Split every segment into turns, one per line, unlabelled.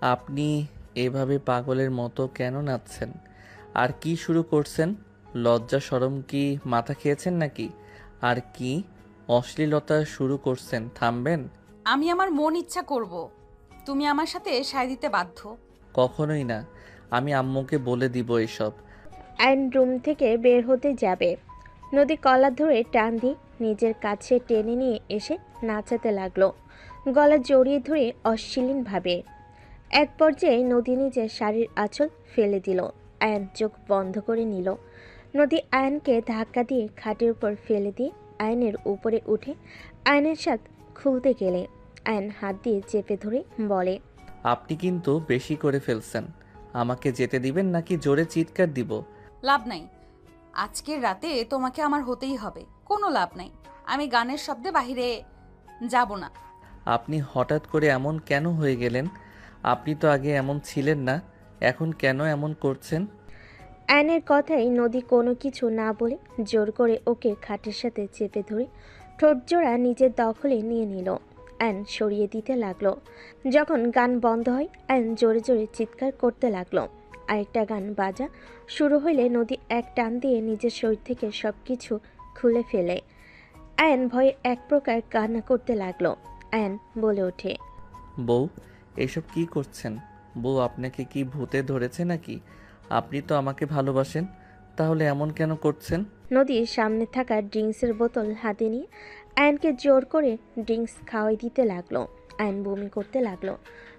আপনি এভাবে পাগলের মতো কেন নাচছেন? আর কি শুরু করছেন? লজ্জা শরম কি মাথা খেয়েছেন নাকি? আর কি অশ্লীলতা শুরু করছেন? থামবেন?
আমি আমার মন ইচ্ছা করব। তুমি আমার সাথে সায় দিতে বাধ্য।
কখনোই না। আমি আম্মুকে বলে দিব এসব।
আয়ন রুম থেকে বের হতে যাবে, নদী কলার ধরে টান দিয়ে নিজের কাছে টেনে নিয়ে এসে নাচাতে লাগলো, গলা জড়িয়ে ধরে অশ্লীলভাবে। এক পর্যায়ে নদী নিজের শাড়ির আঁচল ফেলে দিল। আয়ন চোখ বন্ধ করে নিল। নদী আয়নকে ধাক্কা দিয়ে খাটের উপর ফেলে দিয়ে আয়নের উপরে উঠে আয়নের সাথ খুলতে গেলে আয়ন হাত দিয়ে চেপে ধরে বলে,
আপনি কিন্তু বেশি করে ফেলছেন। আমাকে যেতে দিবেন নাকি জোরে চিৎকার দিব?
লাভ নাই। আজকের রাতে তোমাকে আমার হতেই হবে, কোনো লাভ নাই। আমি গানের শব্দে বাহিরে যাব না।
আপনি হঠাৎ করে এমন কেন হয়ে গেলেন? আপনি তো আগে এমন ছিলেন না। এখন কেন এমন করছেন?
আয়নের কথাই নদী কোনো কিছু না বলে জোর করে ওকে খাটের সাথে চেপে ধরে ঠোঁটজোড়া নিজের দখলে নিয়ে নিল। আয়ন সরিয়ে দিতে লাগলো। যখন গান বন্ধ হয় আয়ন জোরে জোরে চিৎকার করতে লাগলো। আরেকটা গান বাজা শুরু হইলে নদী এক টান দিয়ে নিজের শরীর থেকে সব কিছু খুলে ফেলে। আয়ন ভয়ে এক প্রকার কান্না করতে লাগলো। আয়ন বলে ওঠে,
বউ, এসব কি করছেন? বউ, আপনাকে কি ভূতে ধরেছে নাকি? আপনি তো আমাকে ভালোবাসেন, তাহলে এমন কেন করছেন?
নদীর সামনে থাকা ড্রিঙ্কসের বোতল হাতে নিয়ে আয়নকে জোর করে ড্রিঙ্কস খাওয়াই দিতে লাগলো। আয়ন বমি করতে লাগলো।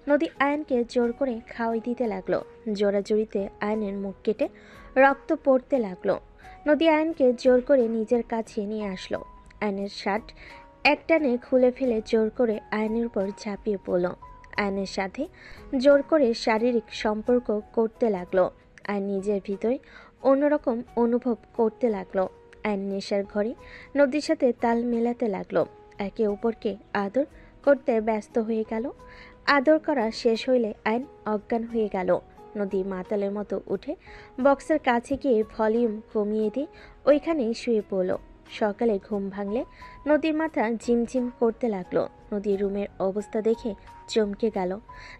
নদী আয়নকে জোর করে খাওয়াই দিতে লাগলো। জোরাজুরিতে আয়নের মুখ কেটে রক্ত পড়তে লাগলো। নদী আয়নকে জোর করে নিজের কাছে নিয়ে আসলো। আয়নের শার্ট একটানে খুলে ফেলে জোর করে আয়নের উপর ঝাঁপিয়ে পড়ল। আয়নের সাথে জোর করে শারীরিক সম্পর্ক করতে লাগলো। আয়ন নিজের ভিতরে অন্যরকম অনুভব করতে লাগলো। আয়ন নেশার ঘরে নদীর সাথে তাল মেলাতে লাগলো। একে অপরকে আদর করতে ব্যস্ত হয়ে গেল। আদর করা শেষ হইলে আয়ন অজ্ঞান হয়ে গেল। নদী মাতালের মতো উঠে বক্সের কাছে গিয়ে ভলিউম কমিয়ে দিয়ে ওইখানেই শুয়ে পড়ল। সকালে ঘুম ভাঙলে নদীর মাথা ঝিমঝিম করতে লাগলো। নদীর রুমের অবস্থা দেখে চমকে গেল।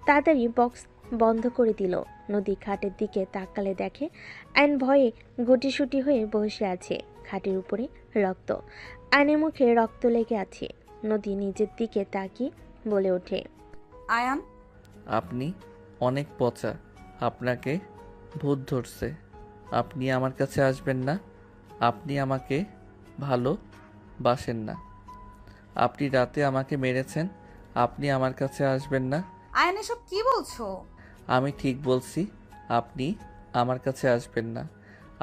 তাড়াতাড়ি বক্স বন্ধ করে দিল। নদী খাটের দিকে তাকালে দেখে আইন ভয়ে গুটিসুটি হয়ে বসে আছে। খাটের উপরে রক্ত, আইনের মুখে রক্ত লেগে আছে। নদী নিজের দিকে তাকিয়ে বলে ওঠে,
আয়ান,
আপনি অনেক পচা। আপনাকে ভূত ধরছে। আপনি আমার কাছে আসবেন না। আপনি আমাকে ভালোবাসেন না। আপনি রাতে আমাকে মেরেছেন। আপনি আমার কাছে আসবেন না।
আয়ান এসব কি বলছো?
আমি ঠিক বলছি। আপনি আমার কাছে আসবেন না।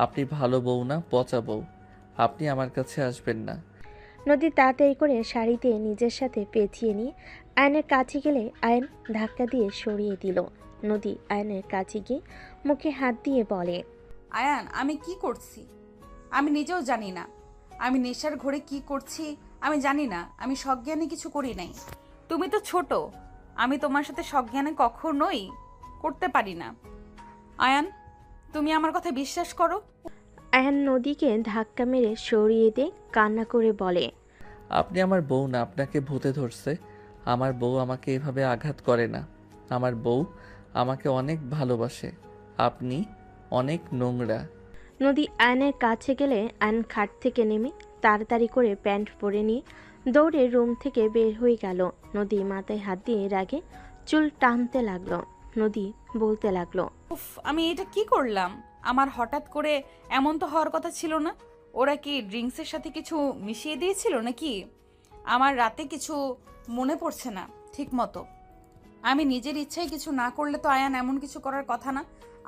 আপনি ভালো বউ না, পচা বউ। আপনি আমার কাছে আসবেন না।
নদী তাড়াতাড়ি করে শাড়ি দিয়ে নিজের সাথে পেঁচিয়ে নিয়ে আয়নের কাছে গেলে আয়ন ধাক্কা দিয়ে সরিয়ে দিল। নদী আয়নের কাছে গিয়ে মুখে হাত দিয়ে বলে,
আয়ান, আমি কি করছি আমি নিজেও জানি না। আমি নেশার ঘরে কি করছি আমি জানি না। আমি সজ্ঞানে কিছু করি নাই। তুমি তো ছোট, আমি তোমার সাথে সজ্ঞানে কখনোই করতে পারি না। আয়ান, তুমি আমার কথা বিশ্বাস করো।
আয়ন নদীকে ধাক্কা মেরে সরিয়ে দিয়ে কান্না করে বলে,
আপনি আমার বউ না, আপনাকে ভূতে ধরছে। আমার বউ আমাকে এভাবে আঘাত করে না। আমার বউ আমাকে অনেক ভালোবাসে। আপনি অনেক নোংরা।
নদী আয়নের কাছে গেলে আয়ন খাট থেকে নেমে তাড়াতাড়ি করে প্যান্ট পরে নিয়ে দৌড়ে রুম থেকে বের হয়ে গেল। নদী মাথায় হাত দিয়ে রাগে চুল টানতে লাগলো। নদী বলতে লাগলো,
উফ, আমি এটা কি করলাম? আমার হঠাৎ করে এমন তো হওয়ার কথা ছিল না। ওরা কি ড্রিঙ্কসের সাথে কিছু মিশিয়ে দিয়েছিল নাকি? আমার রাতে কিছু মনে পড়ছে না ঠিক মতো। আমি নিজের ইচ্ছায় কিছু না করলে তো আয়ান এমন কিছু করার কথা না।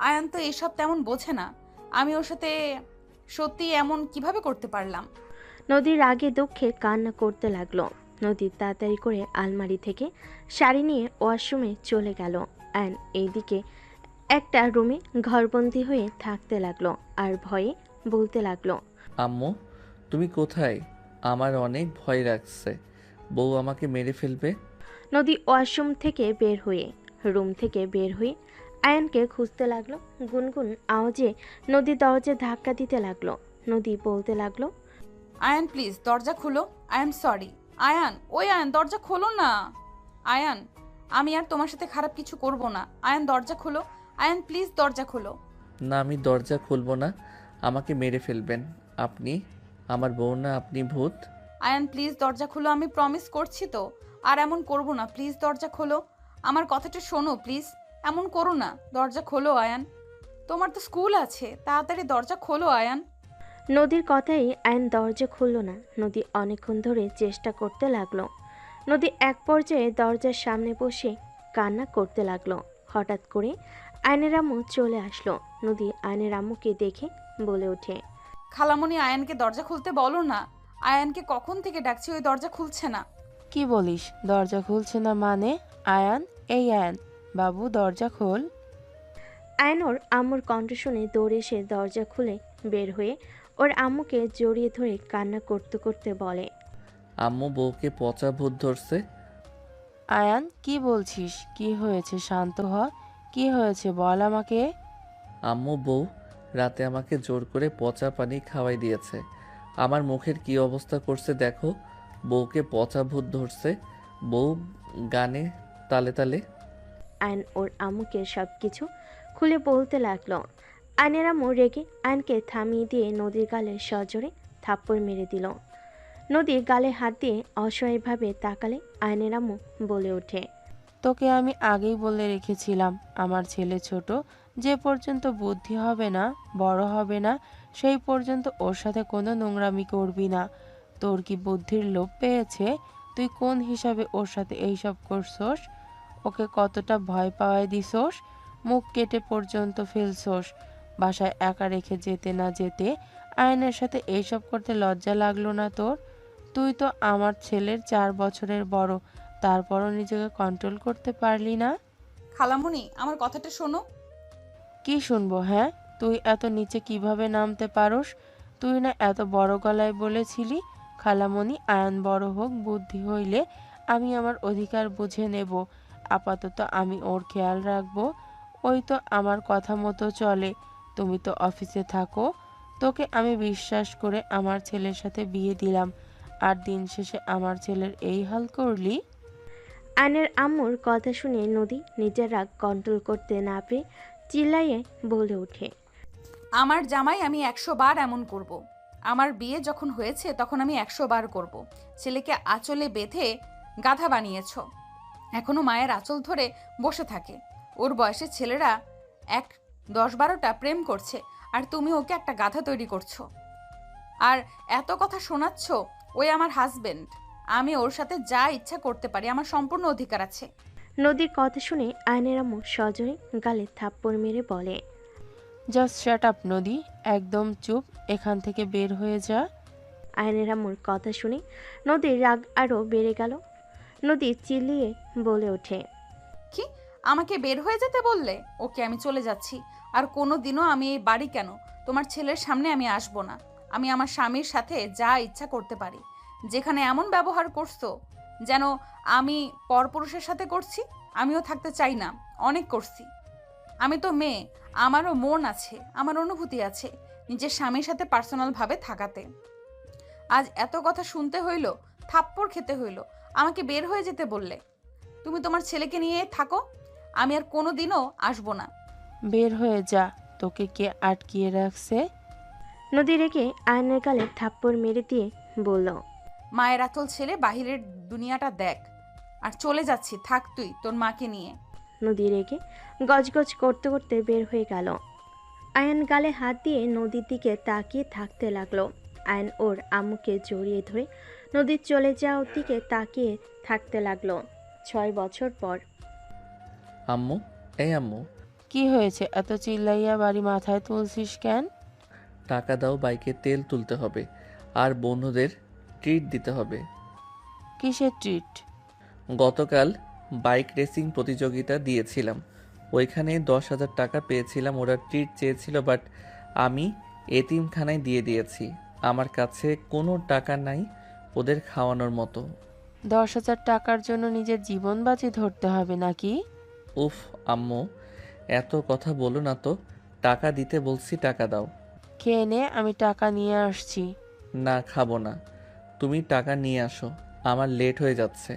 আয়ান তো এসব তেমন বোঝে না। আমি ওর সাথে সত্যি এমন কিভাবে করতে পারলাম?
নদীর রাগে দুঃখে কান্না করতে লাগলো। নদী তাড়াতাড়ি করে আলমারি থেকে শাড়ি নিয়ে ওয়াশরুমে চলে গেল। আয়ন এইদিকে একটা রুমে ঘরবন্দি হয়ে থাকতে লাগলো আর ভয়ে বলতে লাগলো,
আম্মু, তুমি কোথায়? আমার অনেক ভয় লাগছে। বউ আমাকে মেরে ফেলবে।
নদী ওয়াশরুম থেকে বের হয়ে আয়নকে খুঁজতে লাগলো। গুনগুন আওয়াজে নদী দরজায় ধাক্কা দিতে লাগলো। নদী বলতে লাগলো,
আয়ান প্লিজ দরজা খুলো। I am sorry. আয়ান, ওই আয়ান, দরজা খোলো না। আয়ান, আমি আর তোমার সাথে খারাপ কিছু করব না। আয়ান দরজা খোলো, আয়ান প্লিজ দরজা খোলো।
না, আমি দরজা খুলবো না। আমাকে মেরে ফেলবেন। আপনি আমার বউ না, আপনি ভূত।
আয়ান প্লিজ দরজা খোলো, আমি প্রমিস করছি তো। আর এমন করব না, প্লিজ দরজা খোলো। আমার কথাটা শোনো প্লিজ, এমন করো না। দরজা খোলো আয়ান, তোমার তো স্কুল আছে, তাড়াতাড়ি দরজা খোলো আয়ান।
নদীর কথাই আয়ন দরজা খুলল না। নদী অনেকক্ষণ ধরে চেষ্টা করতে লাগলো। নদী এক পর্যায়ে দরজার সামনে বসে কান্না করতে লাগলো। হঠাৎ করে আয়নের আম্মু চলে আসলো। নদী আয়নের আম্মুকে দেখে বলে ওঠে,
খালামণি আয়ানকে দরজা খুলতে বলো না। আয়ানকে কখন থেকে ডাকছি, ওই দরজা খুলছে না।
কি বলিস দরজা খুলছে না মানে? আয়ান, এই আয়ান, বাবু দরজা খোল।
আয়ন ওর আম্মুর কণ্ঠ শুনে দৌড়ে এসে দরজা খুলে বের হয়ে ওর আম্মুকে জড়িয়ে ধরে কান্না করতে করতে বলে,
আম্মু, বউকে পচা ভূত ধরছে।
আয়ান, কি বলছিস? কি হয়েছে? শান্ত হ। কি হয়েছে বল আমাকে।
আম্মু, বউ রাতে আমাকে জোর করে পচা পানি খাওয়াই দিয়েছে। আমার মুখের কি অবস্থা করছে দেখো। বউকে পচা ভূত ধরছে। বউ গানে তালে তালে।
আয়ন ওর আম্মুকে সব কিছু খুলে বলতে লাগলো। আয়নের আম্মু রেগে আয়নকে থামিয়ে দিয়ে নদীর গালে সজোরে থাপ্পড় মেরে দিল। নদী গালে হাত দিয়ে অসহায়ভাবে তাকালে আয়নের আম্মু বলে ওঠে,
তোকে আমি আগেই বলে রেখেছিলাম, আমার ছেলে ছোট, যে পর্যন্ত বুদ্ধি হবে না, বড় হবে না, সেই পর্যন্ত ওর সাথে কোনো নোংরামি করবি না। তোর কি বুদ্ধির লোভ পেয়েছে? তুই কোন হিসাবে ওর সাথে এইসব করছস? ওকে কতটা ভয় পাওয়াই দিছস? মুখ কেটে পর্যন্ত ফেলছস। বাসায় একা রেখে যেতে না যেতে আয়নের সাথে এইসব করতে লজ্জা লাগলো না তোর? তুই তো আমার ছেলের 4 বছরের বড়, তারপরও নিজেকে কন্ট্রোল করতে পারলি না?
খালামণি আমার কথাটা শোনো।
কি শুনবো? হ্যাঁ, তুই এত নিচে কিভাবে নামতে পারোস? তুই না এত বড় গলায় বলেছিলি, খালামণি আয়ান বড় হোক, বুদ্ধি হইলে আমি আমার অধিকার বুঝে নেব, আপাতত আমি ওর খেয়াল রাখবো, ওই তো আমার কথা মতো চলে। তুমি তো অফিসে থাকো, তোকে আমি বিশ্বাস করে আমার ছেলের সাথে বিয়ে দিলাম, আর দিন শেষে আমার ছেলের এই হাল করলি।
আয়নের আম্মুর কথা শুনে নদী নিজের রাগ কন্ট্রোল করতে না পেরে চিল্লাইয়ে বলে ওঠে,
আমার জামাই আমি 100 বার এমন করব। আমার বিয়ে যখন হয়েছে তখন আমি 100 বার করব। ছেলেকে আঁচলে বেঁধে গাধা বানিয়েছ, এখনো মায়ের আঁচল ধরে বসে থাকে। ওর বয়সে ছেলেরা 10-12টা প্রেম করছে, আর তুমি ওকে একটা গাধা তৈরি করছো। আর এত কথা শোনাচ্ছ, ওই আমার হাজবেন্ড, আমি ওর সাথে যা ইচ্ছা করতে পারি, আমার সম্পূর্ণ অধিকার আছে।
নদীর কথা শুনে আয়নের আম্মু সজোরে গালে থাপ্পড় মেরে বলে,
জাস্ট শাট আপ নদী, একদম চুপ, এখান থেকে বের হয়ে যা।
আয়নের আম্মুর কথা শুনে নদীর রাগ আরও বেড়ে গেল। নদী চিল্লিয়ে বলে ওঠে,
কি, আমাকে বের হয়ে যেতে বললে? ওকে, আমি চলে যাচ্ছি। আর কোনো দিনও আমি এই বাড়ি কেন, তোমার ছেলের সামনে আমি আসবো না। আমি আমার স্বামীর সাথে যা ইচ্ছা করতে পারি। যেখানে এমন ব্যবহার করছো যেন আমি পরপুরুষের সাথে করছি, আমিও থাকতে চাই না। অনেক করছি। আমি তো মেয়ে, আমারও মন আছে, আমার অনুভূতি আছে, নিজের স্বামীর সাথে পার্সোনালভাবে থাকাতে। আজ এত কথা শুনতে হইল, থাপ্পড় খেতে হইল, আমাকে বের হয়ে যেতে বললে। তুমি তোমার ছেলেকে নিয়ে থাকো, আমি আর কোনো দিনও আসবো না।
বের হয়ে যা, তোকে কে আটকিয়ে রাখছে?
নদী রেগে আয়নের গালে থাপ্পড় মেরে দিয়ে বলল,
মায়ের আঁচল ছেলে বাহিরের দুনিয়াটা দেখ। আর চলে যাচ্ছি, থাক তুই তোর মাকে নিয়ে।
নদী রেগে গজগজ করতে করতে বের হয়ে গেল। আয়ন গালে হাত দিয়ে নদীর দিকে তাকিয়ে থাকতে লাগলো। আয়ন ওর আম্মুকে জড়িয়ে ধরে নদীর চলে যাওয়ার দিকে তাকিয়ে থাকতে লাগলো। 6 বছর পর।
আম্মু, এই আম্মু,
কি হয়েছে? এত চিল্লাইয়া বাড়ি মাথায় তুলছিস কেন?
টাকা দাও, বাইকে তেল তুলতে হবে আর বন্ধুদের ট্রিট দিতে হবে।
কিসের ট্রিট?
গতকাল বাইক রেসিং প্রতিযোগিতা দিয়েছিলাম, ওইখানে 10,000 টাকা পেয়েছিলাম। ওরা ট্রিট চেয়েছিল, বাট আমি এতিমখানায় দিয়ে দিয়েছি। আমার কাছে কোনো টাকা নাই ওদের খাওয়ানোর মতো।
10,000 টাকার জন্য নিজের জীবন বাজি ধরতে হবে নাকি?
উফ আম্মু, এত কথা বলো না তো। টাকা দিতে বলছি, টাকা দাও।
খেয়ে নে, আমি টাকা নিয়ে আসছি।
না, খাবো না। তুমি টাকা নিয়ে আসো, আমার লেট হয়ে যাচ্ছে।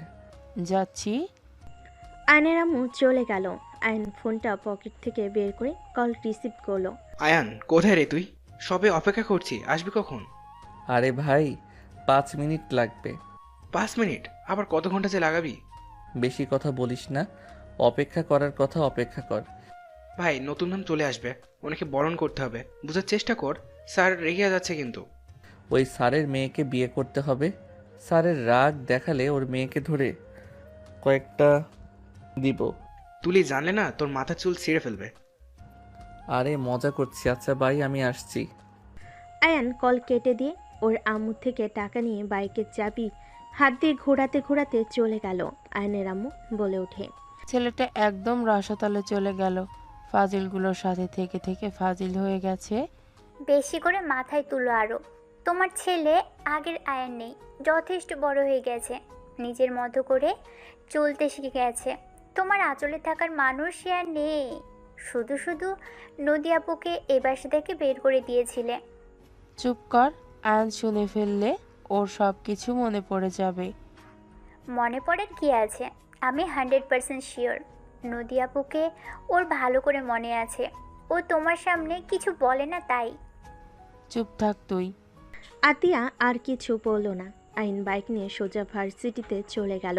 যাচ্ছি।
আয়নের আম্মু চলে গেল। আয়ন ফোনটা পকেট থেকে বের করে কল রিসিভ করলো।
আয়ান, কোথায় রে তুই? সবে অপেক্ষা করছি, আসবি কখন?
আরে ভাই, 5 মিনিট লাগবে।
5 মিনিট? আবার কত ঘন্টা যে লাগাবি?
বেশি কথা বলিস না, অপেক্ষা করার কথা অপেক্ষা কর।
ভাই, নতুন নাম চলে আসবে, ওনাকে বরণ করতে হবে, বুঝার চেষ্টা কর। স্যার রেগে যাচ্ছে কিন্তু।
ওই স্যারের মেয়েকে বিয়ে করতে হবে। স্যারের রাগ দেখালে ওর মেয়েকে ধরে কয়েকটা দিব।
তুলি জানলে না তোর মাথার চুল ছিঁড়ে ফেলবে।
আরে মজা করছি, আচ্ছা ভাই আমি আসছি।
আয়ান কল কেটে দিয়ে ওর আম্মু থেকে টাকা নিয়ে বাইকের চাবি হাত দিয়ে ঘোরাতে ঘোরাতে চলে গেল। আয়নের আম্মু বলে ওঠে,
ছেলেটা একদম রসাতলে চলে গেল। ফাজিলগুলোর সাথে থেকে থেকে ফাজিল হয়ে গেছে।
বেশি করে মাথায় তুলো আরো। তোমার ছেলে আগের আয়ান নেই, যথেষ্ট বড় হয়ে গেছে, নিজের মতো করে চলতে শিখে গেছে। তোমার আঁচলে থাকার মানুষই আর নেই। শুধু শুধু নদী আপুকে এ বাসা থেকে বের করে দিয়েছিলে।
চুপ কর, আয়ান শুনে ফেললে ওর সব কিছু মনে পড়ে যাবে।
মনে পড়ার কি আছে, আমি 100% শিওর নদী আপুকে ওর ভালো করে মনে আছে। ও তোমার সামনে কিছু বলে না তাই।
চুপ থাক তুই।
আতিয়া আর কিছু বলল না। আইন বাইক নিয়ে সোজা ভার্সিটিতে চলে গেল।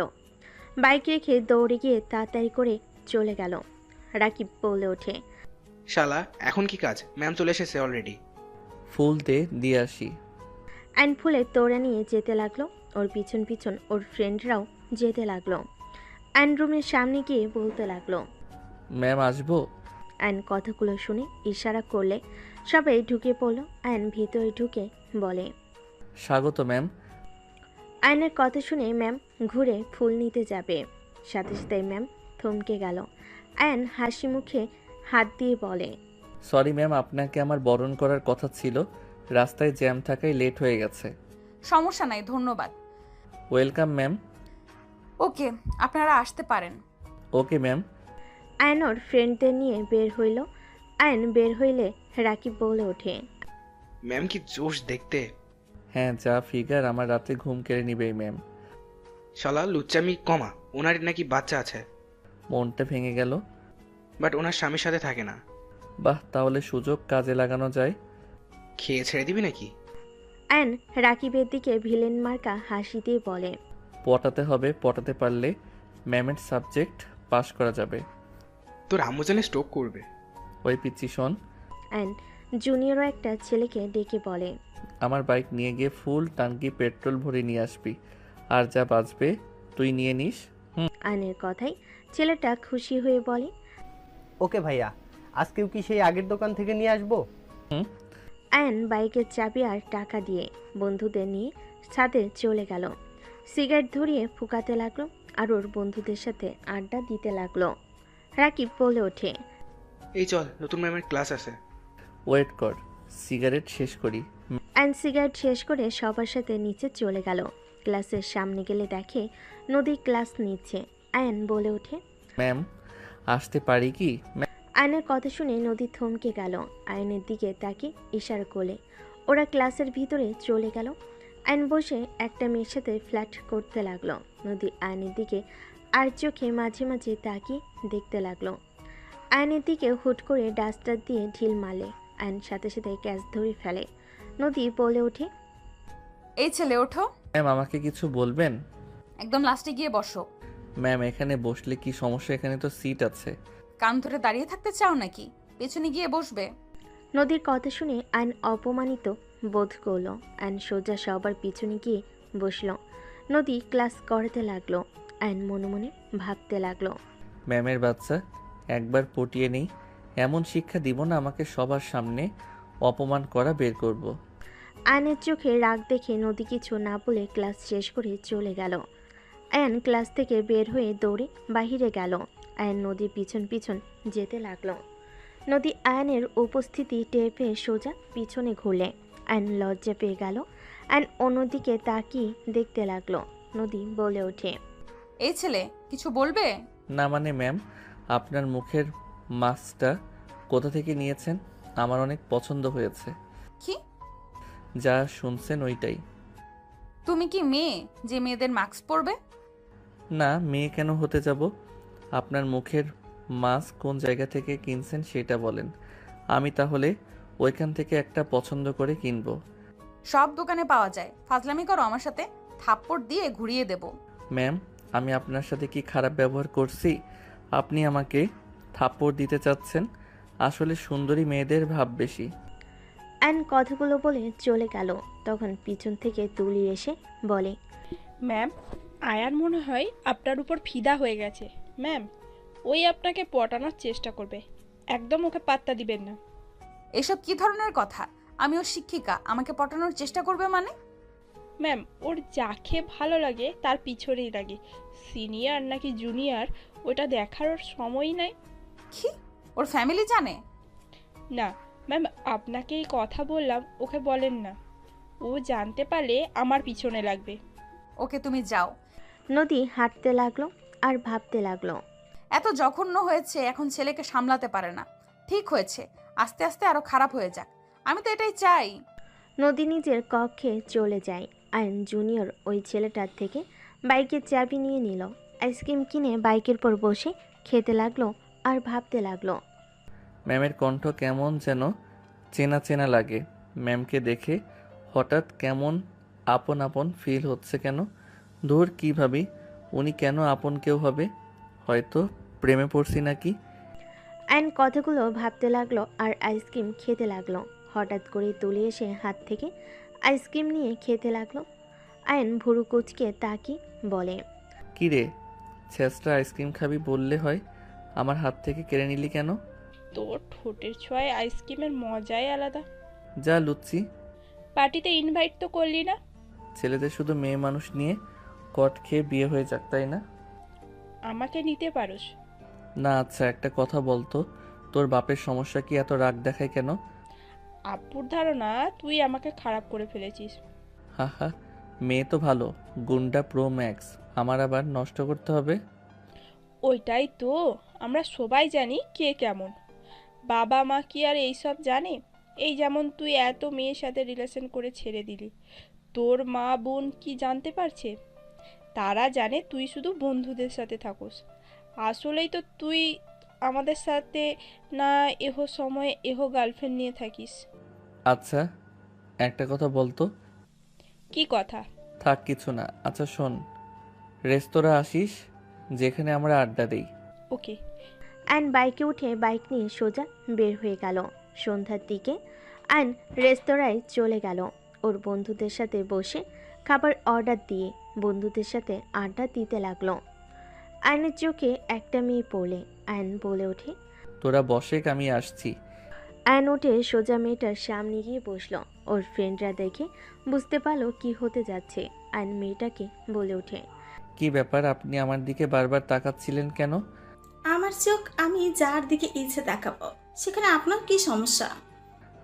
বাইক রেখে দৌড়ে গিয়ে তাড়াতাড়ি করে চলে গেল। রাকিব বলে ওঠে,
শালা, এখন কি কাজ? ম্যাম চলে এসেছে অলরেডি।
ফুল দিয়ে আসি।
আইন ফুলে তোড়ে নিয়ে যেতে লাগলো। ওর পিছন পিছন ওর ফ্রেন্ডরাও যেতে লাগলো। আইন রুমের সামনে গিয়ে বলতে লাগলো,
ম্যাম আসবো?
আইন কথাগুলো শুনে ইশারা করলে সবাই ঢুকে পড়লো। আইন ভিতরে ঢুকে বলে,
স্বাগত ম্যাম।
আয়নের কথা শুনে ম্যাম ঘুরে ফুল নিতে যাবে, সাথে সাথে ম্যাম থমকে গেল। আয়ন হাসি মুখে হাত দিয়ে বলে,
সরি ম্যাম, আপনাকে আমার বরণ করার কথা ছিল, রাস্তায় জ্যাম থাকায় লেট হয়ে গেছে।
সমস্যা নাই, ধন্যবাদ।
Welcome ma'am.
ওকে, আপনারা আসতে পারেন।
Okay ma'am.
আয়ন ওর ফ্রেন্ডদের নিয়ে বের হইল। আয়ন বের হইলে রাকিব বলে ওঠে,
ম্যাম কি জোশ দেখতে!
হ্যাঁ, যা ফিগার, আমার রাতে ঘুম কেড়ে নিবেই ম্যাম।
শালা লুচ্চামি কমা, ওনার নাকি বাচ্চা আছে।
মনটা ভেঙে গেল।
বাট ওনার স্বামীর সাথে থাকে না।
বাহ, তাহলে সুযোগ কাজে লাগানো যায়।
খেয়ে ছেড়ে দিবি নাকি?
আয়ন রাকিবের দিকে ভিলেন মার্কা হাসি দিয়ে বলে,
পটাতে হবে, পটাতে পারলে ম্যামের সাবজেক্ট পাশ করা যাবে।
তোর আম্মু জানে স্ট্রোক করবে।
ওই পিচ্ছি শোন,
আয়ন জুনিয়রও একটা ছেলেকে ডেকে বলে,
আমার বাইক নিয়ে গিয়ে ফুল টাঙ্কি পেট্রোল ভরে নিয়ে আসবি, আর যা বাঁচবে তুই নিয়ে নিস।
আয়নের কথাই ছেলেটা খুশি হয়ে বলে,
ওকে ভাইয়া, আজকেও কি সেই আগের দোকান থেকে নিয়ে আসবো?
আয়ন বাইকের চাবি আর টাকা দিয়ে বন্ধুদের নিয়ে ছাদে চলে গেল। সিগারেট ধরিয়ে ফুকাতে লাগলো আর ওর বন্ধুদের সাথে আড্ডা দিতে লাগলো। রাকিব বলে ওঠে,
এই চল, নতুন ম্যামের ক্লাস আছে।
ওয়েট কর, সিগারেট শেষ করি।
আয়ন সিগারেট শেষ করে সবার সাথে নিচে চলে গেল। ক্লাসের সামনে গেলে দেখে নদী ক্লাস নিচ্ছে। আয়ন বলে ওঠে,
ম্যাম আসতে পারি কি?
আয়নের কথা শুনে নদী থমকে গেল। আয়নের দিকে তাকে ইশারা করলে ওরা ক্লাসের ভিতরে চলে গেল। আয়ন বসে একটা মেয়ের সাথে ফ্ল্যাট করতে লাগলো। নদী আয়নের দিকে আর চোখে মাঝে মাঝে তাকিয়ে দেখতে লাগলো। আয়নের দিকে হুট করে ডাস্টার দিয়ে ঢিল মারলে আয়ন সাথে সাথে ক্যাচ ধরে ফেলে। নদী বলে ওঠে,
এই ছেলে ওঠো,
ম্যাম আমাকে কিছু বলবেন?
একদম লাস্টে গিয়ে বসো।
ম্যাম এখানে বসলে কি সমস্যা? এখানে তো সিট আছে।
কান ধরে দাঁড়িয়ে থাকতে চাও নাকি? পেছনে গিয়ে বসবে।
নদীর কথা শুনে আয়ন অপমানিত বোধ করলো। আয়ন সোজা সবার পিছনে গিয়ে বসল। নদী ক্লাস করাতে লাগলো। আয়ন মনে মনে ভাবতে লাগলো,
ম্যামের বাচ্চা, একবার পটিয়ে নেই, এমন শিক্ষা দিব না আমাকে সবার সামনে অপমান করা বের করব।
আয়নের চোখে রাগ দেখে নদী কিছু না বলে ক্লাস শেষ করে চলে গেল। আয়ন ক্লাস থেকে বের হয়ে দৌড়ে বাহিরে গেল। আয়ন নদীর পিছন পিছন যেতে লাগলো। নদী আয়নের উপস্থিতি টের পেয়ে সোজা পিছনে ঘুরলে। আয়ন লজ্জা পেয়ে গেল। আয়ন অন্যদিকে তাকিয়ে দেখতে লাগলো। নদী বলে ওঠে,
এই ছেলে কিছু বলবে?
না মানে ম্যাম, আপনার মুখের মাস্কটা কোথা থেকে নিয়েছেন? আমার অনেক পছন্দ হয়েছে।
কি?
যা শুনছেন ওইটাই।
তুমি কি মেয়ে যে মেয়েদের মাস্ক পরবে?
না, মেয়ে কেন হতে যাব? আপনার মুখের মাস্ক কোন জায়গা থেকে কিনছেন সেটা বলেন, আমি তাহলে ওইখান থেকে একটা পছন্দ করে কিনবো।
সব দোকানে পাওয়া যায়, ফাজলামি করো আমার সাথে, থাপ্পড় দিয়ে ঘুরিয়ে দেব।
ম্যাম, আমি আপনার সাথে কি খারাপ ব্যবহার করছি? আপনি আমাকে থাপ্পড় দিতে চাচ্ছেন? আসলে সুন্দরী মেয়েদের ভাব বেশি।
অ্যান কথাগুলো বলে চলে গেল। তখন পিছন থেকে তুলি এসে বলে,
ম্যাম, আয়ান মনে হয় আপনার উপর ফিদা হয়ে গেছে। ম্যাম, ওই আপনাকে পটানোর চেষ্টা করবে, একদম ওকে পাত্তা দিবেন না।
এসব কি ধরনের কথা? আমি ওর শিক্ষিকা, আমাকে পটানোর চেষ্টা করবে মানে?
ম্যাম, ওর যাকে ভালো লাগে তার পিছনেই লাগে। সিনিয়র নাকি জুনিয়র ওটা দেখার ওর সময়ই নাই।
কি, ওর ফ্যামিলি জানে?
না ম্যাম, আপনাকে এই কথা বললাম, ওকে বলেন না। ও জানতে পারলে আমার পিছনে লাগবে।
ওকে, তুমি যাও।
নদী হাঁটতে লাগলো আর ভাবতে লাগলো।
এত জঘন্য হয়েছে, এখন ছেলেকে সামলাতে পারে না। ঠিক হয়েছে, আস্তে আস্তে আরো খারাপ হয়ে যাক। আমি তো এটাই চাই।
নদী নিজের কক্ষে চলে যায়। আয়ন জুনিয়র ওই ছেলেটার থেকে বাইকের চাবি নিয়ে নিল। আইসক্রিম কিনে বাইকের পর বসে খেতে লাগলো আর ভাবতে লাগলো।
ম্যামের কণ্ঠ কেমন যেন চেনা চেনা লাগে। ম্যামকে দেখে হঠাৎ কেমন আপন আপন ফিল হচ্ছে কেন? ধুর, কী ভাবি, উনি কেন আপন কেউ হবে? হয়তো প্রেমে পড়ছি নাকি?
আয়ন কথাগুলো ভাবতে লাগলো আর আইসক্রিম খেতে লাগলো। হঠাৎ করে তুলে এসে হাত থেকে আইসক্রিম নিয়ে খেতে লাগলো। আয়ন ভুরু কুচকে তাকিয়ে বলে,
কী রে, ছেঁচড়া আইসক্রিম খাবি বললে হয়, আমার হাত থেকে কেড়ে নিলি কেন?
তোর ঠোঁটের ছোঁয়ায় আইসক্রিমের মজাই আলাদা।
যা লুচ্ছি,
পার্টিতে ইনভাইট তো করলি না।
ছেলেদের শুধু মেয়ে মানুষ নিয়ে কট খেয়ে বিয়ে হয়ে যাক, তাই না?
আমাকে নিতে পারোস।
না, আচ্ছা একটা কথা বলতো, তোর বাপের সমস্যা কি এত রাগ দেখায় কেন?
আব্বুর ধারণা তুই আমাকে খারাপ করে ফেলেছিস।
হা হা, মেয়ে তো ভালো, গুন্ডা প্রো ম্যাক্স, আমার আবার নষ্ট করতে হবে?
ওইটাই তো, আমরা সবাই জানি কে কেমন। বাবা মা কি আর এইসব জানে? এই যেমন তুই এত মেয়ের সাথে রিলেশন করে ছেড়ে দিলি, তোর মা বোন কি জানতে পারছে? তারা জানে তুই শুধু বন্ধুদের সাথে থাকোস। আসলেই তো তুই আমাদের সাথে না এহো সময়ে এহো গার্লফ্রেন্ড নিয়ে থাকিস।
আচ্ছা একটা কথা বলতো।
কি কথা?
থাক কিছু না। আচ্ছা শোন, রেস্তোরাঁ আসিস যেখানে আমরা আড্ডা দিই।
ওকে।
অ্যান বাইকে উঠে বাইক নিয়ে সোজা বের হয়ে গেল। সন্ধ্যার দিকে অ্যান রেস্তোরাঁয় চলে গেল। ওর বন্ধুদের সাথে বসে খাবার অর্ডার দিয়ে বন্ধুদের সাথে আড্ডা দিতে লাগলো। আয়নের চোখে একটা মেয়ে পড়লে আয়ন বলে ওঠে,
তোরা বসে, আমি আসছি।
আয়ন উঠে সোজা মেয়েটার সামনে গিয়ে বসলো। ওর ফ্রেন্ডরা দেখে বুঝতে পারলো কি হতে যাচ্ছে। আয়ন মেয়েটাকে বলে ওঠে,
কি ব্যাপার, আপনি আমার দিকে বারবার তাকাচ্ছিলেন কেন?
আমার চোখ আমি যার দিকে ইচ্ছে তাকাবো, সেখানে আপনার কি সমস্যা?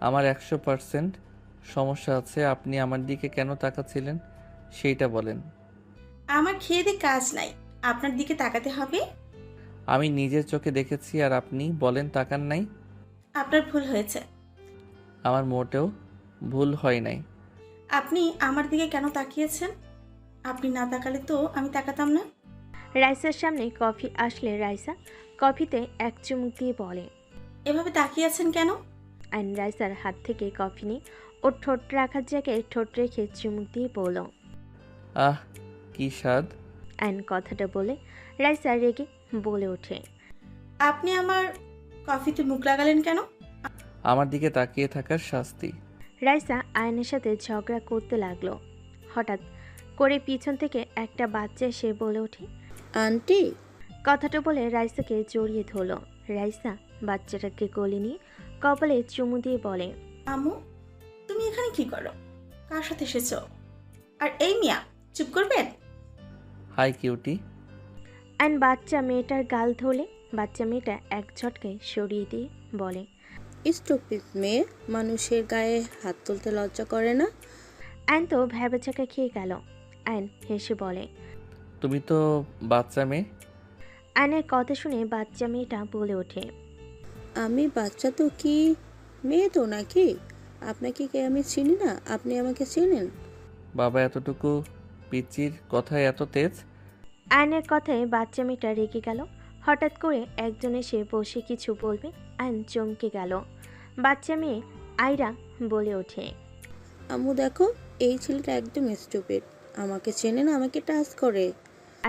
আমার 100% সমস্যা আছে। আপনি আমার দিকে কেন তাকাচ্ছিলেন সেইটা বলেন।
আমার খেয়ে দিয়ে কাজ নাই, আপনার দিকে তাকাতে হবে।
আমি নিজের চোখে দেখেছি আর আপনি বলেন তাকান নাই?
আপনার ভুল হয়েছে।
আমার মোটেও ভুল হয় নাই।
আপনি আমার দিকে কেন তাকিয়েছেন? আপনি না তাকালে তো আমি তাকাতাম না।
রাইসার সামনে কফি আসলে রাইসা কফিতে এক চুমুক দিয়ে বলে,
এভাবে তাকিয়েছেন কেন?
আইন রাইসার হাত থেকে কফি নিয়ে ওর ঠোঁট রাখার জায়গায় ঠোঁট রেখে চুমুক দিয়ে বলল,
আহ কি স্বাদ।
আইন কথাটা বলে রাইসা রেগে বলে ওঠে,
আপনি আমার কফিতে মুখ লাগালেন কেন?
আমার দিকে তাকিয়ে থাকার শাস্তি।
রাইসা আয়নের সাথে ঝগড়া করতে লাগলো। হঠাৎ করে পিছন থেকে একটা বাচ্চা এসে বলে ওঠে,
আন্টি।
কথাটা বলে রাইসাকে জড়িয়ে ধরলো। রাইসা বাচ্চাটাকে কোলে নিয়ে কপালে চুমু দিয়ে বলে,
আম্মু, তুমি এখানে কি করো? কার সাথে এসেছো? আর এই মিয়া, চুপ করবেন?
High cutie.
আইন বাচ্চা মেয়েটার গাল ধরলে বাচ্চা মেয়েটা এক ঝটকায় সরিয়ে দিয়ে বলে,
স্টুপিড মেয়ে, মানুষের গায়ে হাত তুলতে লজ্জা করে না?
আইন তো ভ্যাবাচাকা খেয়ে গেল। আইন হেসে বলে,
তুমি তো বাচ্চা মেয়ে।
আইনের কথা শুনে বাচ্চা মেয়েটা বলে ওঠে,
আমি বাচ্চা তো কি মেয়ে তো নাকি? আপনাকে কি আমি চিনি না? আপনি আমাকে চিনেন?
বাবা এতটুকু পিচির কথায় এত তেজ?
আইনের কথায় বাচ্চা মেয়েটা রেগে গেল। হঠাৎ করে একজন এসে বসে কিছু বলবে আয়ন চমকে গেল। বাচ্চা মেয়ে আয়রা বলে ওঠে,
আম্মু দেখো, এই ছেলেটা একদম স্টুপিড, আমাকে চেনে না, আমাকে টাচ করে।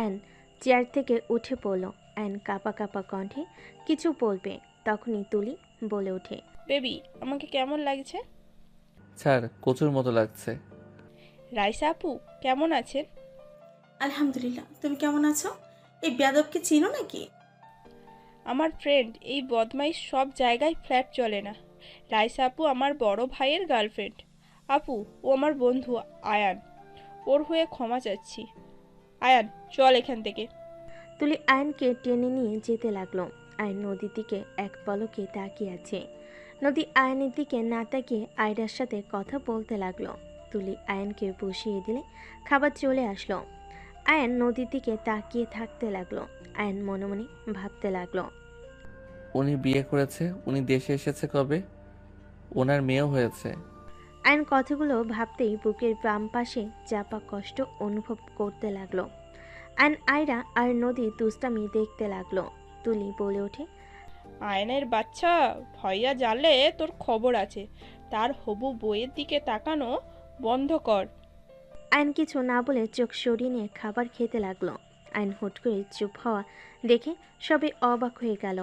আয়ন চেয়ার থেকে উঠে পড়ল। আয়ন কাঁপা কাঁপা কণ্ঠে কিছু বলবে, তখনই তুলি বলে ওঠে,
বেবি আমাকে কেমন লাগছে?
ছাড়, কচুর মতো লাগছে।
রাইসা আপু কেমন আছেন?
আলহামদুলিল্লাহ, তুমি কেমন আছো? এই বেয়াদবকে চিনো নাকি?
আমার ফ্রেন্ড, এই বদমাইশ সব জায়গায় ফ্ল্যাট চলে না। রাইসা আপু আমার বড় ভাইয়ের গার্লফ্রেন্ড। আপু, ও আমার বন্ধু আয়ান, ওর হয়ে ক্ষমা চাচ্ছি। আয়ান চল এখান থেকে।
তুলি আয়নকে টেনে নিয়ে যেতে লাগলো। আয়ন নদীর দিকে এক পলকে তাকিয়ে আছে। নদী আয়নের দিকে না তাকিয়ে আয়রার সাথে কথা বলতে লাগলো। তুলি আয়নকে বসিয়ে দিলে খাবার চলে আসলো। আয়ন নদীর দিকে তাকিয়ে থাকতে লাগলো। আয়ন মনে মনে ভাবতে লাগলো,
উনি বিয়ে করেছে, উনি দেশে এসেছে কবে, ওনার মেয়েও হয়েছে।
আয়ন কথাগুলো ভাবতেই বুকের বাম পাশে চাপা কষ্ট অনুভব করতে লাগলো। আয়ন আয়রা আর নদী দুষ্টামি দেখতে লাগলো। তুলি বলে ওঠে,
আয়নের বাচ্চা, ভয়া জানলে তোর খবর আছে। তার হবু বইয়ের দিকে তাকানো বন্ধ কর।
আয়ন কিছু না বলে চোখ সরিয়ে নিয়ে খাবার খেতে লাগলো। আয়ন হুট করে চুপ হওয়া দেখে সবে অবাক হয়ে গেল।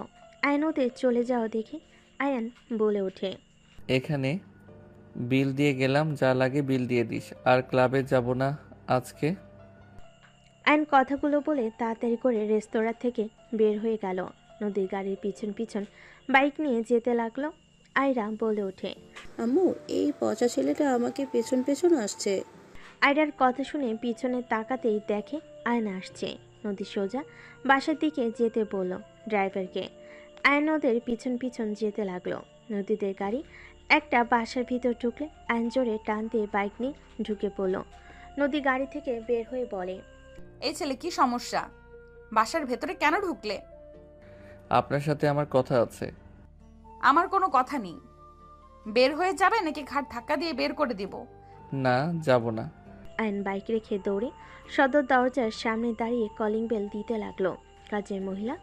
আয়ন ওদের চলে যাওয়া দেখে আয়ন বলে ওঠে,
এখানে বিল দিয়ে গেলাম, যা লাগে বিল দিয়ে দিস। আর ক্লাবে যাব না আজকে।
আয়ন কথাগুলো বলে তাড়াতাড়ি করে রেস্তোরাঁ থেকে বের হয়ে গেল। নদীর গাড়ির পিছন পিছন বাইক নিয়ে যেতে লাগলো। আয়রা বলে ওঠে,
আম্মু, এই পচা ছেলেটা আমাকে পেছন পেছন আসছে।
আয়রার কথা শুনে পিছনে তাকাতেই দেখে আয়ন আসছে। নদী সোজা বাসার দিকে যেতে বলল ড্রাইভারকে। আয়ন ওদের পিছন পিছন যেতে লাগলো। নদীদের গাড়ি একটা বাসার ভিতর ঢুকলে আয়ন জোরে টান দিয়ে বাইক নিয়ে ঢুকে পড়ল। নদী গাড়ি থেকে বের হয়ে বলে,
এই ছেলে কি সমস্যা? বাসার ভেতরে কেন ঢুকলে?
আপনার সাথে আমার কথা আছে।
আমার কোনো কথা নেই। বের হয়ে যাবে নাকি ঘাট ধাক্কা দিয়ে বের করে দিব?
না, যাব না।
আয়ন বাইক রেখে দৌড়ে সদর দরজার সামনে দাঁড়িয়ে কলিং বেল দিতে লাগলো। কাজের মহিলা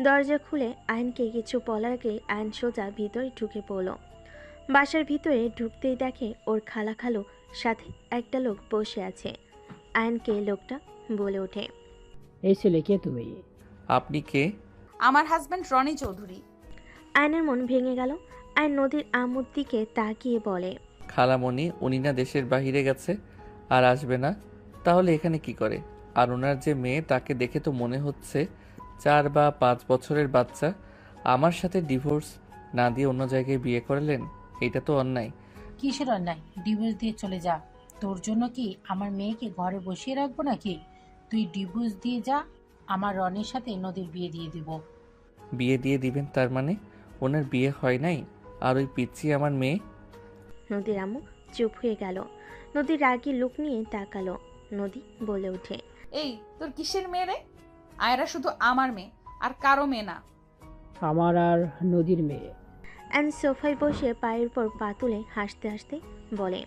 দরজা খুলে আয়নকে কিছু বলার আগে আয়ন সোজা ভিতরে ঢুকে পড়ল। বাসার ভিতরে ঢুকতেই দেখে ওর খালা খালু সাথে একটা লোক বসে আছে। আয়নকে লোকটা বলে ওঠে,
এই ছেলে কে তুমি?
আপনি কে?
আমার হাজবেন্ড রনি চৌধুরী।
আয়নের মন ভেঙে গেল। আয়ন নদীর আম্মুর দিকে তাকিয়ে বলে,
খালামণি, উনি না দেশের বাইরে গেছে আর আসবে না, তাহলে এখানে কি করে? আর ওনার যে মেয়ে, তাকে দেখে তো মনে হচ্ছে 4 বা 5 বছরের বাচ্চা। আমার সাথে ডিভোর্স না দিয়ে অন্য জায়গায় বিয়ে করলেন, এটা তো অন্যায়।
কিসের অন্যায়? ডিভোর্স দিয়ে চলে যা। তোর জন্য কি আমার মেয়েকে ঘরে বসিয়ে রাখবো নাকি? তুই ডিভোর্স দিয়ে যা, আমার রনির সাথে নদীর বিয়ে দিয়ে দিব।
বিয়ে দিয়ে দিবেন তার মানে? ওনার বিয়ে হয় নাই, আর ওই পিচ্চি আমার মেয়ে।
নদীর আম্মু চুপ হয়ে গেল। নদীর রাগী লুক নিয়ে তাকালো। নদী বলে ওঠে,
এই তোর কিসের মেয়ে রে? আয়রা শুধু আমার মেয়ে, আর কারো মেয়ে না।
আমার আর নদীর মেয়ে।
অ্যান্ড সোফায় বসে পায়ের উপর পা তুলে হাসতে হাসতে বলে,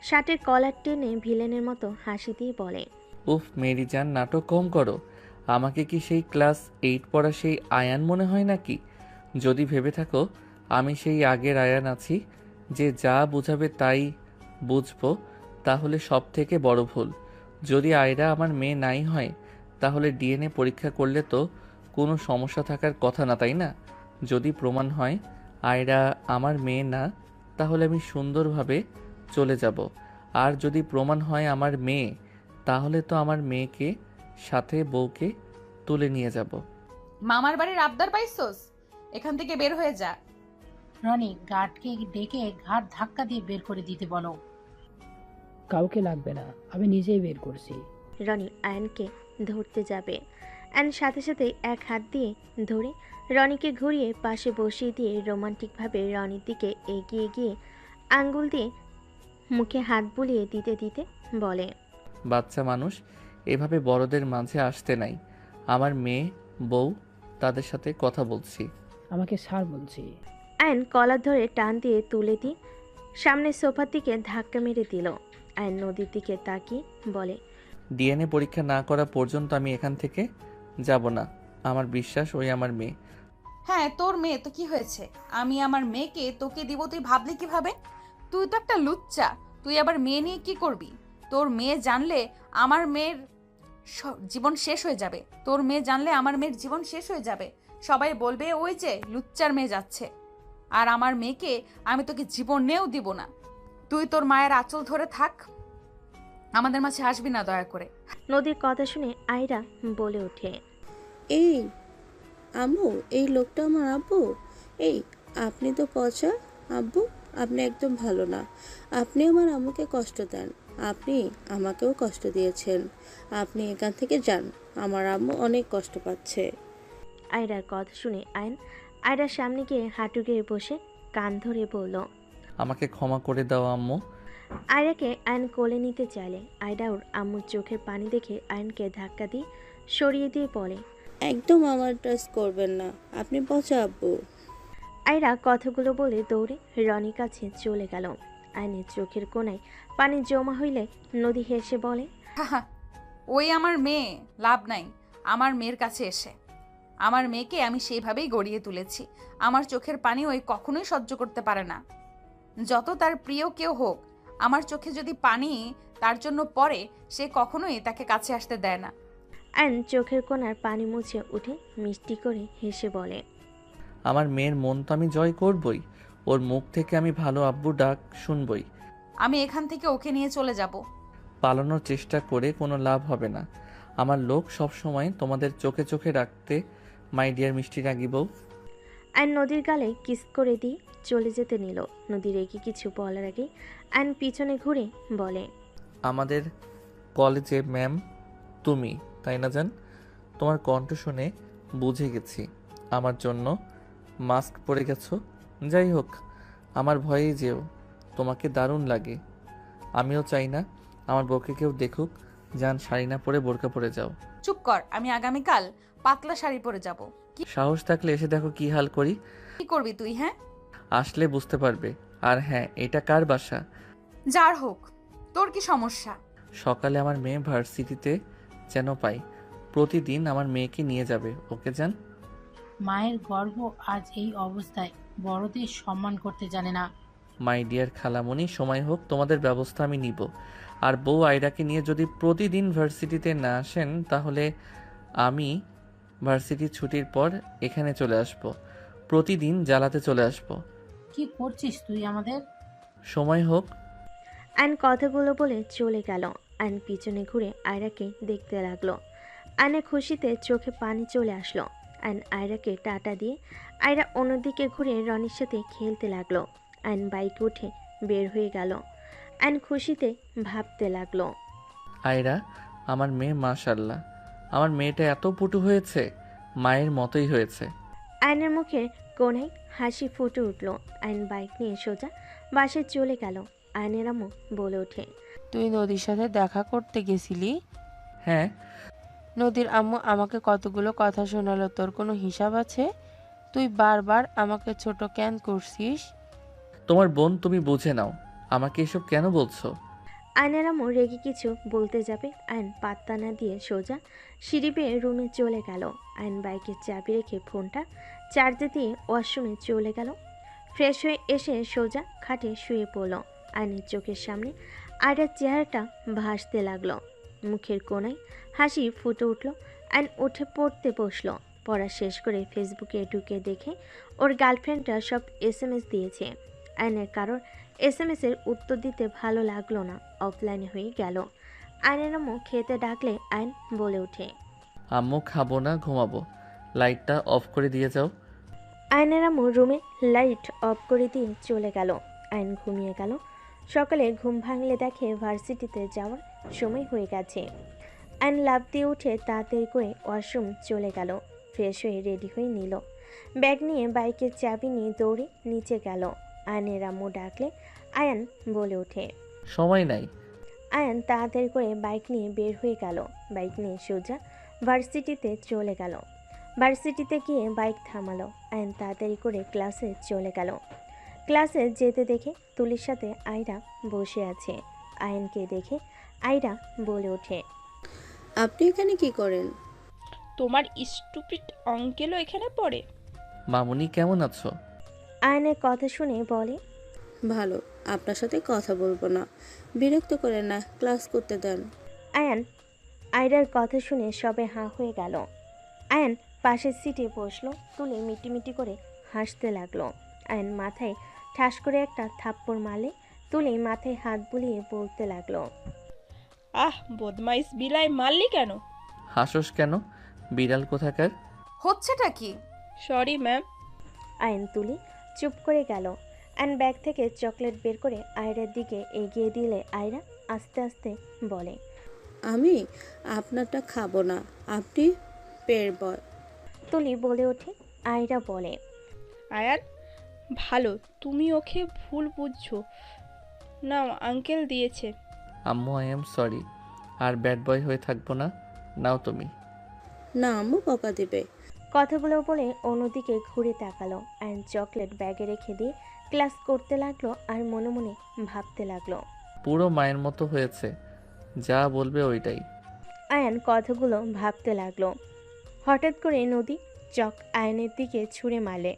শার্টের কলার টেনে ভিলেনের মতো হাসি দিয়ে বলে,
উফ মেরি জান, নাটক কম করো। আমাকে কি সেই ক্লাস 8 পড়া সেই আয়ান মনে হয় নাকি? যদি ভেবে থাকো আমি সেই আগের আয়ান আছি যে যা বুঝাবে তাই বুঝবো, তাহলে সব থেকে বড় ভুল। যদি আয়রা আমার মেয়ে নাই হয়, তাহলে ডিএনএ পরীক্ষা করলে তো কোনো সমস্যা থাকার কথা না, তাই না? যদি প্রমাণ হয় আয়রা আমার মেয়ে না, তাহলে আমি সুন্দরভাবে চলে যাব। আর যদি প্রমাণ হয় আমার মেয়ে, তাহলে তো আমার মেয়েকে সাথে বউকে তুলে নিয়ে যাব।
মামার বাড়ির আবদার পাইছস? এখান থেকে বের হয়ে যা।
রনি, গার্ডকে ডেকে ঘাট ধাক্কা দিয়ে বের করে দিতে বলো।
কাউকে লাগবে না, আমি নিজেই বের করছি।
রনি আয়নকে ধরতে যাবে। অ্যান সাথে সাথে এক হাত দিয়ে ধরে রনিকে ঘুরিয়ে পাশে বসিয়ে দিয়ে রোমান্টিকভাবে রনির দিকে এগিয়ে গিয়ে আঙ্গুল দিয়ে মুখে হাত বুলিয়ে দিতে দিতে বলে,
বাচ্চা মানুষ এভাবে বড়দের মাঝে আসতে নাই। আমার মেয়ে, বউ, তাদের সাথে কথা বলছি।
আমাকে ছাড় বলছি।
আয়ন কলার ধরে টান দিয়ে তুলে দিয়ে সামনে সোফার দিকে ধাক্কা মেরে দিল। আয়ন নদীর দিকে তাকিয়ে বলে,
ডিএনএ পরীক্ষা না করা পর্যন্ত আমি এখান থেকে যাব না। আমার বিশ্বাস ওই আমার মেয়ে।
হ্যাঁ তোর মেয়ে তো কি হয়েছে, আমি আমার মেয়েকে তোকে দিব তুই ভাবলি কিভাবে? তুই তো একটা লুচ্চা, তুই আবার মেয়ে নিয়ে কি করবি? তোর মেয়ে জানলে আমার মেয়ের জীবন শেষ হয়ে যাবে। তোর মেয়ে জানলে আমার মেয়ের জীবন শেষ হয়ে যাবে। সবাই বলবে ওই যে লুচ্চার মেয়ে যাচ্ছে। আর আমার মেয়েকে আমি তোকে জীবনেও দিব না। তুই তোর মায়ের আঁচল ধরে থাক, আমাদের মাঝে আসবি না দয়া করে।
নদীর কথা শুনে আয়রা বলে ওঠে,
এই আম্মু, এই লোকটা আমার আব্বু? এই আপনি তো পচা আব্বু, আপনি একদম ভালো না। আপনি আমার আম্মুকে কষ্ট দেন, আপনি আমাকেও কষ্ট দিয়েছেন। আপনি এখান থেকে যান, আমার আম্মু অনেক কষ্ট পাচ্ছে।
আয়রার কথা শুনে আয়রার সামনে গিয়ে হাঁটু গেড়ে বসে কান ধরে বলল,
আমাকে ক্ষমা করে দাও আম্মু।
আয়রাকে আয়ন কোলে নিতে চাইলে আয়রা ওর আম্মুর চোখের পানি দেখে আয়নকে ধাক্কা দিয়ে সরিয়ে দিয়ে বলে,
একদম আমার টাচ করবেন না, আপনি পচা আব্বু।
আয়রা কথাগুলো বলে দৌড়ে রনির কাছে চলে গেল। আয়নের চোখের কোণায় পানি জমা হইলে নদী হেসে বলে,
হাহা, ওই আমার মেয়ে, লাভ নাই আমার মেয়ের কাছে এসে। আমার মেয়েকে আমি সেইভাবেই গড়িয়ে তুলেছি। আমার চোখের পানি ওই কখনোই সহ্য করতে পারে না। যত তার প্রিয় কেউ হোক, আমার চোখে যদি পানি তার জন্য পড়ে, সে কখনোই তাকে কাছে আসতে দেয় না।
আয়ন চোখের কোণার পানি মুছে উঠে মিষ্টি করে হেসে বলে,
আমার মেয়ের মন তো আমি জয় করবই, ওর মুখ থেকে আমি ভালো আব্বু ডাক শুনবই।
আমি এখান থেকে ওকে নিয়ে চলে যাব।
পালানোর চেষ্টা করে কোনো লাভ হবে না। আমার লোক সব সময় তোমাদের চোখে চোখে রাখতে, মাই ডিয়ার মিষ্টি রাগি বউ।
আয়ন নদীর গালে কিস করে দিয়ে চলে যেতে নিল। নদী রেগে কিছু বলার আগে আয়ন পিছনে ঘুরে বলে,
আমাদের কলেজে ম্যাম তুমি, তাই না জান? তোমার কণ্ঠ শুনে বুঝে গেছি আমার জন্য মাস্ক পরে গেছো। যাই হোক, আমার ভয়েই যেও, তোমাকে দারুণ লাগে। আমিও চাই না আমার বউকে কেউ দেখুক। যান, শাড়ি না পরে বোরকা পরে যাও।
চুপ কর, আমি আগামীকাল পাতলা শাড়ি পরে যাব।
সাহস থাকলে এসে দেখো কি হাল করি।
কি করবি তুই? হ্যাঁ,
আসলে বুঝতে পারবে। আর হ্যাঁ, এটা কার বাসা?
যার হোক, তোর কি সমস্যা?
সকালে আমার মেয়ে ভার্সিটিতে যেন পাই, প্রতিদিন আমার মেয়েকে নিয়ে যাবে। ওকে যান।
মায়ের গর্ভ আজ এই অবস্থায়, বড়দের সম্মান করতে জানে না।
মাই ডিয়ার খালামণি, সময় হোক তোমাদের ব্যবস্থা আমি নিব। আর বউ আয়রাকে নিয়ে যদি প্রতিদিন ভার্সিটিতে না আসেন, তাহলে আমি ভার্সিটির ছুটির পর এখানে চলে আসব, প্রতিদিন জ্বালাতে চলে আসব।
কি করছিস তুই আমাদের?
সময় হোক।
আয়ন কথাগুলো বলে চলে গেল। আয়ন পিছনে ঘুরে আয়রাকে দেখতে লাগলো। আয়নের খুশিতে চোখে পানি চলে আসলো। আয়ন আয়রাকে টাটা দিয়ে আয়রা অন্যদিকে ঘুরে রনির সাথে খেলতে লাগলো। আয়ন বাইকে উঠে বের হয়ে গেল। আয়ন খুশিতে ভাবতে লাগলো,
আয়রা আমার মেয়ে, মাশাল্লাহ, আমার মেয়েটা এত পটু হয়েছে, মায়ের মতোই হয়েছে।
আয়নের মুখে কোণায় হাসি ফুটে উঠল। আয়ন বাইক নিয়ে সোজা বাসে চলে গেল। আয়নের আম্মু বলে ওঠে,
তুই নদীর সাথে দেখা করতে গেছিলি?
হ্যাঁ।
নদীর আম্মু আমাকে কতগুলো কথা শোনালো, তোর কোনো হিসাব আছে? তুই বারবার আমাকে ছোট কেন করছিস?
তোমার বোন, তুমি বুঝে নাও। আমাকে এসব কেন বলছো?
আয়নের আম্মু রেগে কিছু বলতে যাবে, আয়ন পাত্তা না দিয়ে সোজা সিঁড়ি বেয়ে রুমে চলে গেল। আয়ন বাইকের চাবি রেখে ফোনটা চার্জে দিয়ে ওয়াশরুমে চলে গেল। ফ্রেশ হয়ে এসে সোজা খাটে শুয়ে পড়ল। আয়নের চোখের সামনে আয়রার চেহারাটা ভাসতে লাগলো। মুখের কোণায় হাসি ফুটে উঠল। আয়ন উঠে পড়তে বসলো। পড়া শেষ করে ফেসবুকে ঢুকে দেখে ওর গার্লফ্রেন্ডরা সব SMS দিয়েছে। আয়নের কারোর SMS-এর উত্তর দিতে ভালো লাগলো না, অফলাইনে হয়ে গেল। আয়নের আম্মু খেতে ডাকলে আয়ন বলে ওঠে,
আম্মু খাবো না, ঘুমাবো, লাইটটা অফ করে দিয়ে যাও।
আয়নের আম্মু রুমে লাইট অফ করে দিয়ে চলে গেল। আয়ন ঘুমিয়ে গেল। সকালে ঘুম ভাঙলে দেখে ভার্সিটিতে যাওয়ার সময় হয়ে গেছে। আয়ন লাফ দিয়ে উঠে তাড়াতাড়ি করে ওয়াশরুম চলে গেল। ফ্রেশ হয়ে রেডি হয়ে নিল। ব্যাগ নিয়ে বাইকের চাবি নিয়ে দৌড়ে নিচে গেল। আয়নের আম্মু ডাকলে আয়ান বলে ওঠে,
সময় নাই।
আয়ান তাড়াতাড়ি করে বাইক নিয়ে বের হয়ে গেল। বাইক নিয়ে সোজা ভার্সিটিতে চলে গেল। ভার্সিটিতে গিয়ে বাইক থামালো। আয়ান তাড়াতাড়ি করে ক্লাসে চলে গেল। ক্লাসে যেতে দেখে তুলির সাথে আয়রা বসে আছে। আয়ানকে দেখে আয়রা বলে ওঠে,
আপনি এখানে কি করেন?
তোমার স্টুপিড আঙ্কেলও এখানে পড়ে?
মামুনি কেমন আছো?
আয়নের কথা শুনে বলে,
ভালো, আপনার সাথে কথা বলবো না, বিরক্ত করেন না, ক্লাস করতে দেন।
আয়ান আয়রার কথা শুনে সবে হাঁ হয়ে গেল। আয়ান পাশের সিটে বসলো, তুলে মিটিমিটি করে হাসতে লাগলো। আয়ান মাথায় ঠাস করে একটা থাপ্পড় মারলে তুলে মাথায় হাত বুলিয়ে বলতে লাগলো,
আহ বদমাইশ বিলাই, মারলি কেন?
হাসোস কেন? বিড়াল কোথাকার।
হচ্ছেটা কি?
Sorry ma'am.
আয়ন তুলি চুপ করে গেল। আয়ন ব্যাগ থেকে চকলেট বের করে আয়রার দিকে এগিয়ে দিলে আয়রা আস্তে আস্তে বলে,
আমি আপনারটা খাবো না, আপনি পের বয়।
তুলি বলে ওঠে। আয়রা বলে,
আয়ান ভালো, তুমি ওকে ভুল বুঝছো। নাও, আঙ্কেল দিয়েছে।
আম্মু আই এম সরি, আর ব্যাড বয় হয়ে থাকবো না। নাও তুমি।
না আম্মু বকা দেবে।
কথাগুলো বলে অন্যদিকে ঘুরে তাকালো। আয়ন চকলেট ব্যাগে রেখে দিয়ে ক্লাস করতে লাগলো আর মনে মনে ভাবতে লাগলো।
পুরো মায়ের মতো হয়েছে, যা বলবে ওইটাই।
আয়ান কথাগুলো ভাবতে লাগলো। হঠাৎ করে নদী চক আয়নের দিকে ছুঁড়ে মারলে।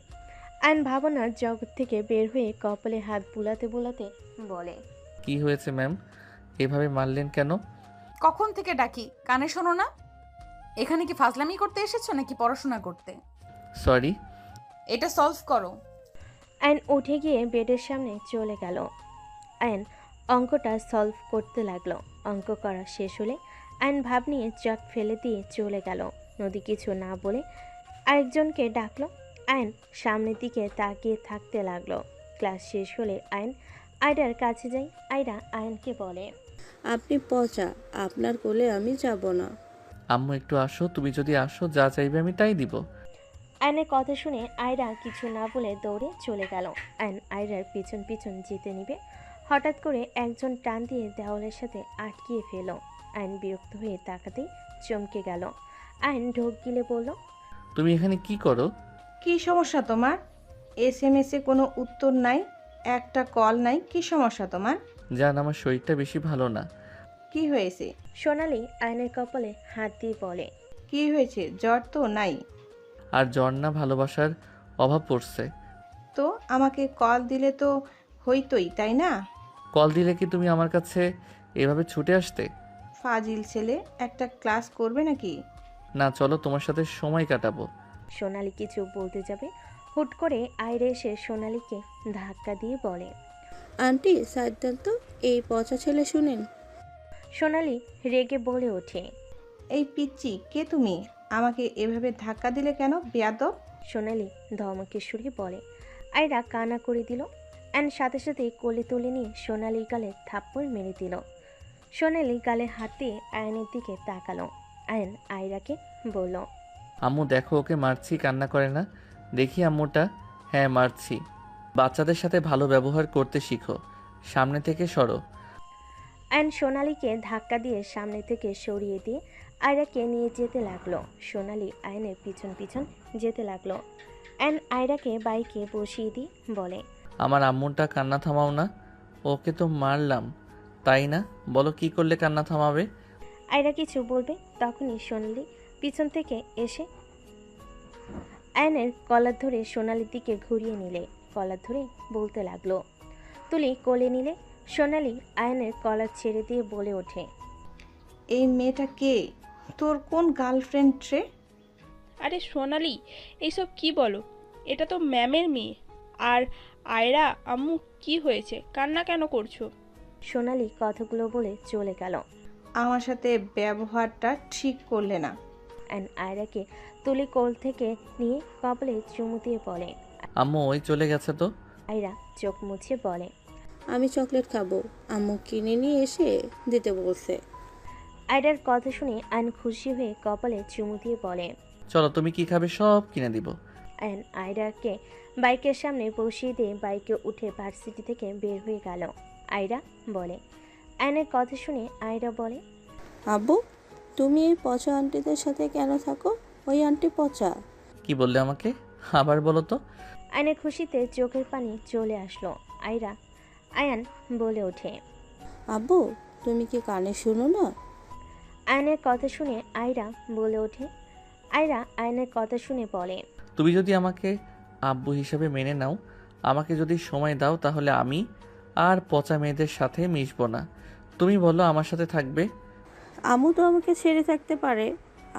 আয়ন ভাবনার জগৎ থেকে বের হয়ে কপালে হাত বুলাতে বুলাতে বলে,
কি হয়েছে ম্যাম, এভাবে মারলেন কেন?
কখন থেকে ডাকি, কানে শোনো না? এখানে কি ফাজলামি করতে এসেছো নাকি পড়াশোনা করতে?
সরি।
এটা সলভ করো।
আয়ন উঠে গিয়ে বেডের সামনে চলে গেল। আয়ন অঙ্কটা সলভ করতে লাগলো। অঙ্ক করা শেষ হলে আয়ন ভাব নিয়ে চক ফেলে দিয়ে চলে গেল। নদী কিছু না বলে আরেকজনকে ডাকলো। আয়ন সামনের দিকে তাকিয়ে থাকতে লাগলো। ক্লাস শেষ হলে আয়ন আয়রার কাছে যায়। আয়রা আয়নকে বলে,
আপনি পচা, আপনার কোলে আমি যাব না।
আম্মু একটু আসো, তুমি যদি আসো যা চাইবে আমি তাই দিব।
আয়নের কথা শুনে আয়রা কিছু না বলে দৌড়ে চলে গেল। আয়ন আয়রার পিছন পিছন যেতে নিবে, হঠাৎ করে একজন টান দিয়ে দেওয়ালের সাথে আটকিয়ে ফেল। আয়ন বিরক্ত হয়ে তাকাতেই চমকে গেল। আয়ন ঢোক গিলে বলল,
তুমি এখানে কি করো?
কি সমস্যা তোমার? SMS এ কোনো উত্তর নাই, একটা কল নাই, কি সমস্যা তোমার?
জান, আমার শরীরটা বেশি ভালো না।
কি হয়েছে?
সোনালি আয়নের কপালে হাত দিয়ে বলে,
কি হয়েছে? জ্বর তো নাই?
আর জ্বর না, ভালোবাসার অভাব পড়ছে।
তো আমাকে কল দিলে তো হইতোই, তাই না?
কল দিলে কি তুমি আমার কাছে এভাবে ছুটে আসতে?
ফাজিল ছেলে, একটা ক্লাস করবে নাকি?
না, চলো তোমার সাথে সময় কাটাবো।
সোনালি কিছু বলতে যাবে, হুট করে আয়রা এসে সোনালিকে ধাক্কা দিয়ে বলে,
আন্টি সাইড দেন তো, এই পচা ছেলে শুনেন।
সোনালি রেগে বলে ওঠে,
এই পিচ্চি, কে তুমি? আমাকে এভাবে ধাক্কা দিলে কেন, বেয়াদব?
সোনালি ধমকে সুরে বলে। আয়রা কানা করে দিল। অ্যান্ড সাথে সাথে কোলে তুলে নিয়ে সোনালির গালে থাপ্পড় মেরে দিল। সোনালি গালে হাত দিয়ে আয়নের দিকে তাকালো। আয়ন আয়রাকে বলল,
আম্মু দেখো, ওকে মারছি, কান্না করে না। দেখি আম্মুটা। হ্যাঁ মারছি। বাচ্চাদের সাথে ভালো ব্যবহার করতে শিখো, সামনে থেকে সরো।
আয়ন সোনালিকে ধাক্কা দিয়ে সামনে থেকে সরিয়ে দিয়ে আয়রাকে নিয়ে যেতে লাগলো। সোনালি আয়নের পিছন পিছন যেতে লাগলো। অ্যান আয়রাকে বাইকে বসিয়ে দিয়ে বলে,
আমার আম্মুটা কান্না থামাও না। ওকে তো মারলাম, তাই না? বলো কি করলে কান্না থামাবে?
আয়রা কিছু বলবে তখনই সোনালি পিছন থেকে এসে আয়নের কলার ধরে সোনালির দিকে ঘুরিয়ে নিলে। কলার ধরে বলতে লাগলো। তুলি কোলে নিলে। সোনালি আয়নের কলার ছেড়ে দিয়ে বলে ওঠে,
এই মেয়েটা কে? তোর কোন গার্লফ্রেন্ড রে?
আরে সোনালি, এইসব কি বলো? এটা তো ম্যামের মেয়ে। আর আয়রা আম্মু, কি হয়েছে? কান্না কেন করছো?
সোনালি কথাগুলো বলে চলে গেল।
আমার সাথে ব্যবহারটা ঠিক করলে না।
অ্যান্ড আয়রাকে তুলি কোল থেকে নিয়ে কপালে চুমু দিয়ে বলে।
আম্মু ওই চলে গেছে তো।
আয়রা চোখ মুছে বলে,
আমি চকলেট খাবো, আম্মু কিনে নিয়ে এসে দিতে বলছে।
আয়রার কথা শুনে আয়ন খুশি হয়ে কপালে চুমু দিয়ে বলে,
চলো, তুমি কি খাবে সব কিনে দিব।
আয়ন আয়রাকে বাইকের সামনে বসিয়ে দিয়ে বাইকে উঠে ভার্সিটি থেকে বের হয়ে গেল। আয়রা বলে। আয়নের কথা শুনে আয়রা বলে,
আব্বু তুমি এই পচা আন্টিদের সাথে কেন থাকো? ওই আন্টি পচা।
কি বললে আমাকে? আবার বলো তো।
আয়নের খুশিতে চোখের পানি চলে আসলো। আয়ান বলে ওঠে,
আব্বু তুমি কি কানে শুনো না?
আয়নের কথা শুনে আয়রা বলে ওঠে, আয়রা আয়নের কথা শুনে বলে,
তুমি যদি আমাকে আব্বু হিসেবে মেনে নাও, আমাকে যদি সময় দাও, তাহলে আমি আর পচা মেয়েদের সাথে মিশবো না। তুমি বলো আমার সাথে থাকবে?
আম্মু তো আমাকে ছেড়ে থাকতে পারে,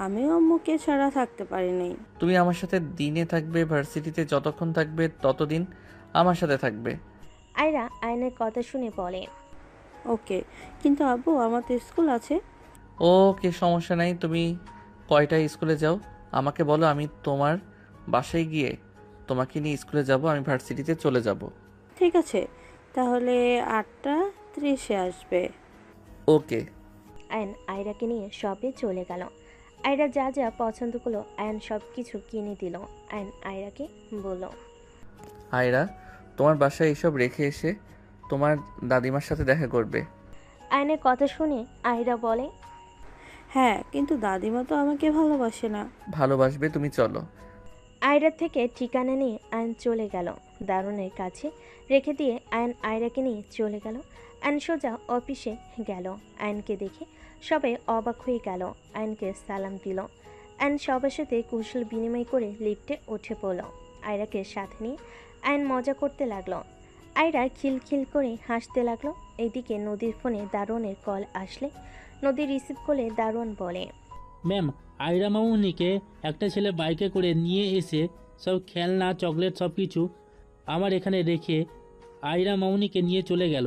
আমিও আম্মুকে ছাড়া থাকতে পারি নাই।
তুমি আমার সাথে দিনে থাকবে, ভার্সিটিতে যতক্ষণ থাকবে ততদিন আমার সাথে থাকবে।
আয়রা আয়নের কথা শুনে বলে,
ওকে, কিন্তু আব্বু আমার তো স্কুল আছে।
ওকে, সমস্যা নাই। তুমি কয়টায় স্কুলে যাও আমাকে বলো, আমি তোমার বাসায় গিয়ে তোমাকে নিয়ে স্কুলে যাব, আমি ভার্সিটিতে চলে যাব।
ঠিক আছে, তাহলে 8:30-এ আসবে।
ওকে।
আয়ন আয়রাকে নিয়ে শপে চলে গেল। আয়রা যা যা পছন্দ করলো আয়ন সব কিছু কিনে দিল। আয়ন আয়রাকে বলল,
আয়রা, তোমার বাসায় এসব রেখে এসে তোমার দাদিমার সাথে দেখা করবে।
আয়নের কথা শুনে আয়রা বলে,
হ্যাঁ, কিন্তু দাদিমা তো আমাকে ভালোবাসে না।
ভালোবাসবে, তুমি চলো।
আয়রার থেকে ঠিকানা নিয়ে আয়ন চলে গেল। দারুণের কাছে রেখে দিয়ে আয়ন আয়রাকে নিয়ে চলে গেল। আয়ন সোজা অফিসে গেল। আয়নকে দেখে সবাই অবাক হয়ে গেল। আয়নকে সালাম দিল। আয়ন সবার সাথে কুশল বিনিময় করে লিফটে উঠে পড়ল। আয়রাকে সাথে নিয়ে আয়ন মজা করতে লাগলো। আয়রা খিলখিল করে হাসতে লাগলো। এইদিকে নদীর ফোনে দারোয়ানের কল আসলে নদী রিসিভ করলে দারোয়ান বলে,
ম্যাম, আয়রা মামুনিকে একটা ছেলে বাইকে করে নিয়ে এসে সব খেলনা চকলেট সব কিছু আমার এখানে রেখে আয়রা মামুনিকে নিয়ে চলে গেল।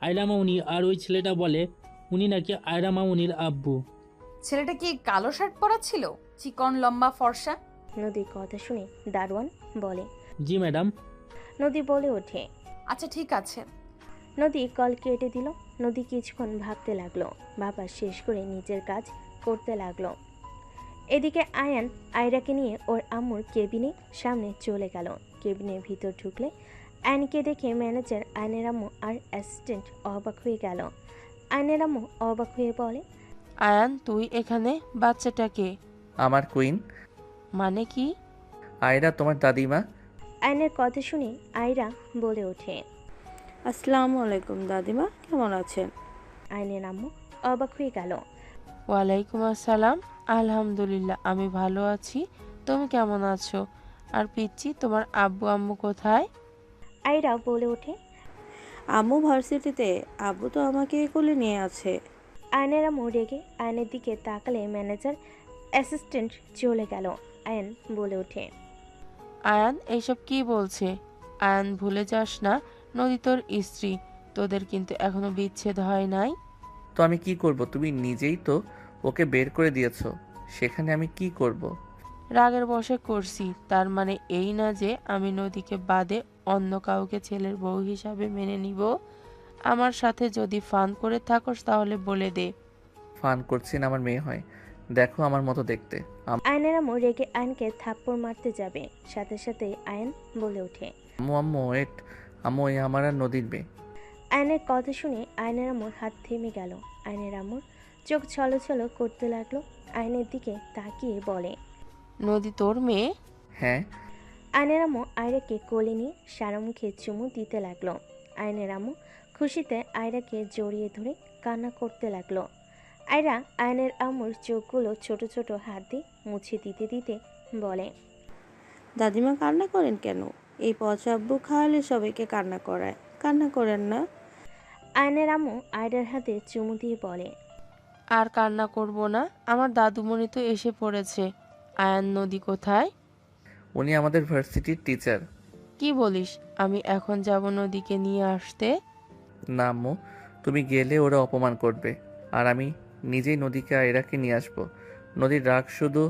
আয়রা মামুনি আর ওই ছেলেটা বলে উনি নাকি আয়রা মামুনির আব্বু।
ছেলেটা কি কালো শার্ট পরা ছিল, চিকন লম্বা ফর্সা?
নদীর কথা শুনে দারোয়ান বলে,
জি ম্যাডাম।
নদী বলে ওঠে,
আচ্ছা ঠিক আছে।
নদী কল কেটে দিল। নদী কিছুক্ষণ ভাবতে লাগলো। ভাবা শেষ করে নিজের কাজ করতে লাগলো। এদিকে আয়ান আয়রাকে নিয়ে ওর আম্মুর কেবিনে সামনে চলে গেল। কেবিনের ভিতর ঢুকলে আয়নকে দেখে ম্যানেজার, আয়নের আম্মু আর অ্যাসিস্ট্যান্ট অবাক হয়ে গেল। আয়নের আম্মু অবাক হয়ে বলে,
আয়ান, তুই এখানে? বাচ্চাটাকে?
আমার কুইন।
মানে কি?
আয়রা তোমার দাদিমা।
আয়নের কথা শুনে আয়রা বলে ওঠে,
আসসালামু আলাইকুম দাদিমা, কেমন আছেন?
আয়নের আম্মু অবাক হয়ে গেল।
ওয়ালাইকুম আসসালাম। আলহামদুলিল্লাহ, আমি ভালো আছি। তুমি কেমন আছো? আর পিচ্চি, তোমার আব্বু আম্মু কোথায়?
আয়রা বলে ওঠে,
আম্মু ভার্সিটিতে, আব্বু তো আমাকে কোলে নিয়ে আছে।
আয়নের আম্মু রেগে আয়নের দিকে তাকালে ম্যানেজার, অ্যাসিস্ট্যান্ট চলে গেল। আয়ন বলে ওঠে,
আয়ান এইসব কি বলছে? আয়ান, ভুলে যাস না নদী তোর স্ত্রী। তোদের কিন্তু এখনো বিচ্ছেদ হয় নাই।
তো আমি কি করব? তুমি নিজেই তো ওকে বের করে দিয়েছো, সেখানে আমি কি করব?
রাগের বশে করছি, তার মানে এই না যে আমি নদীকে বাদে অন্য কাউকে ছেলের বউ হিসাবে মেনে নিব। আমার সাথে যদি ফান করে থাকস তাহলে বলে দে।
ফান করছি না, আমার মেয়ে হয়, দেখো আমার মতো দেখতে।
আয়নের আম্মু রেগে আয়নকে থাপ্পড় মারতে যাবে, সাথে সাথে আয়ন বলে ওঠে,
আম্মু আম্মু ওয়েট, আম্মু এই আমার আর নদীর মেয়ে।
আয়নের কথা শুনে আয়নের আম্মুর হাত থেমে গেল। আয়নের আম্মুর চোখ ছলছল করতে লাগলো। আয়নের দিকে তাকিয়ে বলে,
নদী তোর মেয়ে?
হ্যাঁ।
আয়নের আম্মু আয়রাকে কোলে নিয়ে সারা মুখে চুমু দিতে লাগলো। আয়নের আম্মু খুশিতে আয়রাকে জড়িয়ে ধরে কান্না করতে লাগলো। আয়রা আয়নের আম্মুর চোখগুলো ছোট ছোট হাত দিয়ে মুছে দিতে দিতে বলে,
দাদিমা কান্না করেন কেন? এই পচা আব্বু খাওয়ালে সবাইকে কান্না করায়, কান্না করেন না।
আয়নের আম্মু আয়রার হাতে চুমু দিয়ে বলে,
আর কান্না করব না, আমার দাদুমণি তো এসে পড়েছে। আয়ান, নদী কোথায়?
উনি আমাদের ভার্সিটির টিচার।
কি বলিস? আমি এখন যাব নদীকে নিয়ে আসতে?
না আম্মু, তুমি গেলে ওরা অপমান করবে, আর আমি নিজেই নদীকে আয়রাকে নিয়ে আসবো। নদীর রাগ শুধু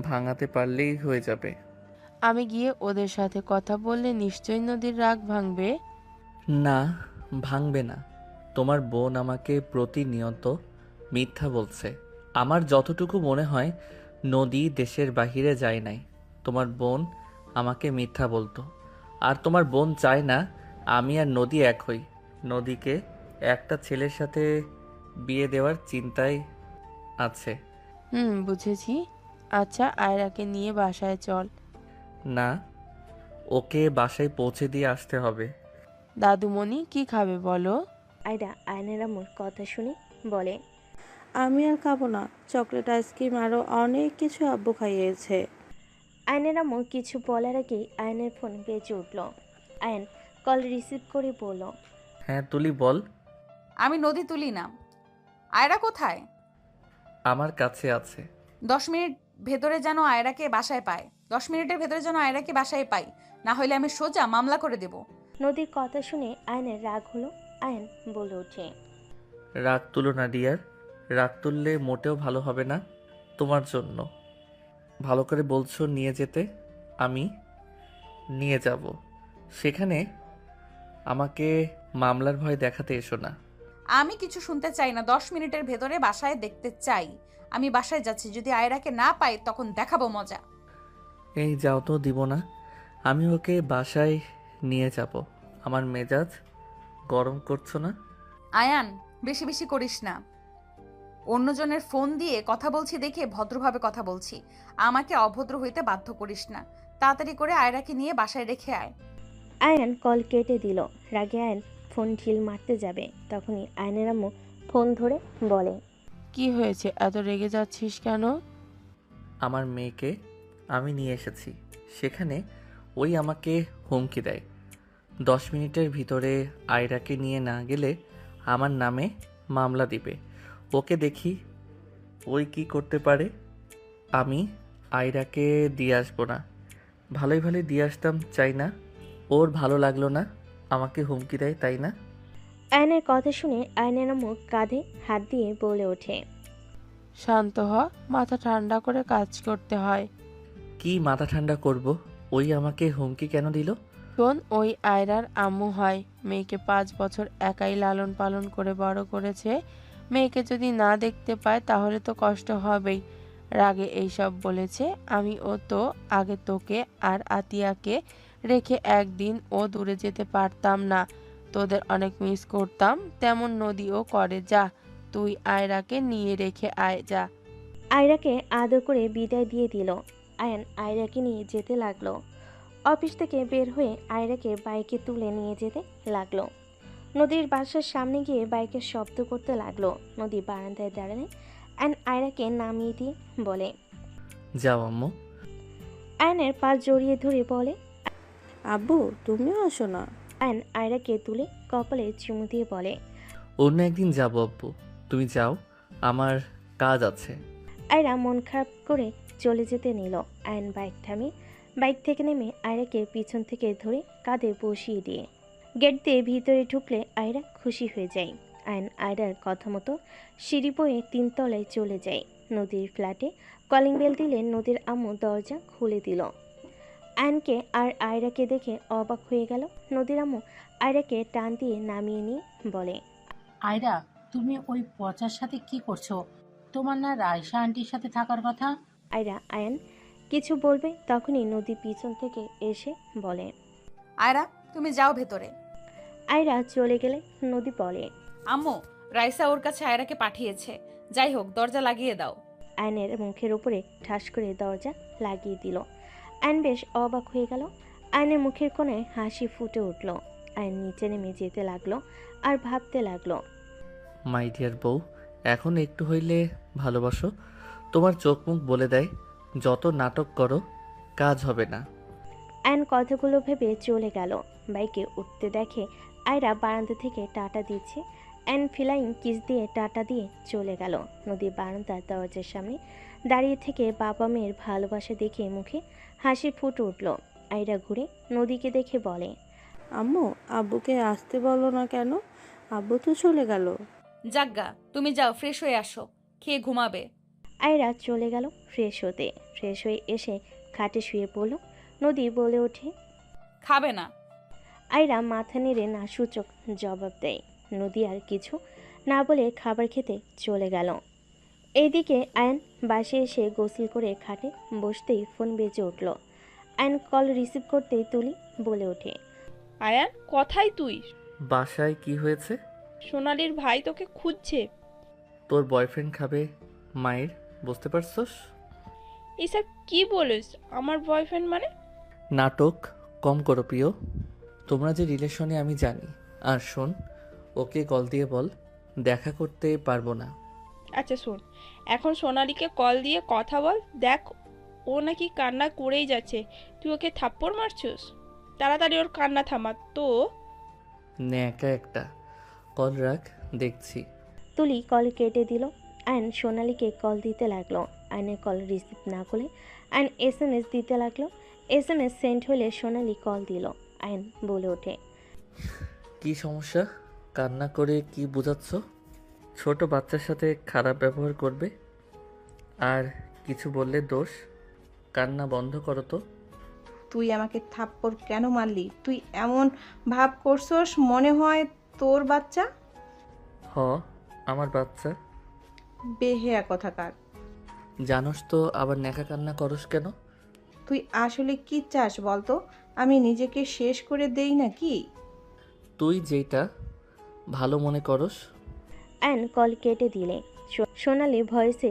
ভাঙাতে পারলেই হয়ে যাবে।
আমি গিয়ে ওদের সাথে কথা বললে নিশ্চয়ই নদীর রাগ ভাঙবে।
না, ভাঙবে না। তোমার বোন আমাকে প্রতিনিয়ত মিথ্যা বলছে। আমার যতটুকু মনে হয় নদী দেশের বাহিরে যায় নাই, তোমার বোন আমাকে মিথ্যা বলতো। আর তোমার বোন চায় না আমি আর নদী এক হই। নদীকে একটা ছেলের সাথে বিয়ে দেওয়ার চিন্তায় আছে।
বুঝেছি। আচ্ছা, আয়রাকে নিয়ে বাসায় চল।
না, ওকে বাসায় পৌঁছে দিয়ে আসতে হবে।
দাদুমণি কি খাবে বলো?
আয়রা আয়নের আম্মুর কথা শুনে বলে,
আমি আর খাবো না। চকলেট, আইসক্রিম আরও অনেক কিছু আব্বু খাইয়েছে।
আয়নের আম্মু কিছু বলার আগেই আয়নের ফোন বেজে উঠল। আয়ন কল রিসিভ করে বলল,
হ্যাঁ তুলি বল।
আমি নদী তুলি না। আয়রা কোথায়?
আমার কাছে আছে।
10 মিনিট ভেতরে যেন আয়রাকে বাসায় পায়। 10 মিনিটের ভেতরে যেন আয়রাকে বাসায় পাই, না হলে আমি সোজা মামলা করে দেব।
নদীর কথা শুনে আয়নের রাগ হলো। আয়ন বলে ওঠে,
রাগ তুলো না ডিয়ার, রাগ তুললে মোটেও ভালো হবে না তোমার জন্য। ভালো করে বলছো নিয়ে যেতে, আমি নিয়ে যাব। সেখানে আমাকে মামলার ভয় দেখাতে এসো না।
আমি কিছু শুনতে চাই না। 10 মিনিটের ভেতরে বাসায় দেখতে চাই। আমি বাসায় যাচ্ছি, যদি আয়রাকে না পাই তখন দেখাবো মজা।
এই যাও তো, দিব না। আমি ওকে বাসায় নিয়ে যাব। আমার মেজাজ গরম করছো না?
আয়ান, বেশি বেশি করিস না। অন্যজনের ফোন দিয়ে কথা বলছি দেখে ভদ্রভাবে কথা বলছি। আমাকে অভদ্র হইতে বাধ্য করিস না। তাড়াতাড়ি করে আয়রাকে নিয়ে বাসায় রেখে আয়।
আয়ন কল কেটে দিল। রাগে আয়ন ফোন ঢিল মারতে যাবে, তখনই আয়নের আম্মু ফোন ধরে বলে,
কি হয়েছে, এত রেগে যাচ্ছিস কেন?
আমার মেয়েকে আমি নিয়ে এসেছি, সেখানে ওই আমাকে হুমকি দেয় 10 মিনিটের ভিতরে আয়রাকে নিয়ে না গেলে আমার নামে মামলা দিবে। ওকে দেখি ওই কি করতে পারে। আমি আয়রাকে দিয়ে আসবো না, ভালোই ভালোই দিয়ে আসতাম, চাই না। ওর ভালো লাগলো না, আমাকে হুমকি দেয়, তাই না?
আয়নের কথা শুনে আয়নের আম্মু কাঁধে হাত দিয়ে বলে ওঠে,
শান্ত হ, মাথা ঠান্ডা করে কাজ করতে হয়।
কি মাথা ঠান্ডা করব? ওই আমাকে হুমকি কেন দিল?
শোন, ওই আয়রার আম্মু হয়। মেয়েকে 5 বছর একাই লালন পালন করে বড় করেছে। মেয়েকে যদি না দেখতে পায় তাহলে তো কষ্ট হবেই। রাগে এইসব বলেছে। আমি ও তো আগে তোকে আর আতিয়াকে রেখে একদিন ও দূরে যেতে পারতাম না। তোদের অনেক মিস করতাম। তেমন নদীও করে। যা, তুই আয়রাকে নিয়ে রেখে আয়, যা।
আয়রাকে আদর করে বিদায় দিয়ে দিল। আয়ন আয়রাকে নিয়ে যেতে লাগলো। অফিস থেকে বের হয়ে আয়রাকে বাইকে তুলে নিয়ে যেতে লাগলো। নদীর বাসার সামনে গিয়ে বাইকের শব্দ করতে লাগলো। নদী বারান্দায় দাঁড়ালে আয়রাকে নামিয়ে দিয়ে বলে,
যাও আম্মু।
আয়নের পা জড়িয়ে ধরে বলে,
আব্বু তুমিও আসো না।
আয়ন আয়রাকে তুলে কপালে চুমু দিয়ে বলে,
অন্য একদিন যাবো আব্বু, তুমি যাও, আমার কাজ আছে।
আয়রা মন খারাপ করে চলে যেতে নিল। আয়ন বাইক থামিয়ে বাইক থেকে নেমে আয়রাকে পিছন থেকে ধরে কাঁধে বসিয়ে দিয়ে গেট দিয়ে ভিতরে ঢুকলে আয়রা খুশি হয়ে যায়। আয়ন আয়রার কথা মতো সিঁড়ি বয়ে 3 তলায় চলে যায়। নদীর ফ্ল্যাটে কলিং বেল দিলে নদীর আম্মু দরজা খুলে দিল। আয়নকে আর আয়রাকে দেখে অবাক হয়ে গেল। নদীর আম্মু আয়রাকে টান দিয়ে নামিয়ে নিয়ে বলে,
আয়রা, তুমি ওই পচার সাথে কি করছো? তোমার না রায়সা আন্টির সাথে থাকার কথা?
আয়ন কিছু বলবে, তখনই নদী পিছন থেকে এসে বলে,
আয়রা, তুমি যাও ভেতরে।
আয়রা চলে গেলে নদী বলে,
আম্মু, রাইসা ওর কাছে আয়রাকে পাঠিয়েছে। যাই হোক, দরজা লাগিয়ে দাও।
আয়নের মুখের উপরে ঠাস করে দরজা লাগিয়ে দিল। আয়ন বেশ অবাক হয়ে গেল। আয়নের মুখের কোণে হাসি ফুটে উঠল। আয়ন নিচে নেমে যেতে লাগলো আর ভাবতে লাগলো,
মাই ডিয়ার বউ, এখন একটু হইলে ভালোবাসো। তোমার চোখ মুখ বলে দেয় যত নাটক করো কাজ হবে না।
আয়ন কথাগুলো ভেবে চলে গেল। বাইকে উঠতে দেখে আয়রা বারান্দা থেকে টাটা দিচ্ছে। আয়ন ফ্লাইং কিস দিয়ে টাটা দিয়ে চলে গেল। নদী বারান্দার দরজার সামনে দাঁড়িয়ে থেকে বাবা মেয়ের ভালোবাসা দেখে মুখে হাসি ফুটে উঠল। আয়রা ঘুরে নদীকে দেখে বলে,
আম্মু আব্বুকে আসতে বলো না কেন? আব্বু তো চলে গেল।
যাজ্ঞা, তুমি যাও, ফ্রেশ হয়ে আসো, খেয়ে ঘুমাবে।
আয়রা চলে গেল ফ্রেশ হতে। ফ্রেশ হয়ে এসে খাটে শুয়ে পড়ল। নদী বলে ওঠে,
খাবে না?
আয়রা মাথা নেড়ে না সূচক জবাব দেয়। নদী আর কিছু না বলে খাবার খেতে চলে গেল। এইদিকে আয়ন বাসে এসে গোসল করে খাটে বসতেই ফোন বেজে উঠল। আয়ন কল রিসিভ করতেই তুলি বলে ওঠে,
আয়ান, কোথায় তুই?
বাসায় কি হয়েছে?
সোনালির ভাই তোকে খুঁজছে।
তোর বয়ফ্রেন্ড খাবে মায়ের, বুঝতে পারছস?
এইসব কি বলিস? আমার বয়ফ্রেন্ড মানে?
নাটক কম করো প্রিয়, তোমরা যে রিলেশনে আমি জানি। আর শোন, ওকে কল দিয়ে বল দেখা করতে পারবো না।
আচ্ছা শোন, এখন সোনালীকে কল দিয়ে কথা বল, দেখ ও নাকি কান্না করেই যাচ্ছে, তুই ওকে থাপ্পড় মারছিস। তাড়াতাড়ি ওর কান্না থামা তো।
ন্যাকা একটা, কল রাখ, দেখছি।
তুলি কল কেটে দিল। আয়ন সোনালীকে কল দিতে লাগলো। আয়নের কল রিসিভ না করলে আয়ন SMS দিতে লাগলো। SMS সেন্ড হলে সোনালী কল দিল। আয়ন বলে ওঠে,
কি সমস্যা? কান্না করে কি বোঝাচ্ছ? ছোট বাচ্চার সাথে খারাপ ব্যবহার করবে? আর কিছু বললে দোষ। কান্না বন্ধ করো তো।
তুই আমাকে থাপ্পড় কেন মারলি? তুই এমন ভাব করছস মনে হয় তোর বাচ্চা।
হ, আমার বাচ্চা।
বেহেয়া কথাকার।
জানোস তো, আবার ন্যাকা কান্না করস কেন?
তুই আসলে কি চাস বলতো? আমি নিজেকে শেষ করে দেই নাকি?
তুই যেটা ভালো মনে করস।
আয়ন কল কেটে দিলে সোনালী ভয়েসে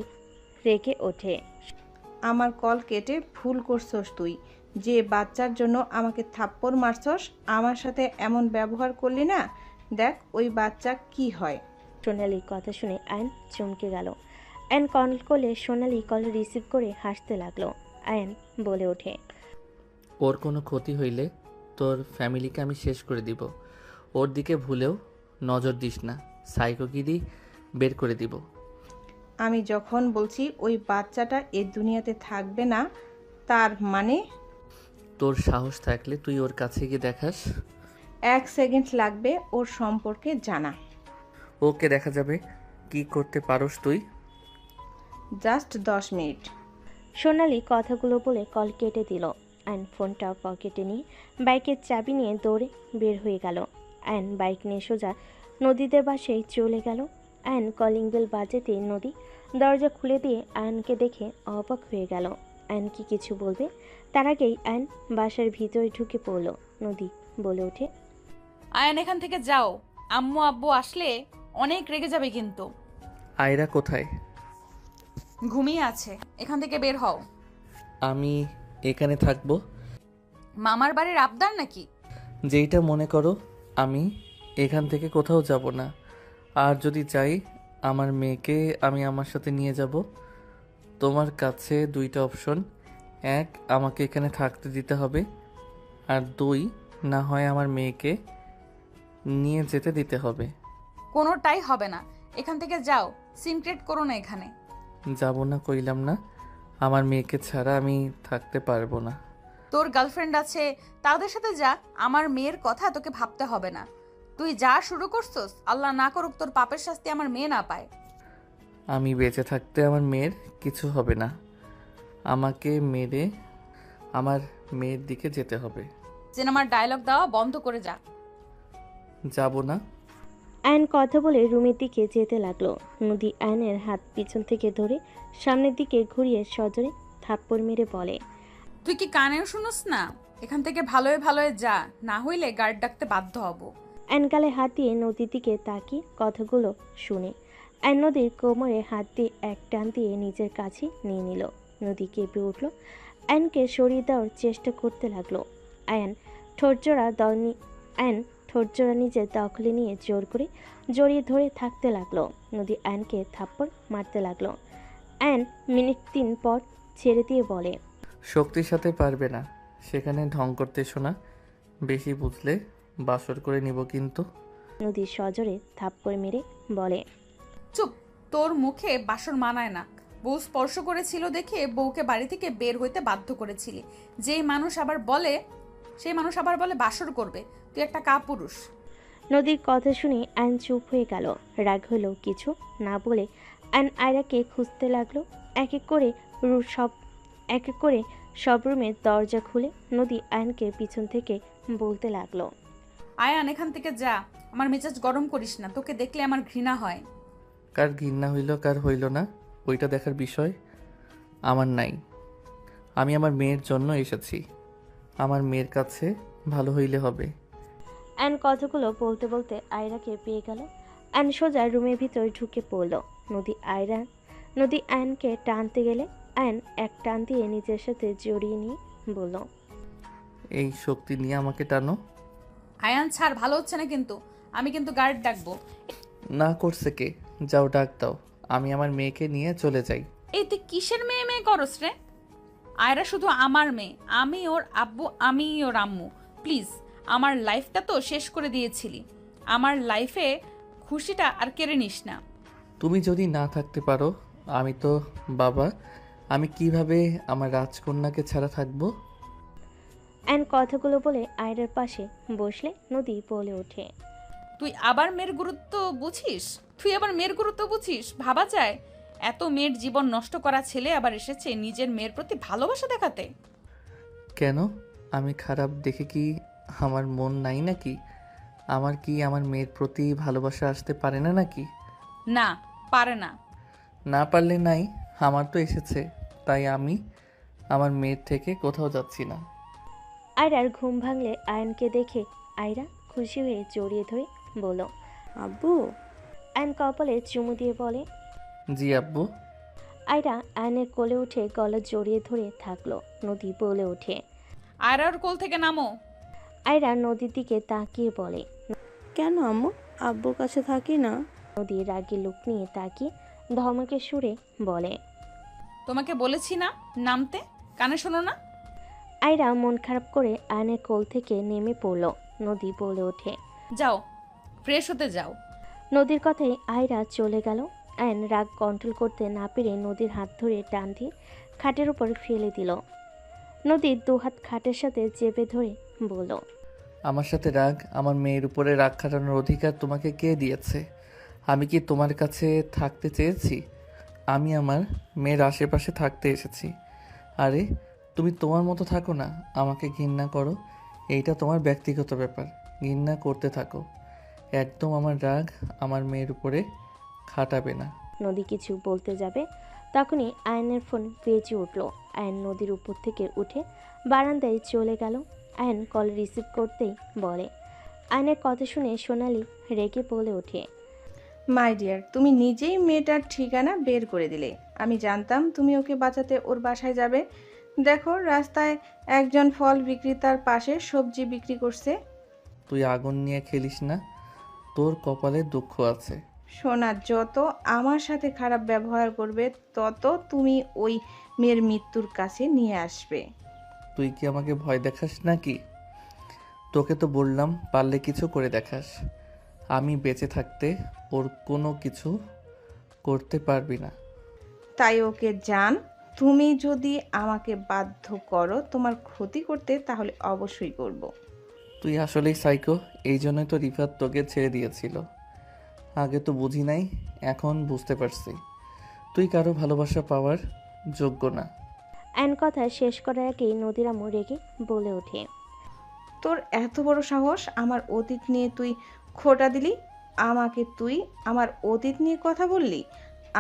রেগে ওঠে,
আমার কল কেটে ভুল করছস তুই। যে বাচ্চার জন্য আমাকে থাপ্পড় মারছস, আমার সাথে এমন ব্যবহার করলি না, দেখ ওই বাচ্চা কি হয়।
সোনালীর কথা শুনে আয়ন চমকে গেল। আয়ন কল করলে সোনালী কল রিসিভ করে হাসতে লাগলো। আয়ন বলে ওঠে,
ওর কোনো ক্ষতি হইলে তোর ফ্যামিলিকে আমি শেষ করে দিব। ওর দিকে ভুলেও নজর দিস না, সাইকোগিরি বের করে দিব।
আমি যখন বলছি ওই বাচ্চাটা এ দুনিয়াতে থাকবে না, তার মানে?
তোর সাহস থাকলে তুই ওর কাছে গিয়ে দেখাস।
1 সেকেন্ড লাগবে ওর সম্পর্কে জানা।
ওকে, দেখা যাবে কি করতে পারোস তুই।
Just 10 minute.
সোনালী কথাগুলো বলে কল কেটে দিল। আয়ন ফোনটা পকেটে নিয়ে বাইকের চাবি নিয়ে দৌড়ে বের হয়ে গেল। আয়ন বাইক নিয়ে সোজা নদীদের বাসায় চলে গেল। আয়ন কলিং বেল বাজাতে নদী দরজা খুলে দিয়ে আয়নকে দেখে অবাক হয়ে গেল। আয়ন কি কিছু বলবে, তার আগেই আয়ন বাসার ভিতরে ঢুকে পড়ল। নদী বলে ওঠে,
আয়ান এখান থেকে যাও, আম্মু আব্বু আসলে অনেক রেগে যাবে কিন্তু।
আয়রা কোথায়?
ঘুমিয়ে আছে, এখান থেকে বের হও।
আমি এখানে থাকবো।
মামার বাড়ির আবদার নাকি?
যেইটা মনে করো। আমি এখান থেকে কোথাও যাব না। আর যদি যাই, আমার মেয়েকে আমি আমার সাথে নিয়ে যাব। তোমার কাছে 2টা অপশন। 1, আমাকে এখানে থাকতে দিতে হবে। আর 2, না হয় আমার মেয়েকে নিয়ে যেতে দিতে হবে।
কোনোটাই হবে না, এখান থেকে যাও। সিনক্রেট করো না এখানে।
যাব না কইলাম না। আমার মেয়েকে ছাড়া আমি থাকতে পারবো না।
তোর গার্লফ্রেন্ড আছে, তাদের সাথে যা। আমার মেয়ের কথা তোকে ভাবতে হবে না। তুই যা শুরু করছস, আল্লাহ না করুক তোর পাপের শাস্তি আমার মেয়ে না পায়।
আমি বেঁচে থাকতে আমার মেয়ের কিছু হবে না। আমাকে মেরে আমার মেয়ের দিকে যেতে হবে।
যেন আমার ডায়লগ দেওয়া বন্ধ করে যা।
যাব না।
আয়ন কথা বলে রুমের দিকে যেতে লাগলো। নদী আয়নের হাত পিছন থেকে ধরে সামনের দিকে ঘুরিয়ে সজোরে থাপ্পড় মেরে বলে,
তুই কি কানেও শুনোস না? এখান থেকে ভালোয় ভালোয় যা, না হইলে গার্ড ডাকতে বাধ্য হব।
আয়ন গালে হাত দিয়ে নদীর দিকে তাকিয়ে কথাগুলো শুনে আয়ন নদীর কোমরে হাত দিয়ে এক টান দিয়ে নিজের কাছে নিয়ে নিল। নদী কেঁপে উঠল। আয়নকে সরিয়ে দেওয়ার চেষ্টা করতে লাগলো। আয়ন ঠোঁটজোড়া নিজের দখলে নিয়ে জোর করে জড়িয়ে ধরে থাকতে লাগলো। নদী আয়নকে থাপ্পড় মারতে লাগলো। আয়ন মিনিট 3 পর ছেড়ে দিয়ে বলে,
শক্তির সাথে পারবে না, সেখানে ঢং করতে শোনা। বেশি বুঝলে বাসর করে নিব কিন্তু।
নদী সজোরে থাপ্পড় মেরে বলে,
চুপ, তোর মুখে বাসর মানায় না। বউ স্পর্শ করেছিল দেখে বউকে বাড়ি থেকে বের হইতে বাধ্য করেছিলি। সেই মানুষ আবার বলে বাসর করবে। তুই একটা কাপুরুষ।
নদীর কথা শুনে আয়ন চুপ হয়ে গেল। রাগ হলেও কিছু না বলে আয়ন আয়রাকে খুঁজতে লাগলো। এক এক করে সব রুমের দরজা খুলে নদী আয়নকে পিছন থেকে বলতে লাগলো,
আয়ান এখান থেকে যা, আমার মেজাজ গরম করিস না। তোকে দেখলে আমার ঘৃণা হয়।
কার ঘৃণা হইল কার হইল না ওইটা দেখার বিষয় আমার নাই। আমি আমার মেয়ের জন্য এসেছি। আমার মেয়ের কাছে ভালো হইলে হবে।
আয়ন কথাগুলো বলতে বলতে আয়রাকে পেয়ে গেল। আয়ন সোজা রুমের ভিতর ঢুকে পড়ল। নদী আয়নকে টানতে গেলে আয়ন এক টান দিয়ে নিজের সাথে জড়িয়ে নিয়ে বলল,
এই শক্তি নিয়ে আমাকে টানো।
আয়ান ছাড়, ভালো হচ্ছে না কিন্তু। আমি কিন্তু গার্ড ডাকবো।
না করছে কে? যাও ডাক দাও। আমি আমার মেয়েকে নিয়ে চলে যাই।
এই তুই কিসের মেয়ে মেয়ে করস রে? আয়রা শুধু আমার মেয়ে, আমি ওর আব্বু, আমি ওর আম্মু। প্লিজ, আমার লাইফটা তো শেষ করে দিয়েছিলি, আমার লাইফে খুশিটা আর কেড়ে নিস না।
তুমি যদি না থাকতে পারো, আমি তো বাবা, আমি কিভাবে আমার রাজকন্যাকে ছাড়া থাকবো?
অ্যান্ড কথাগুলো বলে আয়রার পাশে বসলে নদী বলে ওঠে,
তুই আবার মেয়ের গুরুত্ব বুঝিস? ভাবা যায় এত মেয়ের জীবন নষ্ট করা ছেলে আবার এসেছে নিজের মেয়ের প্রতি ভালোবাসা দেখাতে।
কেন? আমি খারাপ দেখে কি আমার মন নাই নাকি? আমার কি আমার মেয়ের প্রতি ভালোবাসা আসতে পারে না নাকি?
না, পারে না।
না পারলে নাই, আমার তো এসেছে, তাই আমি আমার মেয়ের থেকে কোথাও যাচ্ছি না।
আয়রার ঘুম ভাঙলে আয়নকে দেখে আয়রা খুশি হয়ে জড়িয়ে ধরে বলল,
আব্বু।
আয়ন কপালে চুমু দিয়ে বলে,
জি আব্বু।
আয়রা আয়নের কোলে উঠে গলা জড়িয়ে ধরে থাকলো। নদী বলে ওঠে,
আয়রার কোল থেকে নামো।
আয়রা নদীর দিকে তাকিয়ে বলে,
কেন আম্মু? আব্বুর কাছে থাকি না।
নদী রাগী লুক নিয়ে তাকিয়ে ধমকে সুরে বলে,
তোমাকে বলেছি না নামতে, কানে শোনো না?
আয়রা মন খারাপ করে আয়নের কোল থেকে নেমে পড়ল। নদী বলে ওঠে,
যাও, ফ্রেশ হতে যাও।
নদীর কথায় আয়রা চলে গেল। আয়ন রাগ কন্ট্রোল করতে না পেরে নদীর হাত ধরে টান দিয়ে খাটের উপর ফেলে দিল। নদীর দুহাত খাটের সাথে চেপে ধরে বলল,
আমার সাথে রাগ, আমার মেয়ের উপরে রাগ খাটানোর অধিকার তোমাকে কে দিয়েছে? আমি কি তোমার কাছে থাকতে চেয়েছি? আমি আমার মেয়ের আশেপাশে থাকতে এসেছি। আরে তুমি তোমার মতো থাকো না, আমাকে ঘৃণা করো, এইটা তোমার ব্যক্তিগত ব্যাপার, ঘৃণা করতে থাকো। একদম আমার রাগ আমার মেয়ের উপরে খাটাবে না।
নদী কিছু বলতে যাবে তখনই আয়নের ফোন বেজে উঠল। আয়ন নদীর উপর থেকে উঠে বারান্দায় চলে গেল। আয়ন কল রিসিভ করতেই বলে, আয়নের কথা শুনে সোনালি রেগে বলে ওঠে,
মাই ডিয়ার, তুমি নিজেই মেয়েটার ঠিকানা বের করে দিলে। আমি জানতাম তুমি ওকে বাঁচাতে ওর বাসায় যাবে। দেখো, রাস্তায় একজন ফল বিক্রেতার পাশে সবজি বিক্রি করছে।
তুই আগুন নিয়ে খেলিস না, তোর কপালে দুঃখ আছে।
সোনা, যত আমার সাথে খারাপ ব্যবহার করবে তত তুমি ওই মেয়ের মৃত্যুর কাছে নিয়ে আসবে।
তুই কি আমাকে ভয় দেখাস নাকি? তোকে তো বললাম পারলে কিছু করে দেখাস। আমি বেঁচে থাকতে ওর কোনো কিছু করতে পারবি না।
তাই ওকে জান, তুমি যদি আমাকে বাধ্য করো তোমার ক্ষতি করতে, তাহলে অবশ্যই করব।
তুই আসলেই সাইকো, এই জন্যই তো রিফাত তোকে ছেড়ে দিয়েছিল। আগে তো বুঝি নাই, এখন বুঝতে পারছি তুই কারো ভালোবাসা পাওয়ার যোগ্য না।
আয়ন কথা শেষ করার আগেই নদীর আম্মু রেগে বলে ওঠে,
তোর এত বড় সাহস, আমার অতীত নিয়ে তুই খোঁটা দিলি। আমাকে তুই আমার অতীত নিয়ে কথা বললি।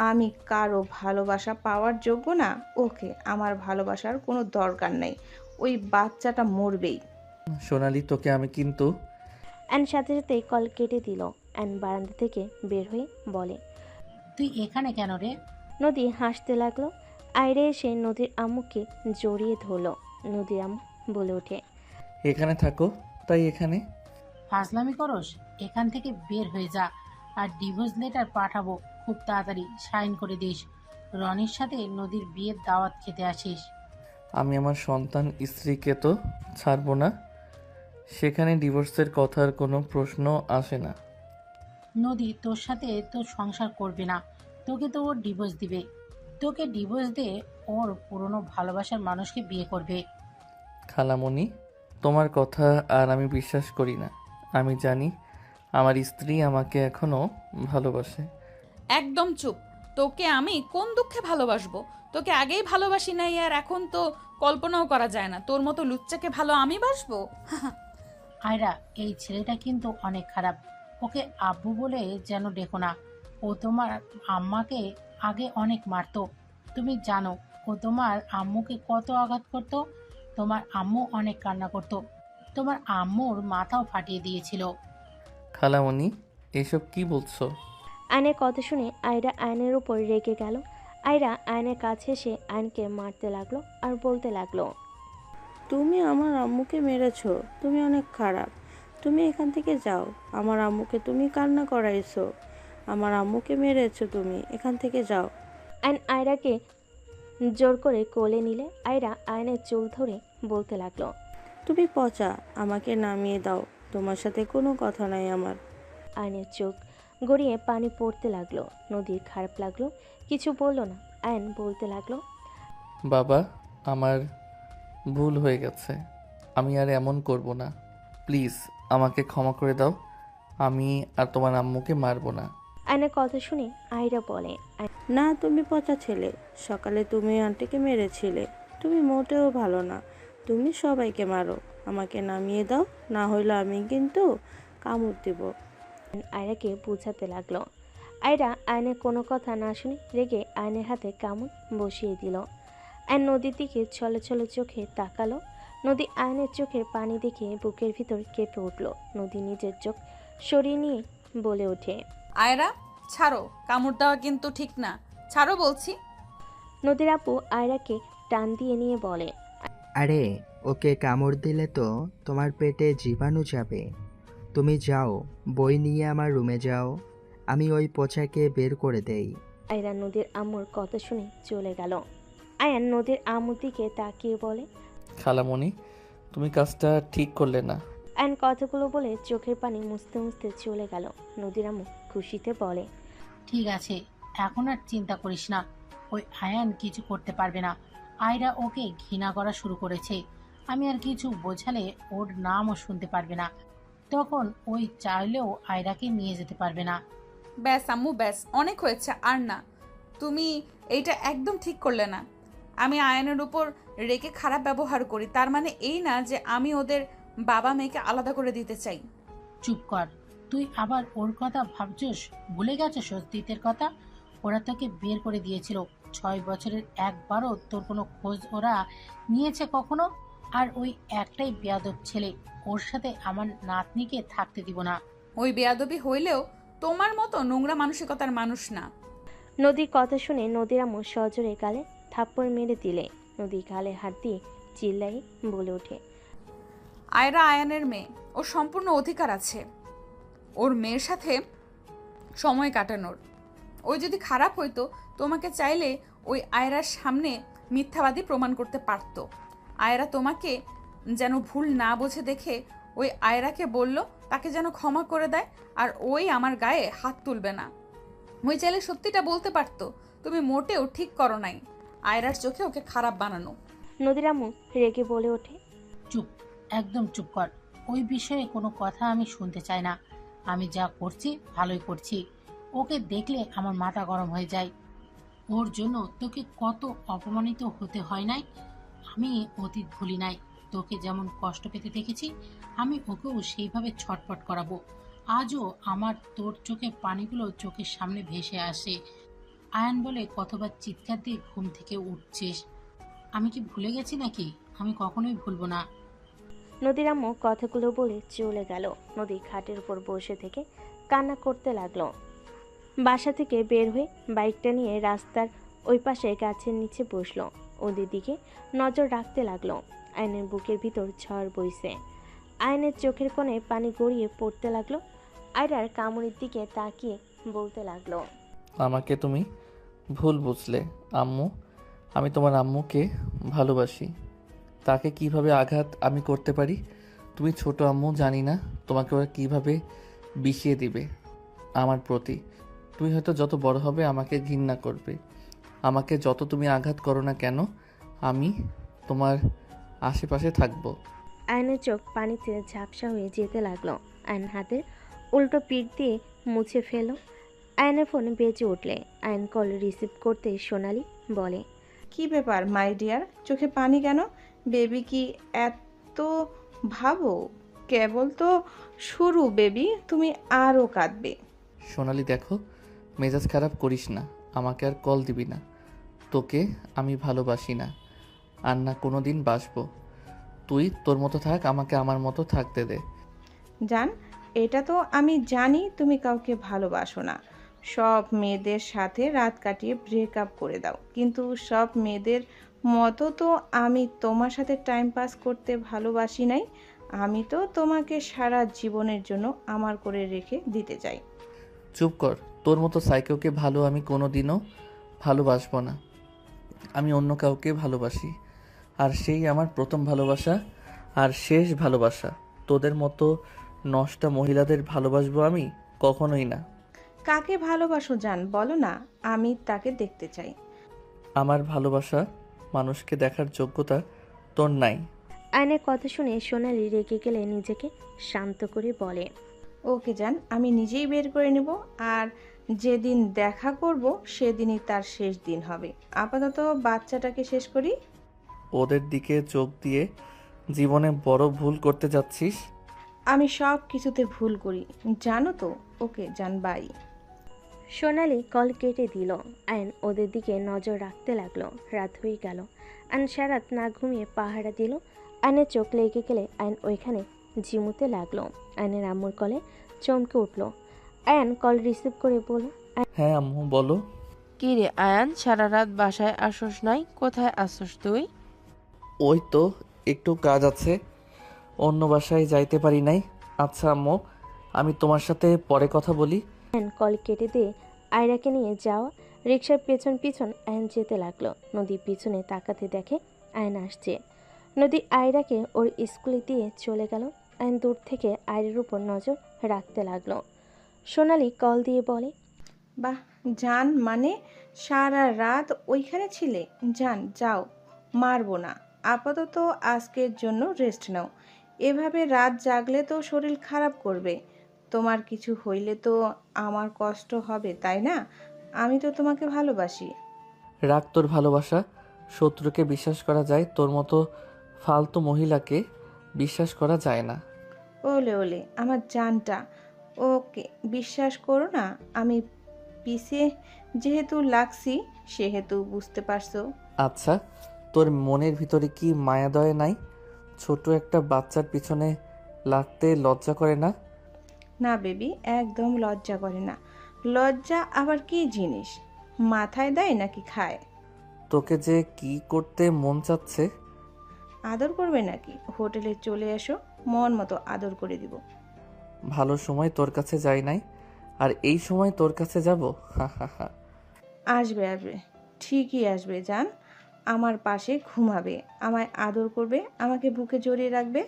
আমি কারো ভালোবাসা পাওয়ার যোগ্য না। ওকে, আমার ভালোবাসার কোনো দরকার নেই। ওই বাচ্চাটা মরবেই।
সোনালি, তোকে আমি কিন্তু।
অ্যান সাথে সাথে কল কেটে দিল। অ্যান বারান্দা থেকে বের হয়ে বলে,
তুই এখানে কেন রে?
নদী হাসতে লাগলো। আয়রে এসে নদীর আম্মুকে জড়িয়ে ধরল। নদীর আম্মু বলে ওঠে,
এখানে থাকো, তাই এখানে।
ফাজলামি করস? এখান থেকে বের হয়ে যা, আর ডিভোর্স লেটার পাঠাবো খুব তাড়াতাড়ি, সাইন করে দিস। রনির সাথে নদীর বিয়ের দাওয়াত খেতে আসিস।
আমি আমার সন্তান স্ত্রীকে তো ছাড়বো না, সেখানে ডিভোর্সের কথার কোনো প্রশ্ন আসে না।
নদী তোর সাথে তো সংসার করবে না, তোকে তো ওর ডিভোর্স দিবে। তোকে ডিভোর্স দিয়ে ওর পুরনো ভালোবাসার মানুষকে বিয়ে করবে।
খালামণি, তোমার কথা আর আমি বিশ্বাস করি না। আমি জানি আমার স্ত্রী আমাকে এখনো ভালোবাসে।
একদম চুপ। তোকে আমি কোন দুঃখে ভালোবাসবো? তোকে আগেই ভালোবাসি নাই, আর এখন তো কল্পনাও করা যায় না তোর মতো লুচ্চাকে ভালো আমি বাসবো।
আয়রা, এই ছেলেটা কিন্তু অনেক খারাপ। ওকে আব্বু বলে যেন ডেকো না। ও তোমার আম্মাকে আগে অনেক মারতো। তুমি জানো ও তোমার আম্মুকে কত আঘাত করতো। তোমার আম্মু অনেক কান্না করতো। তোমার আম্মুর মাথাও ফাটিয়ে দিয়েছিল।
খালামণি, এসব কি বলছো?
আয়নের কথা শুনে আয়রা আয়নের উপর রেগে গেল। আয়রা আয়নের কাছে এসে আয়নকে মারতে লাগলো আর বলতে লাগলো,
তুমি আমার আম্মুকে মেরেছো, তুমি অনেক খারাপ। তুমি এখান থেকে যাও। আমার আম্মুকে তুমি কান্না করাইছো। আমার আম্মুকে মেরেছো তুমি, এখান থেকে যাও।
আয়ন আয়রাকে জোর করে কোলে নিলে আয়রা আয়নের চুল ধরে বলতে লাগলো,
তুমি পচা, আমাকে নামিয়ে দাও, তোমার সাথে কোনো কথা নাই আমার।
আয়নের চোখ গড়িয়ে পানি পড়তে লাগলো। নদীর খারাপ লাগলো, কিছু বলল না। আয়ন বলতে লাগলো,
বাবা, আমার ভুল হয়ে গেছে, আমি আর এমন করব না। প্লিজ আমাকে ক্ষমা করে দাও, আমি আর তোমার আম্মুকে মারবো না।
আয়নের কথা শুনে আয়রা বলে,
না, তুমি পচা ছেলে, সকালে তুমি আন্টিকে মেরেছিলে, তুমি মোটেও ভালো না, তুমি সবাইকে মারো, আমাকে নামিয়ে দাও, না হইলে আমি কিন্তু কামড় দেব।
আয়রাকে বুঝাতে লাগলো। আয়রা আয়নের কোনো কথা না শুনে রেগে আয়নের হাতে কামড় বসিয়ে দিল। আয়ন নদীর দিকে ছলে ছলে চোখে তাকালো। নদী আয়নের চোখের পানি দেখে বুকের ভিতর কেঁপে উঠল। নদী নিজের চোখ সরিয়ে নিয়ে বলে ওঠে,
আয়রা ছাড়ো, কামড় দেওয়া কিন্তু ঠিক না, ছাড়ো বলছি।
নদীর আপু আয়রাকে টান দিয়ে নিয়ে বলে,
আরে ওকে কামড় দিলে তো তোমার পেটে জীবাণু যাবে। তুমি যাও, বই নিয়ে আমার রুমে যাও, আমি ওই পচাকে বের করে দেই।
আয়রা নদীর আম্মুর কথা শুনে চলে গেল। আয়ান নদীর আম্মুর দিকে তাকিয়ে বলে,
খালামণি, তুমি কাজটা ঠিক করলে না।
আয়ন কথাগুলো বলে চোখের পানি মুছতে মুছতে চলে গেল। নদীর আম্মু খুশিতে বলে,
ঠিক আছে, এখন আর চিন্তা করিস না, ওই আয়ান কিছু করতে পারবে না। আয়রা ওকে ঘৃণা করা শুরু করেছে, আমি আর কিছু বোঝালে ওর নামও শুনতে পারবে না, তখন ওই চাইলেও আয়রাকে নিয়ে যেতে পারবে না।
ব্যাস আম্মু, ব্যাস, অনেক হয়েছে, আর না। তুমি এইটা একদম ঠিক করলে না। আমি আয়নের উপর রেখে খারাপ ব্যবহার করি, তার মানে এই না যে আমি ওদের বাবা মেয়েকে আলাদা করে দিতে চাই।
চুপ কর, তুই আবার ওর কথা ভাবছিস? ভুলে গেছিস অতীতের কথা? ওরা তোকে বের করে দিয়েছিল, 6 বছরের একবারও তোর কোনো খোঁজ ওরা নিয়েছে কখনো? আর ওই একটাই বেয়াদব ছেলে, ওর সাথে আমার নাতনিকে থাকতে দিব না।
ওই বেয়াদবি হইলেও তোমার মতো নোংরা মানসিকতার মানুষ না।
নদীর কথা শুনে নদীর আম্মু সজোরে গালে থাপ্পড় মেরে দিলে। নদী গালে হাত দিয়ে চিল্লাই বলে ওঠে,
আয়রা আয়ানের মেয়ে, ওর সম্পূর্ণ অধিকার আছে ওর মেয়ের সাথে সময় কাটানোর। ওই যদি খারাপ হইতো তোমাকে চাইলে ওই আয়রার সামনে মিথ্যাবাদী প্রমাণ করতে পারতো। আয়রা তোমাকে যেন ভুল না বোঝে দেখে ওই আয়রাকে বলল তাকে যেন ক্ষমা করে দেয়, আর ওই আমার গায়ে হাত তুলবে না। ওই চাইলে সত্যিটা বলতে পারতো, তুমি মোটেও ঠিক করো নাই আয়রার চোখে ওকে খারাপ বানানো।
নদীর আম্মু রেগে বলে ওঠে,
চুপ, একদম চুপ কর, ওই বিষয়ে কোনো কথা আমি শুনতে চাই না। আমি যা করছি ভালোই করছি, ওকে দেখলে আমার মাথা গরম হয়ে যায়। ওর জন্য তোকে কত অপমানিত হতে হয় নাই? আমি অতীত ভুলি নাই, তোকে যেমন কষ্ট পেতে দেখেছি আমি ওকেও সেইভাবে ছটফট করাবো। আজও আমার তোর চোখে পানিগুলো চোখের সামনে ভেসে আসে। আয়ান বলে কতবার চিৎকার দিয়ে ঘুম থেকে উঠছিস, আমি কি ভুলে গেছি নাকি? আমি কখনোই ভুলবো না।
নদীর আম্মু কথাগুলো বলে চলে গেল। নদী খাটের উপর বসে থেকে কান্না করতে লাগলো। বাসা থেকে বের হয়ে বাইকটা নিয়ে রাস্তার ওই পাশে গাছের নিচে বসলো। ওদের দিকে নজর রাখতে লাগলো। আয়নের বুকের ভিতর ঝড় বইছে। আয়নের চোখের কোণে পানি গড়িয়ে পড়তে লাগলো। আয়রার কামড়ের দিকে তাকিয়ে বলতে লাগলো,
আমাকে তুমি ভুল বুঝলে আম্মু, আমি তোমার আম্মুকে ভালোবাসি। তাকে কিভাবে আঘাত আমি করতে পারি তুমি ছোট আম্মু জানি না। তোমাকে ওরা কীভাবে বিষিয়ে দিবে আমার প্রতি। তুমি হয়তো যত বড় হবে আমাকে ঘৃণা করবে। আমাকে যত তুমি আঘাত করো না কেন, আমি তোমার আশেপাশে থাকবো।
আয়নের চোখ পানিতে ঝাপসা হয়ে যেতে লাগলো। আয়ন হাতের উল্টো পিঠ দিয়ে মুছে ফেল। আয়নের ফোন বেজে উঠলে আয়ন কল রিসিভ করতে সোনালি বলে,
কি ব্যাপার মাই ডিয়ার, চোখে পানি কেন? বেবি কি এত ভাবো? কেবল তো শুরু বেবি, তুমি আরও কাঁদবে।
সোনালি দেখো, মেজাজ খারাপ করিস না, আমাকে আর কল দিবি না। তোকে আমি ভালোবাসি না, আর না কোনো দিন বাসবো। তুই তোর মতো থাক, আমাকে আমার মতো থাকতে দে।
জান, এটা তো আমি জানি তুমি কাউকে ভালোবাসো না। সব মেয়েদের সাথে রাত কাটিয়ে ব্রেকআপ করে দাও, কিন্তু সব মেয়েদের মতো তো আমি তোমার সাথে টাইম পাস করতে ভালোবাসি নাই। আমি তো তোমাকে সারা জীবনের জন্য আমার করে রেখে দিতে চাই।
চুপ কর, তোর মতো সাইকোকে ভালো আমি কোনো দিনও ভালোবাসবো না। আমি অন্য কাউকে ভালোবাসি, আর সেই আমার প্রথম ভালোবাসা আর শেষ ভালোবাসা। তোদের মতো নষ্টা মহিলাদের ভালোবাসবো আমি কখনোই না।
কাকে ভালোবাসো জান বলো না, আমি তাকে দেখতে চাই।
আমার ভালোবাসা মানুষকে দেখার যোগ্যতা তোর নাই।
আয়নের কথা শুনে সোনালি রেগে গেলে নিজেকে শান্ত করে বলে,
ওকে জান, আমি নিজেই বের করে নেব, আর যেদিন দেখা করব সেদিনই তার শেষ দিন হবে। আপাতত বাচ্চাটাকে শেষ করি।
ওদের দিকে চোখ দিয়ে জীবনে বড় ভুল করতে যাচ্ছিস।
আমি সব কিছুতে ভুল করি জানো তো। ওকে জান, বাই।
সোনালি কল কেটে দিল। আয়ন ওদের দিকে নজর রাখতে লাগলো। রাত হয়ে গেল। আয়ন সারাত না ঘুমিয়ে পাহারা দিল। আয়নের চোখ লেগে গেলে আয়ন ওইখানে ঝিমুতে লাগলো। আয়নের আম্মুর কলে চমকে উঠল। আয়ন কল রিসিভ করে বলল,
হ্যাঁ আম্মু বলো।
কি রে আয়ান, সারা রাত বাসায় আসোস নাই? কোথায় আসোস তুই?
ওই তো একটু কাজ আছে, অন্য বাসায় যাইতে পারি নাই। আচ্ছা আম্মু, আমি তোমার সাথে পরে কথা বলি।
আয়ন কল কেটে দিয়ে আয়রাকে নিয়ে যাওয়া রিক্সার পেছন পিছন আয়ন যেতে লাগলো। নদী পিছনে তাকাতে দেখে আয়ন আসছে। নদী আয়রাকে ওর স্কুলে দিয়ে চলে গেল। আয়ন দূর থেকে আয়রের উপর নজর রাখতে লাগলো। সোনালি কল দিয়ে বলে,
বাহ জান, মানে সারা রাত ওইখানে ছিলে? জান যাও, মারবো না। আপাতত আজকের জন্য রেস্ট নাও। এভাবে রাত জাগলে তো শরীর খারাপ করবে। তোমার কিছু হইলে তো আমার কষ্ট হবে, তাই না? আমি তো তোমাকে ভালোবাসি।
রাগ তোর ভালোবাসা, শত্রুকে বিশ্বাস করা যায়, তোর মতো ফালতু মহিলাকে বিশ্বাস করা যায় না।
ওলে ওলে আমার জানটা। ওকে বিশ্বাস করো না, আমি পিছে যেহেতু লাগছি সেহেতু বুঝতে পারছো।
আচ্ছা, তোর মনের ভিতরে কি মায়াদয় নাই? ছোট একটা বাচ্চার পিছনে লাগতে লজ্জা করে না?
না বেবি, একদম লজ্জা করে না। লজ্জা আবার কি জিনিস? মাথায় দেয় নাকি খায়?
তোকে যে কি করতে মন চাচ্ছে।
আদর করবে নাকি? হোটেলে চলে এসো, মন মতো আদর করে দিব।
ভালো সময় তোর কাছে যাই নাই, আর এই সময় তোর কাছে যাব? হা হা হা।
আসবে আসবে, ঠিকই আসবে জান। আমার পাশে ঘুমাবে, আমায় আদর করবে, আমাকে বুকে জড়িয়ে রাখবে।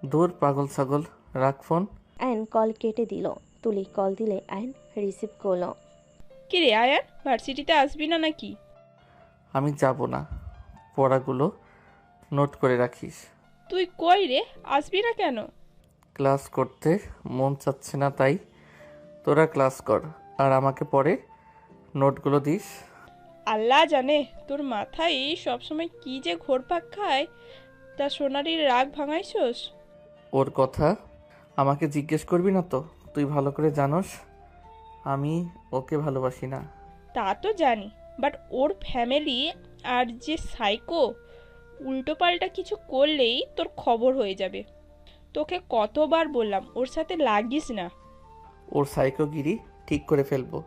দূর পাগল ছাগল, রাখ ফোন।
আয়ন কল কেটে দিল। তুলি কল দিলে আয়ন রিসিভ করলো।
কি রে আয়ান, ভার্সিটিতে আসবি না নাকি?
আমি যাব না, পড়াগুলো নোট করে রাখিস।
তুই কই রে, আসবি না কেন?
ক্লাস করতে মন চাচ্ছে না, তাই। তোরা ক্লাস কর আর আমাকে পরে নোটগুলো দিস।
আল্লাহ জানে তোর মাথায় সবসময় কি যে ঘোরপাক খায়, তা সোনারির রাগ ভাঙাইছস?
ওর কথা আমাকে জিজ্ঞেস করবি না তো? তুই ভালো করে জানোস আমি ওকে ভালোবাসি না।
তা তো জানি, বাট ওর ফ্যামিলি আর যে সাইকো, উল্টোপাল্টা কিছু করলেই তোর খবর হয়ে যাবে। তোকে কতবার বললাম ওর সাথে লাগিস না।
ওর সাইকোগিরি ঠিক করে ফেলবো।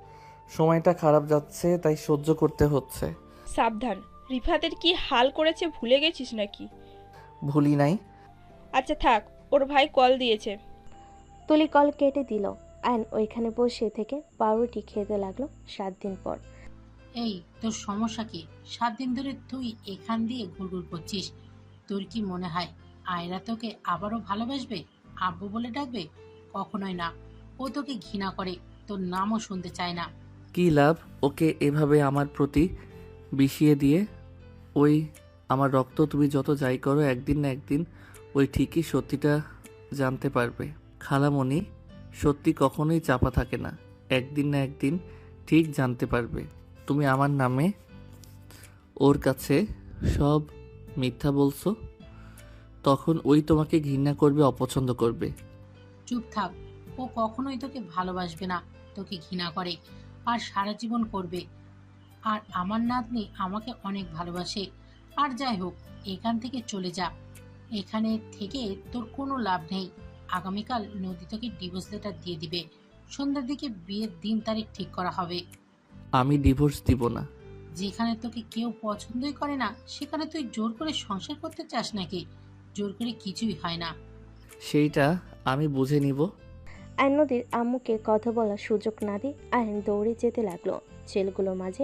সময়টা খারাপ যাচ্ছে, তাই সহ্য করতে হচ্ছে।
সাবধান, রিফাতের কি হাল করেছে ভুলে গেছিস নাকি?
ভুলি নাই।
আচ্ছা থাক, ওর ভাই কল দিয়েছে।
তুলি কল কেটে দিল। আয়ন ওইখানে বসে থেকে পাউরুটি খেতে লাগলো 7 দিন পর।
এই তোর সমস্যা কি? 7 দিন ধরে তুই এখান দিয়ে ঘুরঘুর করছিস। তোর কি মনে হয় আয়রা তোকে আবারও ভালোবাসবে, আব্বু বলে ডাকবে? কখনোই না। ও তোকে ঘৃণা করে, তোর নামও শুনতে চায় না।
কি লাভ ওকে এভাবে আমার প্রতি বিষিয়ে দিয়ে? ওই আমার রক্ত, তুমি যত যাই করো একদিন না একদিন ওই ঠিকই সত্যিটা জানতে পারবে। খালামণি, সত্যি কখনোই চাপা থাকে না, একদিন না একদিন ঠিক জানতে পারবে। তুমি আমার নামে ওর কাছে সব মিথ্যা বলছো, তখন ওই তোমাকে ঘৃণা করবে, অপছন্দ করবে।
চুপ থাক, ও কখনোই তোকে ভালোবাসবে না, তোকে ঘৃণা করে আর সারা জীবন করবে। আর আমার নাতনি আমাকে অনেক ভালোবাসে। আর যাই হোক, এখান থেকে চলে যা। এখানে থেকে তোর কোনো লাভ নেই। আগামীকাল নদী তোকে ডিভোর্স লেটার দিয়ে দিবে। সন্ধ্যার দিকে বিয়ের দিন তারিখ ঠিক করা হবে।
আমি ডিভোর্স দিব না।
যেখানে তোকে কেউ পছন্দই করে না, সেখানে তুই জোর করে সংসার করতে চাস নাকি? জোর করে কিছুই হয় না।
সেইটা আমি বুঝে নিব।
আয়ন নদীর আম্মুকে কথা বলার সুযোগ না দিয়ে আয়ন দৌড়ে যেতে লাগলো। ছেলেগুলোর মাঝে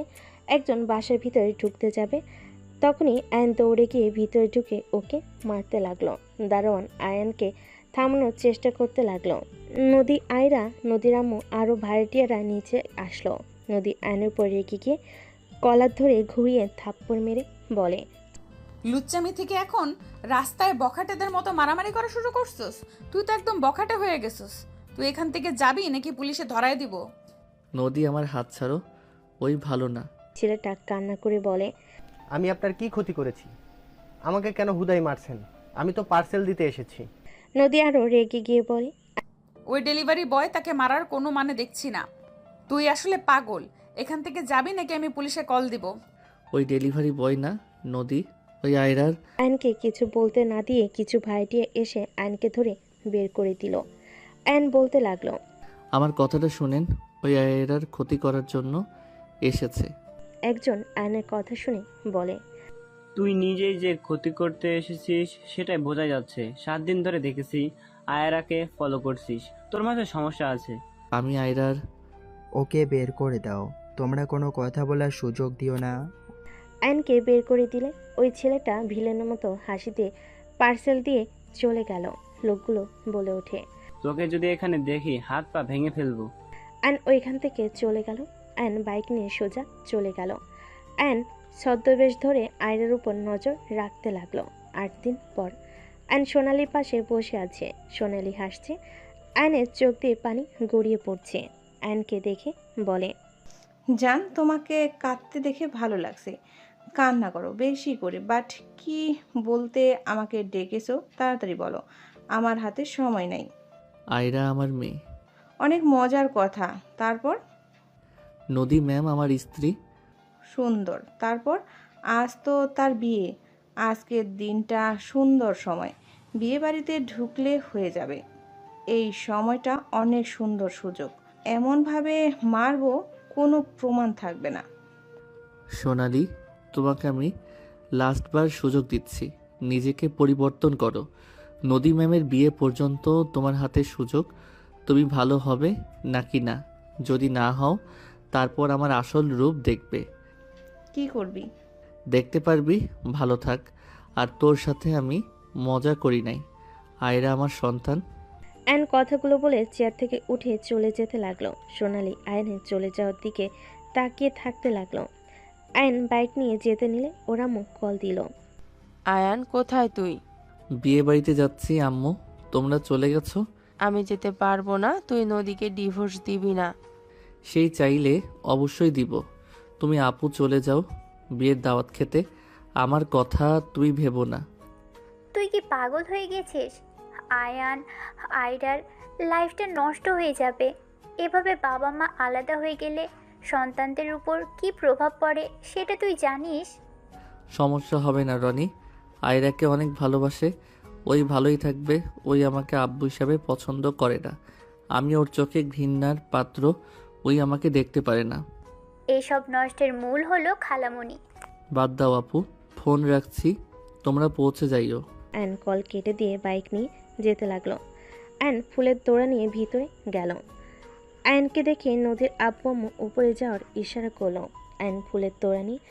একজন বাসার ভিতরে ঢুকতে যাবে, তখনই আয়ন দৌড়ে গিয়ে ভিতরে ঢুকে ওকে মারতে লাগলো। দারোয়ান আয়নকে থামানোর চেষ্টা করতে লাগলো। নদী, আয়রা, নদীর আম্মু আরও ভাড়াটিয়ারা নিচে আসলো। নদী আয়নের উপর রেগে গিয়ে কলার ধরে ঘুরিয়ে থাপ্পড় মেরে বলে,
লুচ্চামি থেকে এখন রাস্তায় বখাটেদের মতো মারামারি করা শুরু করছস? তুই তো একদম বখাটে হয়ে গেছস। তুই এখান থেকে যাবি নাকি পুলিশে ধরায় দিব?
নদী, আমার হাত ছাড়ো, ওই ভালো না।
ছেলেটা কান্না করে বলে,
আমি আপনার কি ক্ষতি করেছি? আমাকে কেন হুদাই মারছেন? আমি তো পার্সেল দিতে এসেছি।
নদী আরও রেগে গিয়ে বলে,
ওই ডেলিভারি বয়, তাকে মারার কোনো মানে দেখছি না। তুই আসলে পাগল। এখান থেকে যাবি নাকি আমি পুলিশে কল দিব?
ওই ডেলিভারি বয় না নদী, ওই আয়রার।
আয়নকে কিছু বলতে না দিয়ে কিছু ভাড়াটিয়া এসে আয়নকে ধরে বের করে দিল। আয়ন বলতে লাগলো,
আমার কথাটা শুনেন, ওই আয়রার ক্ষতি করার জন্য এসেছে।
একজন আয়নের কথা শুনে বলে,
তুই নিজেই যে ক্ষতি করতে এসেছিস সেটাই বোঝা যাচ্ছে। 7 দিন ধরে দেখেছি আয়রাকে ফলো করছিস, তোর মাঝে সমস্যা আছে।
আমি আয়রার।
ওকে বের করে দাও, তোমরা কোনো কথা বলার সুযোগ দিও না।
আয়নকে বের করে দিলে ওই ছেলেটা ভিলেনের মতো হাসিতে পার্সেল দিয়ে চলে গেল। লোকগুলো বলে ওঠে,
তোকে যদি এখানে দেখি হাত পা ভেঙে ফেলবো।
আয়ন ওইখান থেকে চলে গেল। আয়ন বাইক নিয়ে সোজা চলে গেল। আয়ন ছদ্মবেশ ধরে আয়রার উপর নজর রাখতে লাগলো। 8 দিন পর আয়ন সোনালির পাশে বসে আছে। সোনালি হাসছে, আয়নের চোখ দিয়ে পানি গড়িয়ে পড়ছে। আয়নকে দেখে বলে,
জান, তোমাকে কাঁদতে দেখে ভালো লাগছে। কান্না করো বেশি করে, বাট কি বলতে আমাকে ডেকেছো? তাড়াতাড়ি বলো, আমার হাতে সময় নাই।
আয়রা আমার মেয়ে।
অনেক মজার কথা। তারপর?
নদী ম্যাম আমার স্ত্রী।
সুন্দর। তারপর? আজ তো তার বিয়ে। আজকের দিনটা সুন্দর সময়, বিয়ে বাড়িতে ঢুকলে হয়ে যাবে। এই সময়টা অনেক সুন্দর সুযোগ। এমনভাবে মারবো কোনো প্রমাণ থাকবে না।
সোনালি, তোমাকে আমি লাস্টবার সুযোগ দিচ্ছি, নিজেকে পরিবর্তন করো। নদী ম্যামের বিয়ে পর্যন্ত তোমার হাতে সুযোগ, তুমি ভালো হবে নাকি না। যদি না হও তারপর আমার আসল রূপ দেখবে।
কি করবি?
দেখতে পারবি। ভালো থাক। আর তোর সাথে আমি মজা করি নাই। আয়রা আমার সন্তান।
আয়ন কথাগুলো বলে চেয়ার থেকে উঠে চলে যেতে লাগলো। সোনালি আয়নের চলে যাওয়ার দিকে তাকিয়ে থাকতে লাগলো। আয়ন বাইক নিয়ে যেতে নিলে ওরা মুখ কল দিল।
আয়ান, কোথায় তুই?
বিয়ে বাড়িতে যাচ্ছি আম্মু, তোমরা চলে গেছো।
আমি যেতে পারবো না, তুই নদীকে ডিভোর্স দিবি না।
সেই চাইলে অবশ্যই দিব। তুমি আপু চলে যাও বিয়ের দাওয়াত খেতে, আমার কথা তুই ভেবো না।
তুই কি পাগল হয়ে গেছিস? আয়ান, আয়রার লাইফটা নষ্ট হয়ে যাবে। এভাবে বাবা মা আলাদা হয়ে গেলে সন্তানদের উপর কি প্রভাব পড়ে সেটা তুই জানিস?
সমস্যা হবে না রনি, আয়রাকে অনেক ভালোবাসে, ওই ভালোই থাকবে। ওই আমাকে আব্বু হিসাবে পছন্দ করে না, আমি ওর চোখে ঘৃণার পাত্র, ওই আমাকে দেখতে পারে না।
এইসব নষ্টের মূল হলো খালামণি।
বাদ দাও আপু, ফোন রাখছি, তোমরা পৌঁছে যাইও।
আয়ন কল কেটে দিয়ে বাইক নিয়ে যেতে লাগলো। আয়ন ফুলের তোড়া নিয়ে ভিতরে গেল। আয়নকে দেখে নদীর আব্বু আম্মু উপরে যাওয়ার ইশারা করলো। আয়ন ফুলের তোড়া নিয়ে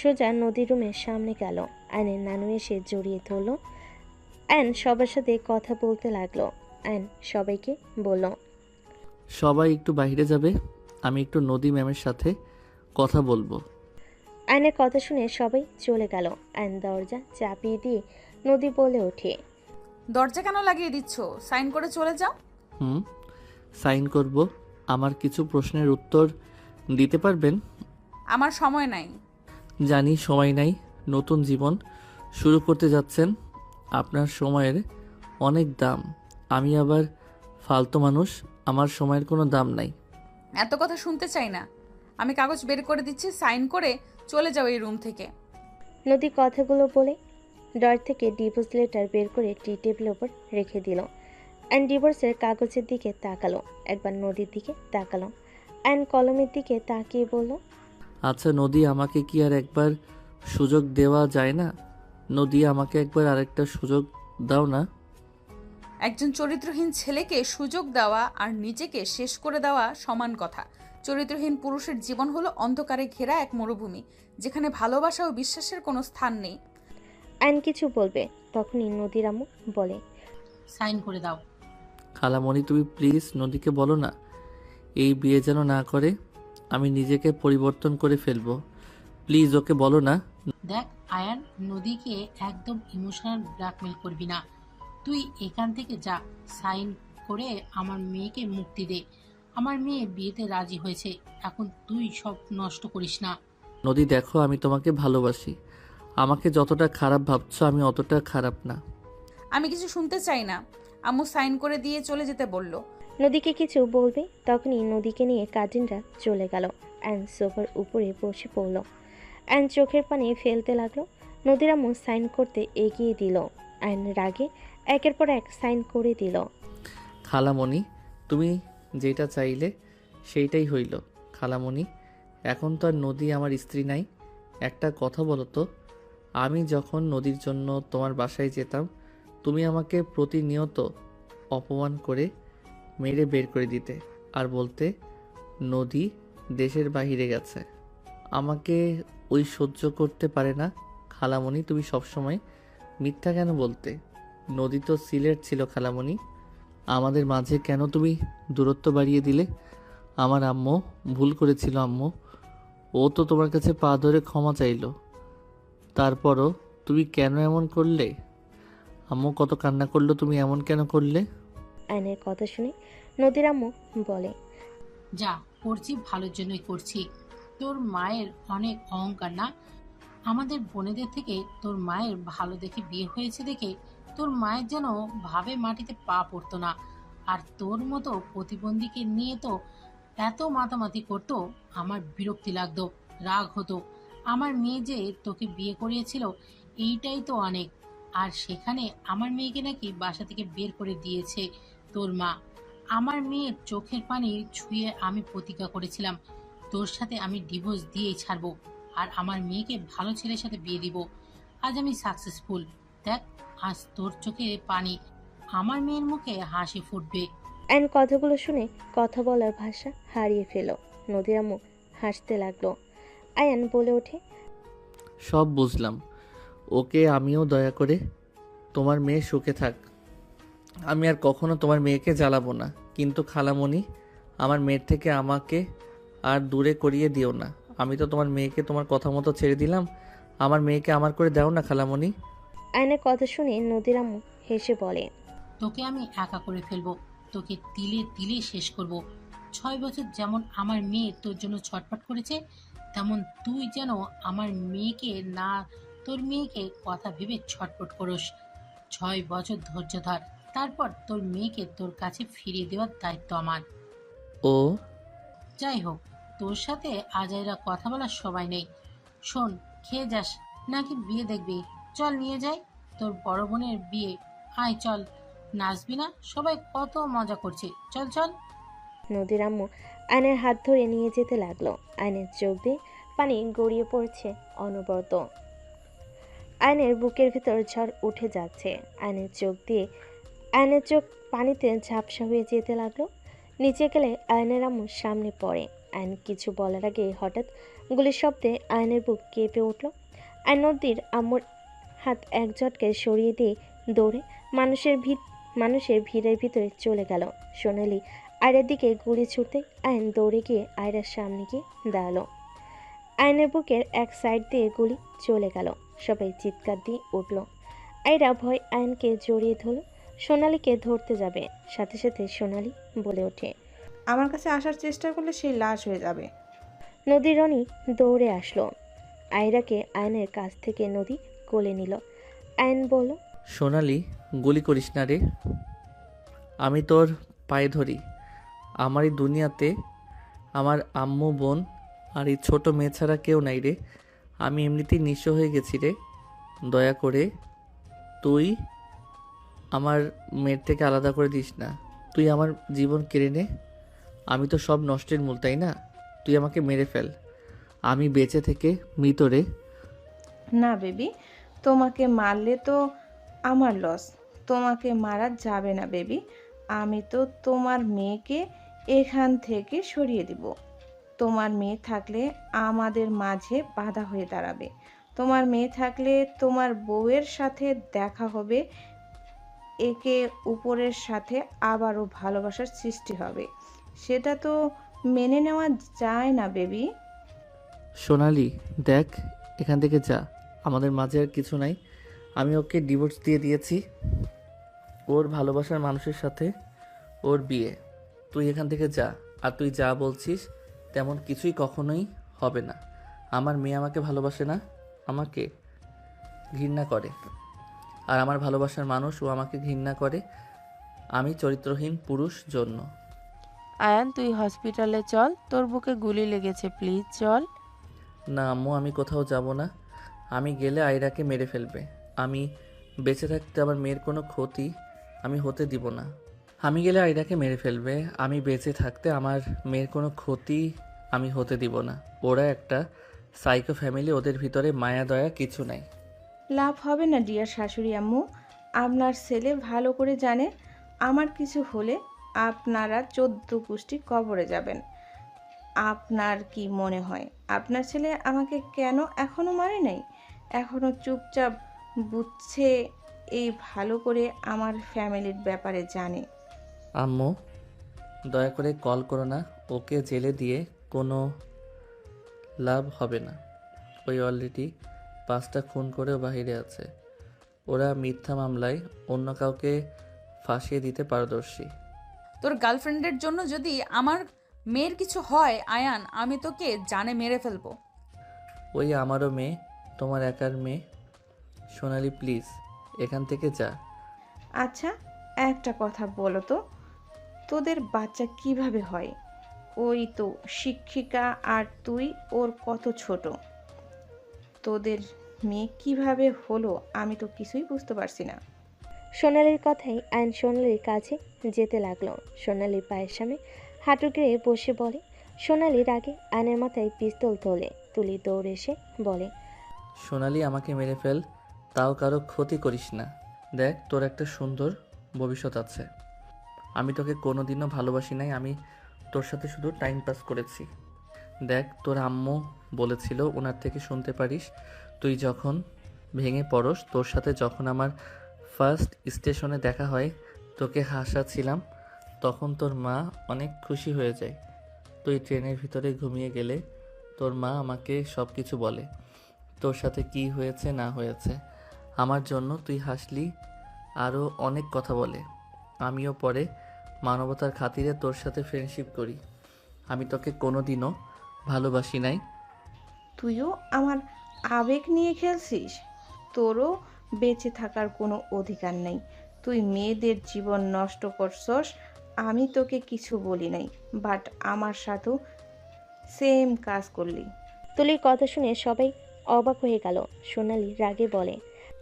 সোজা নদীর রুমের সামনে গেল। আয়নের নানু এসে জড়িয়ে ধরলো। আয়ন সবার সাথে কথা বলতে লাগলো। আয়ন সবাইকে বলল,
সবাই একটু বাইরে যাবে, আমি একটু নদী ম্যামের সাথে কথা বলবো।
আয়নের কথা শুনে সবাই চলে গেল। আয়ন দরজা চাপিয়ে দিয়ে নদী বলে ওঠে,
দরজা কেন লাগিয়ে দিচ্ছ? সাইন করে চলে যাও।
সাইন করব। আমার কিছু প্রশ্নের উত্তর দিতে পারবেন?
আমার সময় নাই।
জানি সময় নাই, নতুন জীবন শুরু করতে যাচ্ছেন, আপনার সময়ের অনেক দাম। আমি আবার ফালতু মানুষ, আমার সময়ের কোনো দাম নাই।
এত কথা শুনতে চাই না। আমি কাগজ বের করে দিচ্ছি, সাইন করে চলে যাও এই রুম থেকে।
নদী কথাগুলো বলে ডর থেকে ডিভোর্স লেটার বের করে টি টেবিলের ওপর রেখে দিল। অ্যান্ড ডিভোর্সের কাগজের দিকে তাকালো, একবার নদীর দিকে তাকালো, অ্যান্ড কলমের দিকে তাকিয়ে বলল,
আচ্ছা নদী, আমাকে কি আর একবার সুযোগ দেওয়া যায় না? নদী, আমাকে একবার আরেকটা সুযোগ দাও না।
একজন চরিত্রহীন ছেলেকে সুযোগ দেওয়া আর নিজেকে শেষ করে দেওয়া সমান কথা। চরিত্রহীন পুরুষের জীবন হলো অন্ধকারে ঘেরা এক মরুভূমি, যেখানে ভালোবাসা ও বিশ্বাসের কোনো স্থান নেই।
আইন কিছু বলবে, তখনই নদীর আম্মু বলে,
সাইন করে দাও।
খালামণি তুমি প্লিজ নদীকে বলো না এই বিয়ে যেন না করে, আমি নিজেকে পরিবর্তন করে ফেলবো। প্লিজ ওকে বলো না।
দেখ আয়ান, নদীকে একদম ইমোশনাল ব্ল্যাকমেল করবি না। তুই এখান থেকে যা, সাইন করে আমার মেয়েকে মুক্তি দে। আমার মেয়ে বিয়েতে রাজি হয়েছে, এখন তুই সব নষ্ট করিস না।
নদী দেখো, আমি তোমাকে ভালোবাসি। আমাকে যতটা খারাপ ভাবছো আমি অতটা খারাপ না।
আমি কিছু শুনতে চাই না। আম্মু সাইন করে দিয়ে চলে যেতে বলল।
নদীকে কিছু বলবে, তখনই নদীকে নিয়ে কাজিনরা চলে গেল। অ্যান সোফার উপরে বসে পড়ল। অ্যান চোখের পানি ফেলতে লাগলো। নদীর আম্মু সাইন করতে এগিয়ে দিল। অ্যান রাগে একের পর এক সাইন করে দিল।
খালামণি তুমি যেটা চাইলে সেইটাই হইল। খালামণি এখন তো আর নদী আমার স্ত্রী নাই। একটা কথা বলো তো, আমি যখন নদীর জন্য তোমার বাসায় যেতাম তুমি আমাকে প্রতিনিয়ত অপমান করে মেরে বের করে দিতে আর বলতে নদী দেশের বাহিরে গেছে। আমাকে ওই সহ্য করতে পারে না। খালামণি তুমি সবসময় মিথ্যা কেন বলতে? নদী তো সিলেট ছিল খালামণি। আমাদের মাঝে কেন তুমি দূরত্ব বাড়িয়ে দিলে? আমার আম্মু ভুল করেছিল আম্মু। ও তো তোমার কাছে পা ধরে ক্ষমা চাইলো, তারপরও তুমি কেন এমন করলে? আম্মু কত কান্না করলো, তুমি এমন কেন করলে?
আয়নের কথা শুনে নদীর আম্মু বলে,
যা করছি ভালোর জন্যই করছি। তোর মায়ের অনেক অহংকার না? আমাদের বোনেদের থেকে তোর মায়ের ভালো দেখে বিয়ে হয়েছে দেখে তোর মায়ের যেন ভাবে মাটিতে পা পড়তো না। আর তোর মতো প্রতিবন্ধীকে নিয়ে তো এত মাতামাতি করতো, আমার বিরক্তি লাগতো, রাগ হতো। আমার মেয়ে যে তোকে বিয়ে করিয়েছিল এইটাই তো অনেক। আর সেখানে আমার মেয়েকে নাকি বাসা থেকে বের করে দিয়েছে তোর মা। আমার মেয়ের চোখের পানি ছুঁয়ে আমি প্রতিজ্ঞা করেছিলাম তোর সাথে আমি ডিভোর্স দিয়েই ছাড়বো আর আমার মেয়েকে ভালো ছেলের সাথে বিয়ে দিব। আজ আমি সাকসেসফুল। দেখ আজ তোর চোখে পানি, আমার মেয়ের মুখে হাসি ফুটবে।
অ্যান কথাগুলো শুনে কথা বলার ভাষা হারিয়ে ফেল। নদীর আম্মু হাসতে লাগলো। আয়ান বলে ওঠে,
সব বুঝলাম। ওকে আমিও দয়া করে তোমার মেয়ে সুখে থাক। আমি আর কখনো তোমার মেয়েকে জ্বালাবো না। কিন্তু খালামণি আমার মেয়ের থেকে আমাকে আর দূরে করিয়ে দিও না। আমি তো তোমার মেয়েকে তোমার কথা মতো ছেড়ে দিলাম, আমার মেয়েকে আমার করে দাও না খালামণি।
আয়নের কথা শুনে নদীর আম্মু হেসে বলে,
তোকে আমি একা করে ফেলবো, তোকে তিলে তিলে শেষ করব। 6 বছর যেমন আমার মেয়ে তোর জন্য ছটফট করেছে, তেমন তুই যেন আমার মেয়েকে না তোর মেয়েকে কথা ভেবে ছটফট করস। 6 বছর ধৈর্য ধর, তারপর তোর মেয়েকে তোর কাছে ফিরিয়ে দেওয়ার দায়িত্ব আমার।
ও
যাই হোক, তোর সাথে আজাইরা কথা বলার সবাই নেই। শোন, খেয়ে যাস নাকি বিয়ে দেখবি? চল নিয়ে যাই তোর বড় বোনের বিয়ে। আয় চল, নাচবি না? সবাই কত মজা করছে, চল চল।
নদীর আম্মু আয়নের হাত ধরে নিয়ে যেতে লাগলো। আয়নের চোখ দিয়ে পানি গড়িয়ে পড়ছে অনবরত। আয়নের বুকের ভিতর ঝড় উঠে যাচ্ছে। আয়নের চোখ পানিতে ঝাপসা হয়ে যেতে লাগলো। নিচে গেলে আয়নের আম্মু সামনে পড়ে। আয়ন কিছু বলার আগে হঠাৎ গুলির শব্দে আয়নের বুক কেঁপে উঠল। আয়ন নদীর আম্মুর হাত এক ঝটকে সরিয়ে দিয়ে দৌড়ে মানুষের ভিড়ের ভিতরে চলে গেল। সোনালি আয়রার দিকে গুলি ছুটতে আয়ন দৌড়ে গিয়ে আয়রার সামনে গিয়ে দাঁড়ালো। আয়নের বুকের এক সাইড দিয়ে গুলি চলে গেল। সবাই চিৎকার দিয়ে উঠল। আয়রা ভয় আয়নকে জড়িয়ে ধরল। সোনালিকে ধরতে যাবে, সাথে সাথে সোনালি বলে ওঠে,
আমার কাছে আসার চেষ্টা করলে সেই লাশ হয়ে যাবে।
নদী রনি দৌড়ে আসলো। আয়রাকে আয়নের কাছ থেকে নদী কোলে নিল। আয়ন বলল,
সোনালি গুলি করিস না রে, আমি তোর পায়ে ধরি। আমার এই দুনিয়াতে আমার আম্মু বোন আর এই ছোট মেয়ে ছাড়া কেউ নাই রে। আমি এমনিতেই নিঃস্ব হয়ে গেছি রে। দয়া করে তুই আমার মেয়ের থেকে আলাদা করে দিস না। তুই আমার জীবন কেড়ে নে। আমি তো সব নষ্টের মূল, তাই না? তুই আমাকে মেরে ফেল, আমি বেঁচে থেকে মৃত রে।
না বেবি, তোমাকে মারলে তো আমার লস, তোমাকে মারা যাবে না বেবি। আমি তো তোমার মেয়েকে এখান থেকে সরিয়ে দিব। তোমার মেয়ে থাকলে আমাদের মাঝে বাধা হয়ে দাঁড়াবে। তোমার মেয়ে থাকলে তোমার বউয়ের সাথে দেখা হবে, একে উপরের সাথে আবারও ভালোবাসার সৃষ্টি হবে। সেটা তো মেনে নেওয়া যায় না বেবি।
সোনালি দেখ, এখান থেকে যা, আমাদের মাঝে আর কিছু নাই। আমি ওকে ডিভোর্স দিয়ে দিয়েছি, ওর ভালোবাসার মানুষের সাথে ওর বিয়ে। তুই এখান থেকে যা, আর তুই যা বলছিস তেমন কিছুই কখনোই হবে না। আমার মেয়ে আমাকে ভালোবাসে না, আমাকে ঘৃণা করে, আর আমার ভালোবাসার মানুষ ও আমাকে ঘৃণা করে। আমি চরিত্রহীন পুরুষ জন্য।
আয়ান তুই হসপিটালে চল, তোর বুকে গুলি লেগেছে, প্লিজ চল।
না আম্মু, আমি কোথাও যাব না। আমি গেলে আয়রাকে মেরে ফেলবে। আমি বেঁচে থাকতে আমার মেয়ের কোনো ক্ষতি আমি হতে দিব না। আমি গেলে আয়রাকে মেরে ফেলবে, আমি বেঁচে থাকতে আমার মেয়ের কোনো ক্ষতি আমি হতে দিব না। ওরা একটা সাইকো ফ্যামিলি, ওদের ভিতরে মায়া দয়া কিছু নাই।
লাভ হবে না ডিয়ার শাশুড়ি আম্মু। আপনার ছেলে ভালো করে জানে আমার কিছু হলে আপনারা 14 গোষ্ঠী কবরে যাবেন। আপনার কি মনে হয় আপনার ছেলে আমাকে কেন এখনো মারে নাই? এখনো চুপচাপ বুঝছে, এই ভালো করে আমার ফ্যামিলির ব্যাপারে জানে।
আম্মু দয়া করে কল করো না, ওকে জেলে দিয়ে কোনো লাভ হবে না। ওই অলরেডি 5টা খুন করেও বাইরে আছে। ওরা মিথ্যা মামলায় অন্য কাউকে ফাঁসিয়ে দিতে পারদর্শী।
তোর গার্লফ্রেন্ডের জন্য যদি আমার মেয়ের কিছু হয় আয়ান, আমি তোকে জানে মেরে ফেলবো।
ওই আমারও মেয়ে, তোমার একার মেয়ে। সোনালি প্লিজ এখান থেকে যা।
আচ্ছা একটা কথা বলো তো, তোদের বাচ্চা কিভাবে হয়? ওই তো শিক্ষিকা আর তুই ওর কত ছোট। তোদের মেয়ে কিভাবে হলো আমি তো কিছুই বুঝতে পারছি না।
সোনালির কথাই আয়ন সোনালির কাছে যেতে লাগলো। সোনালির পায়ের সামনে হাঁটু গেড়ে বসে বলে। সোনালির আগে আয়নের মাথায় পিস্তল তোলে। তুলি দৌড়ে এসে বলে,
সোনালি আমাকে মেরে ফেল, তাও কারো ক্ষতি করিস না। দেখ তোর একটা সুন্দর ভবিষ্যৎ আছে। আমি তোকে কোনোদিনও ভালোবাসি নাই, আমি তোর সাথে শুধু টাইম পাস করেছি। দেখ তোর আম্মু বলেছিল ওনার থেকে শুনতে পারিস, তুই যখন ভেঙে পড়স, তোর সাথে যখন আমার ফার্স্ট স্টেশনে দেখা হয়, তোকে হাসাছিলাম, তখন তোর মা অনেক খুশি হয়ে যায়। তুই ট্রেনের ভিতরে ঘুমিয়ে গেলে তোর মা আমাকে সব কিছু বলে, তোর সাথে কি হয়েছে না হয়েছে। আমার জন্য তুই হাসলি, আরও অনেক কথা বলে। আমিও পরে মানবতার খাতিরে তোর সাথে ফ্রেন্ডশিপ করি। আমি তোকে কোনোদিনও ভালোবাসি নাই।
তুইও আমার আবেগ নিয়ে খেলছিস? তোরও বেঁচে থাকার কোনো অধিকার নেই। তুই মেয়েদের জীবন নষ্ট করছস। আমি তোকে কিছু বলি নাই, বাট আমার সাথেও সেম কাজ করলি।
তুলির কথা শুনে সবাই অবাক হয়ে গেল। সোনালি রাগে বলে,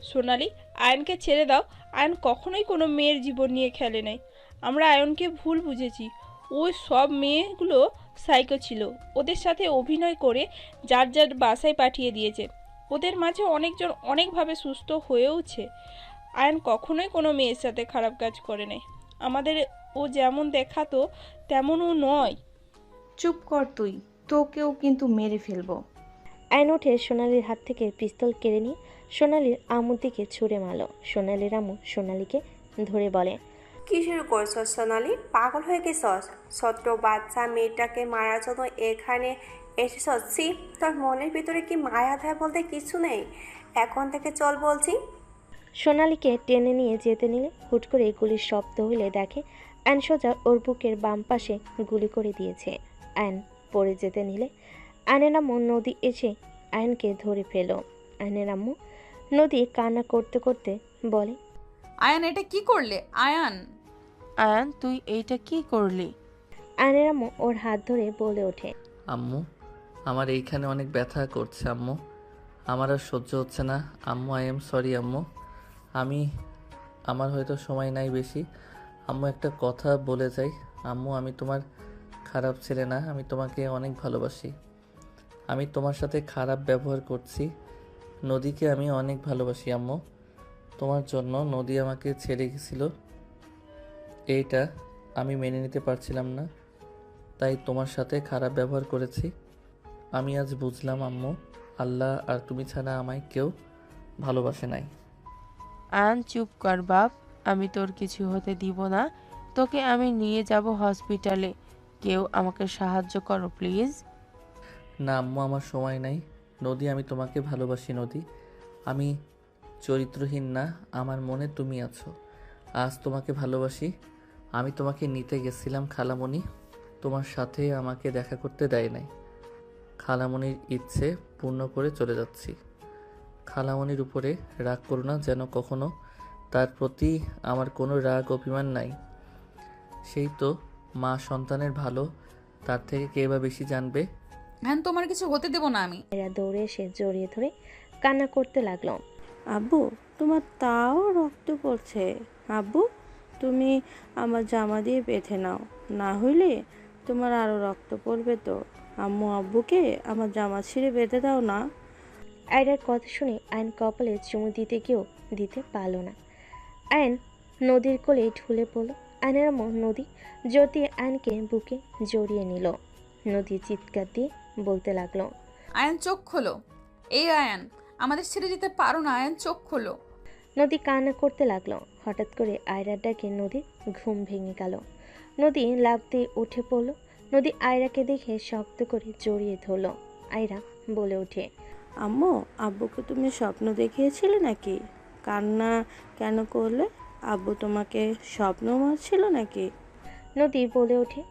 সোনালি, আয়নকে ছেড়ে দাও। আয়ন কখনোই কোনো মেয়ের জীবন নিয়ে খেলে নাই। আমরা আয়নকে ভুল বুঝেছি। ওই সব মেয়েগুলো সাইকো ছিল, ওদের সাথে অভিনয় করে যার যার বাসায় পাঠিয়ে দিয়েছে। ওদের মাঝে অনেকজন অনেকভাবে সুস্থ হয়েওছে। আয়ন কখনোই কোনো মেয়ের সাথে খারাপ কাজ করে নাই। আমাদের ও যেমন দেখাতো তেমন ও নয়।
চুপ কর তুই, তোকেও কিন্তু মেরে ফেলবো।
আয়ন উঠে সোনালির হাত থেকে পিস্তল কেড়ে নিয়ে সোনালির আম্মুর দিকে ছুঁড়ে মারল। সোনালির আম্মু সোনালিকে ধরে বলে,
কি শুরু করছস সোনালি? পাগল হয়ে গেছস? ছোট্ট বাচ্চা মেয়েটাকে মারার জন্য এখানে এসেছস? ছি, তোর মনের ভিতরে কি মায়া ধায়া বলতে কিছু নেই? এখন থেকে চল বলছি।
সোনালিকে টেনে নিয়ে যেতে নিলে হুট করে গুলির শব্দ হলে দেখে আয়ন সোজা ওর বুকের বাম পাশে গুলি করে দিয়েছে। আয়ন পড়ে যেতে নিলে আয়নের আম্মু নদী এসে আয়নকে ধরে ফেল। আয়নের আম্মু নদী কান্না করতে করতে বলে,
আয়ান এটা কি করলে? আয়ান
আয়ান তুই এইটা কি করলি?
আয়নের আম্মু ওর হাত ধরে বলে ওঠে,
আম্মু আমার এইখানে অনেক ব্যথা করছে আম্মু, আমার আর সহ্য হচ্ছে না আম্মু। আই এম সরি আম্মু, আমার হয়তো সময় নাই বেশি। আম্মু একটা কথা বলে যাই আম্মু, আমি তোমার খারাপ ছেলে না, আমি তোমাকে অনেক ভালোবাসি। আমি তোমার সাথে খারাপ ব্যবহার করছি, নদীকে আমি অনেক ভালোবাসি আম্মু। তোমার জন্য নদী আমাকে ছেড়ে গেছিল, এইটা আমি মেনে নিতে পারছিলাম না, তাই তোমার সাথে খারাপ ব্যবহার করেছি। আমি আজ বুঝলাম আম্মু, আল্লাহ আর তুমি ছাড়া আমায় কেউ ভালোবাসে নাই।
আয়ান চুপ কর বাপ, আমি তোর কিছু হতে দিব না। তোকে আমি নিয়ে যাব হসপিটালে। কেউ আমাকে সাহায্য করো প্লিজ।
না আম্মু, আমার সময় নাই। নদী, আমি তোমাকে ভালোবাসি নদী। আমি চরিত্রহীন না, আমার মনে তুমি আছো। আজ তোমাকে ভালোবাসি। আমি তোমাকে নিতে গেছিলাম খালামণি, তোমার সাথে আমাকে দেখা করতে দেয় নাই। খালামণির ইচ্ছে পূর্ণ করে চলে যাচ্ছি। খালামণির উপরে রাগ করো না যেন কখনো, তার প্রতি আমার কোনো রাগ অভিমান নাই। সেই তো মা সন্তানের ভালো, তার থেকে কে বা বেশি জানবে।
হ্যাঁ, তোমার কিছু হতে দেব না আমি।
আয়রা দৌড়ে এসে জড়িয়ে ধরে কান্না করতে লাগলো।
আব্বু, তোমার তাও রক্ত পড়ছে। আব্বু, তুমি আমার জামা দিয়ে বেঁধে নাও, না হইলে তোমার আরো রক্ত পড়বে তো। আম্মু, আব্বুকে আমার জামা ছিঁড়ে বেঁধে দাও না।
আয়রার কথা শুনে আয়ন কপালে চুমু দিতে গিয়েও দিতে পারল না। আয়ন নদীর কোলে ঢুলে পড়ল। আয়নের আম্মু নদী জোর দিয়ে আয়নকে বুকে জড়িয়ে নিল। নদী চিৎকার দিয়ে বলতে লাগলো,
আয়ান চোখ খোলো। এই আয়ান, আমাদের ছেড়ে যেতে পারো না। আয়ান চোখ খোলো।
নদী কান্না করতে লাগলো। হঠাৎ করে আয়রার ডাকে নদীর ঘুম ভেঙে গেল। নদী লাফ দিয়ে উঠে পড়ল। নদী আয়রাকে দেখে শক্ত করে জড়িয়ে ধরল। আয়রা বলে ওঠে,
আম্মু, আব্বুকে তুমি স্বপ্ন দেখিয়েছিলে নাকি? কান্না কেন করলে? আব্বু তোমাকে স্বপ্ন মারছিল নাকি?
নদী বলে ওঠে,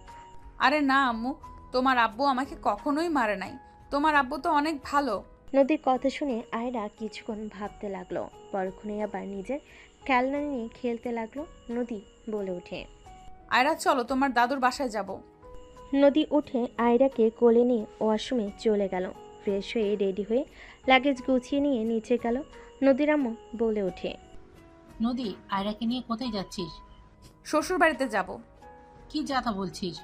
আরে না আম্মু, তোমার আব্বু আমাকে কখনোই মারে নাই। তোমার আব্বু তো অনেক ভালো।
নদীর কথা শুনে আয়রা কিছুক্ষণ ভাবতে লাগলো। পরক্ষণে আবার নিজের খেলনা নিয়ে খেলতে লাগলো। নদী বলে ওঠে,
আয়রা চলো, তোমার দাদুর বাসায় যাব।
নদী উঠে আয়রাকে কোলে নিয়ে ওয়াশরুমে চলে গেল। ফ্রেশ হয়ে রেডি হয়ে লাগেজ গুছিয়ে নিয়ে নিচে গেল। নদীর আম্মু বলে ওঠে,
নদী, আয়রাকে নিয়ে কোথায় যাচ্ছিস?
শ্বশুর বাড়িতে যাব।
কি যাতা বলছিস?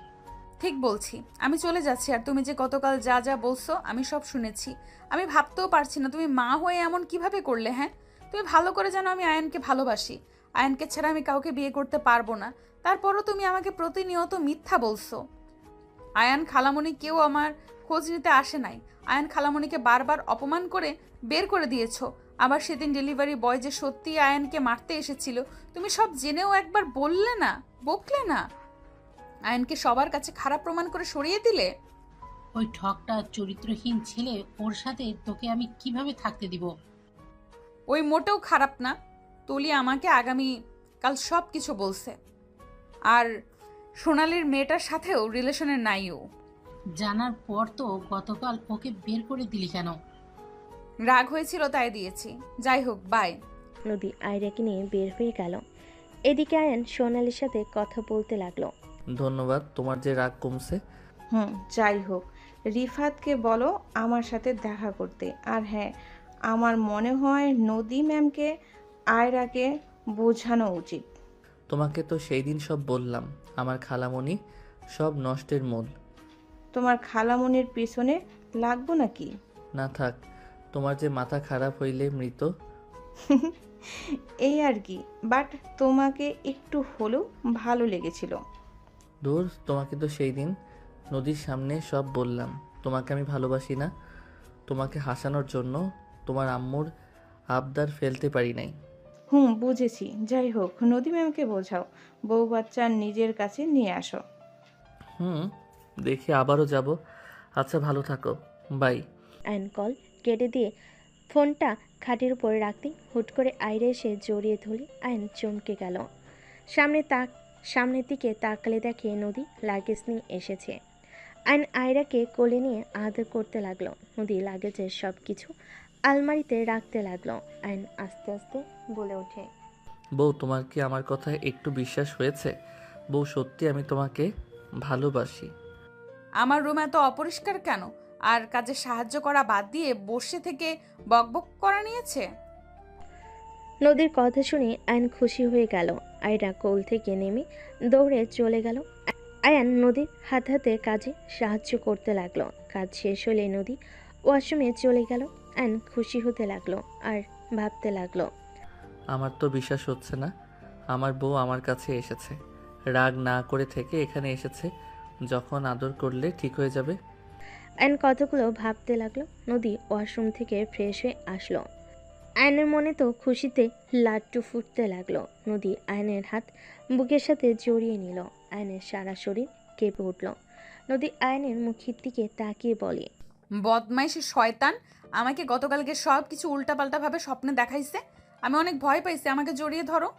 ঠিক বলছি, আমি চলে যাচ্ছি। আর তুমি যে গতকাল যা যা বলছো আমি সব শুনেছি। আমি ভাবতেও পারছি না তুমি মা হয়ে এমন কিভাবে করলে। হ্যাঁ, তুমি ভালো করে জানো আমি আয়নকে ভালোবাসি। আয়নকে ছাড়া আমি কাউকে বিয়ে করতে পারবো না। তারপরও তুমি আমাকে প্রতিনিয়ত মিথ্যা বলছো। আয়ান খালামণি কেউ আমার খোঁজ নিতে আসে নাই। আয়ান খালামণিকে বারবার অপমান করে বের করে দিয়েছো। আবার সেদিন ডেলিভারি বয় যে সত্যি আয়ানকে মারতে এসেছিল, তুমি সব জেনেও একবার বললে না, বকলে না। আয়নকে সবার কাছে খারাপ প্রমাণ করে সরিয়ে দিলে।
ওই ঠকটা চরিত্রহীন ছেলে, ওর সাথে তোকে আমি কিভাবে থাকতে দিব?
ওই মোটেও খারাপ না। তুলি আমাকে আগামী কাল সব কিছু বলছে। আর সোনালির মেয়েটার সাথেও রিলেশনের নাই ও।
জানার পর তো গতকাল ওকে বের করে দিলি কেন?
রাগ হয়েছিল তাই দিয়েছি। যাই হোক, বাই।
নদী আয়রাকে নিয়ে বের হয়ে গেল। এদিকে আয়ন সোনালির সাথে কথা বলতে লাগলো।
ধন্যবাদ, তোমার যে রাগ কমছে।
যাই হোক, রিফাতকে বলো আমার সাথে দেখা করতে। আর হ্যাঁ, আমার মনে হয় নদী ম্যামকে আয়রাকে বোঝানো উচিত।
তোমাকে তো সেই দিন সব বললাম, আমার খালামণি সব নষ্টের মূল।
তোমার খালামণির পিছনে লাগবো নাকি?
না থাক, তোমার যে মাথা খারাপ হইলে মৃত।
এই আর কি, বাট তোমাকে একটু হলেও ভালো লেগেছিল।
দূর, তোমাকে তো সেই দিন নদীর সামনে সব বললাম তোমাকে আমি ভালোবাসি না। তোমাকে হাসানোর জন্য তোমার আম্মুর আবদার ফেলতে পারি নাই।
বুঝেছি। যাই হোক, নদী ম্যামকে বোঝাও বউ বাচ্চা নিজের কাছে নিয়ে আসো।
দেখি আবারও যাব। আচ্ছা, ভালো থাকো, বাই।
আয়ন কল কেটে দিয়ে ফোনটা খাটের উপর রাখতে হুট করে আয়রা এসে জড়িয়ে ধরে আয়ন চমকে গেল। সামনের দিকে তাকালে দেখে নদী লাগেজ নিয়ে এসেছে। আয়ন আয়রাকে কোলে নিয়ে আদর করতে লাগলো। নদী লাগেজের সব কিছু আলমারিতে রাখতে লাগলো। আয়ন আস্তে আস্তে বলে ওঠে,
বউ, তোমার কি আমার কথা একটু বিশ্বাস হয়েছে? বউ, সত্যি আমি তোমাকে ভালোবাসি।
আমার রুম এত অপরিষ্কার কেন? আর কাজে সাহায্য করা বাদ দিয়ে বসে থেকে বকবক করা নিয়েছে।
নদীর কথা শুনে আয়ন খুশি হয়ে গেল। আয়রা কোল থেকে নেমে দৌড়ে চলে গেল। আয়ান নদীর হাতে কাজে সাহায্য করতে লাগলো। কাজ শেষ হলে নদী ওয়াশরুমে চলে গেল। আয়ন খুশি হতে লাগলো আর ভাবতে লাগলো,
আমার তো বিশ্বাস হচ্ছে না আমার বউ আমার কাছে এসেছে। রাগ না করে থেকে এখানে এসেছে। যখন আদর করলে ঠিক হয়ে যাবে।
আয়ন কতগুলো ভাবতে লাগলো। নদী ওয়াশরুম থেকে ফ্রেশ হয়ে আসলো। আয়নের মনে তো খুশিতে লাড্ডু ফুটতে লাগলো। নদী আয়নের হাত বুকের সাথে জড়িয়ে নিল। আয়নের সারা শরীর কেঁপে উঠল। নদী আয়নের মুখের দিকে তাকিয়ে বলে,
বদমাইশি শয়তান আমাকে গতকালকে সব কিছু উল্টাপাল্টা ভাবে স্বপ্নে দেখাইছে। আমি অনেক ভয় পাইছি, আমাকে জড়িয়ে ধরো।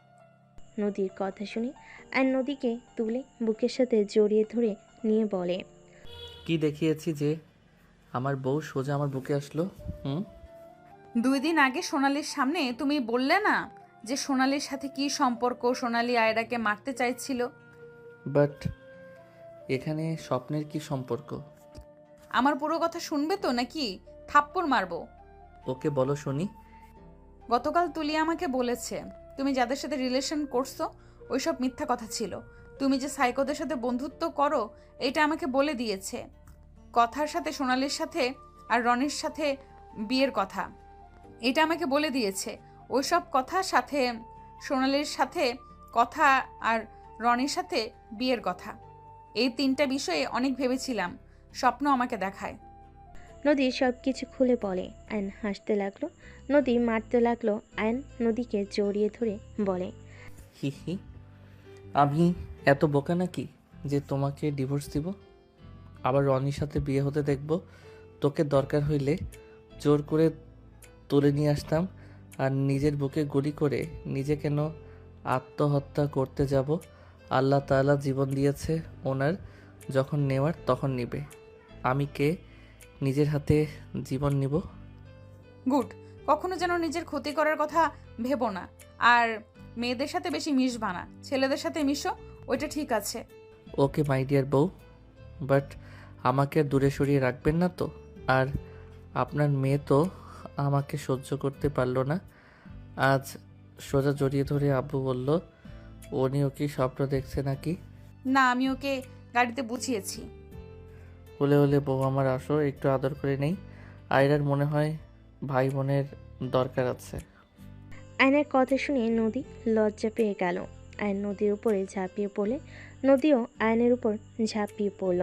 নদীর কথা শুনে আয়ন নদীকে তুলে বুকের সাথে জড়িয়ে ধরে নিয়ে বলে,
কি দেখিয়েছি যে আমার বউ সোজা আমার বুকে আসলো?
2 দিন আগে সোনালির সামনে তুমি বললে না যে সোনালির সাথে কি সম্পর্ক, সোনালি আয়রাকে মারতে চাইছিল।
বাট এখানে স্বপ্নের কি সম্পর্ক?
আমার পুরো কথা শুনবে তো নাকি থাপ্পড় মারবো?
ওকে বলো শুনি।
গতকাল তুলি আমাকে বলেছে তুমি যাদের সাথে রিলেশন করছো ওইসব মিথ্যা কথা ছিল। তুমি যে সাইকোদের সাথে বন্ধুত্ব করো এটা আমাকে বলে দিয়েছে। কথার সাথে সোনালির সাথে আর রনির সাথে বিয়ের কথা এটা আমাকে বলে দিয়েছে। ওইসব কথার সাথে সোনালির সাথে কথা আর রনির সাথে বিয়ের কথা, এই 3টা বিষয়ে অনেক ভেবেছিলাম। স্বপ্ন আমাকে দেখায়।
নদী সব কিছু খুলে বলে। আয়ন হাসতে লাগলো। নদী মারতে লাগলো। আয়ন নদীকে জড়িয়ে ধরে বলে,
হি হি, আমি এত বোকা নাকি যে তোমাকে ডিভোর্স দিব, আবার রনির সাথে বিয়ে হতে দেখব? তোকে দরকার হইলে জোর করে তুলে নিয়ে আসতাম, আর নিজের বুকে গুলি করে নিজে কেন আত্মহত্যা করতে যাব? আল্লাহ তাআলা জীবন দিয়েছে ওনার, যখন নেওয়ার তখন নিবে। আমি কে নিজের হাতে জীবন নিব?
গুড। কখনো যেন নিজের ক্ষতি করার কথা ভেবো না। আর মেয়েদের সাথে বেশি মিশবা না, ছেলেদের সাথে মিশো, ওইটা ঠিক আছে।
ওকে মাই ডিয়ার বউ, বাট আমাকে দূরে সরিয়ে রাখবেন না তো? আর আপনার মেয়ে তো আমাকে সহ্য করতে পারলো না। আজ সোজা জড়িয়ে ধরে আব্বু বলল উনিও কি স্বপ্ন দেখছে নাকি?
না, আমি ওকে গাড়িতে বুঝিয়েছি।
হলে হলে বউ আমার, আসো একটু আদর করে নেই। আয়রার মনে হয় ভাই বোনের দরকার আছে।
আয়নের কথা শুনে নদী লজ্জা পেয়ে গেল। আয়ন নদীর উপরে ঝাঁপিয়ে পড়লে নদীও আয়নের উপর ঝাঁপিয়ে পড়ল।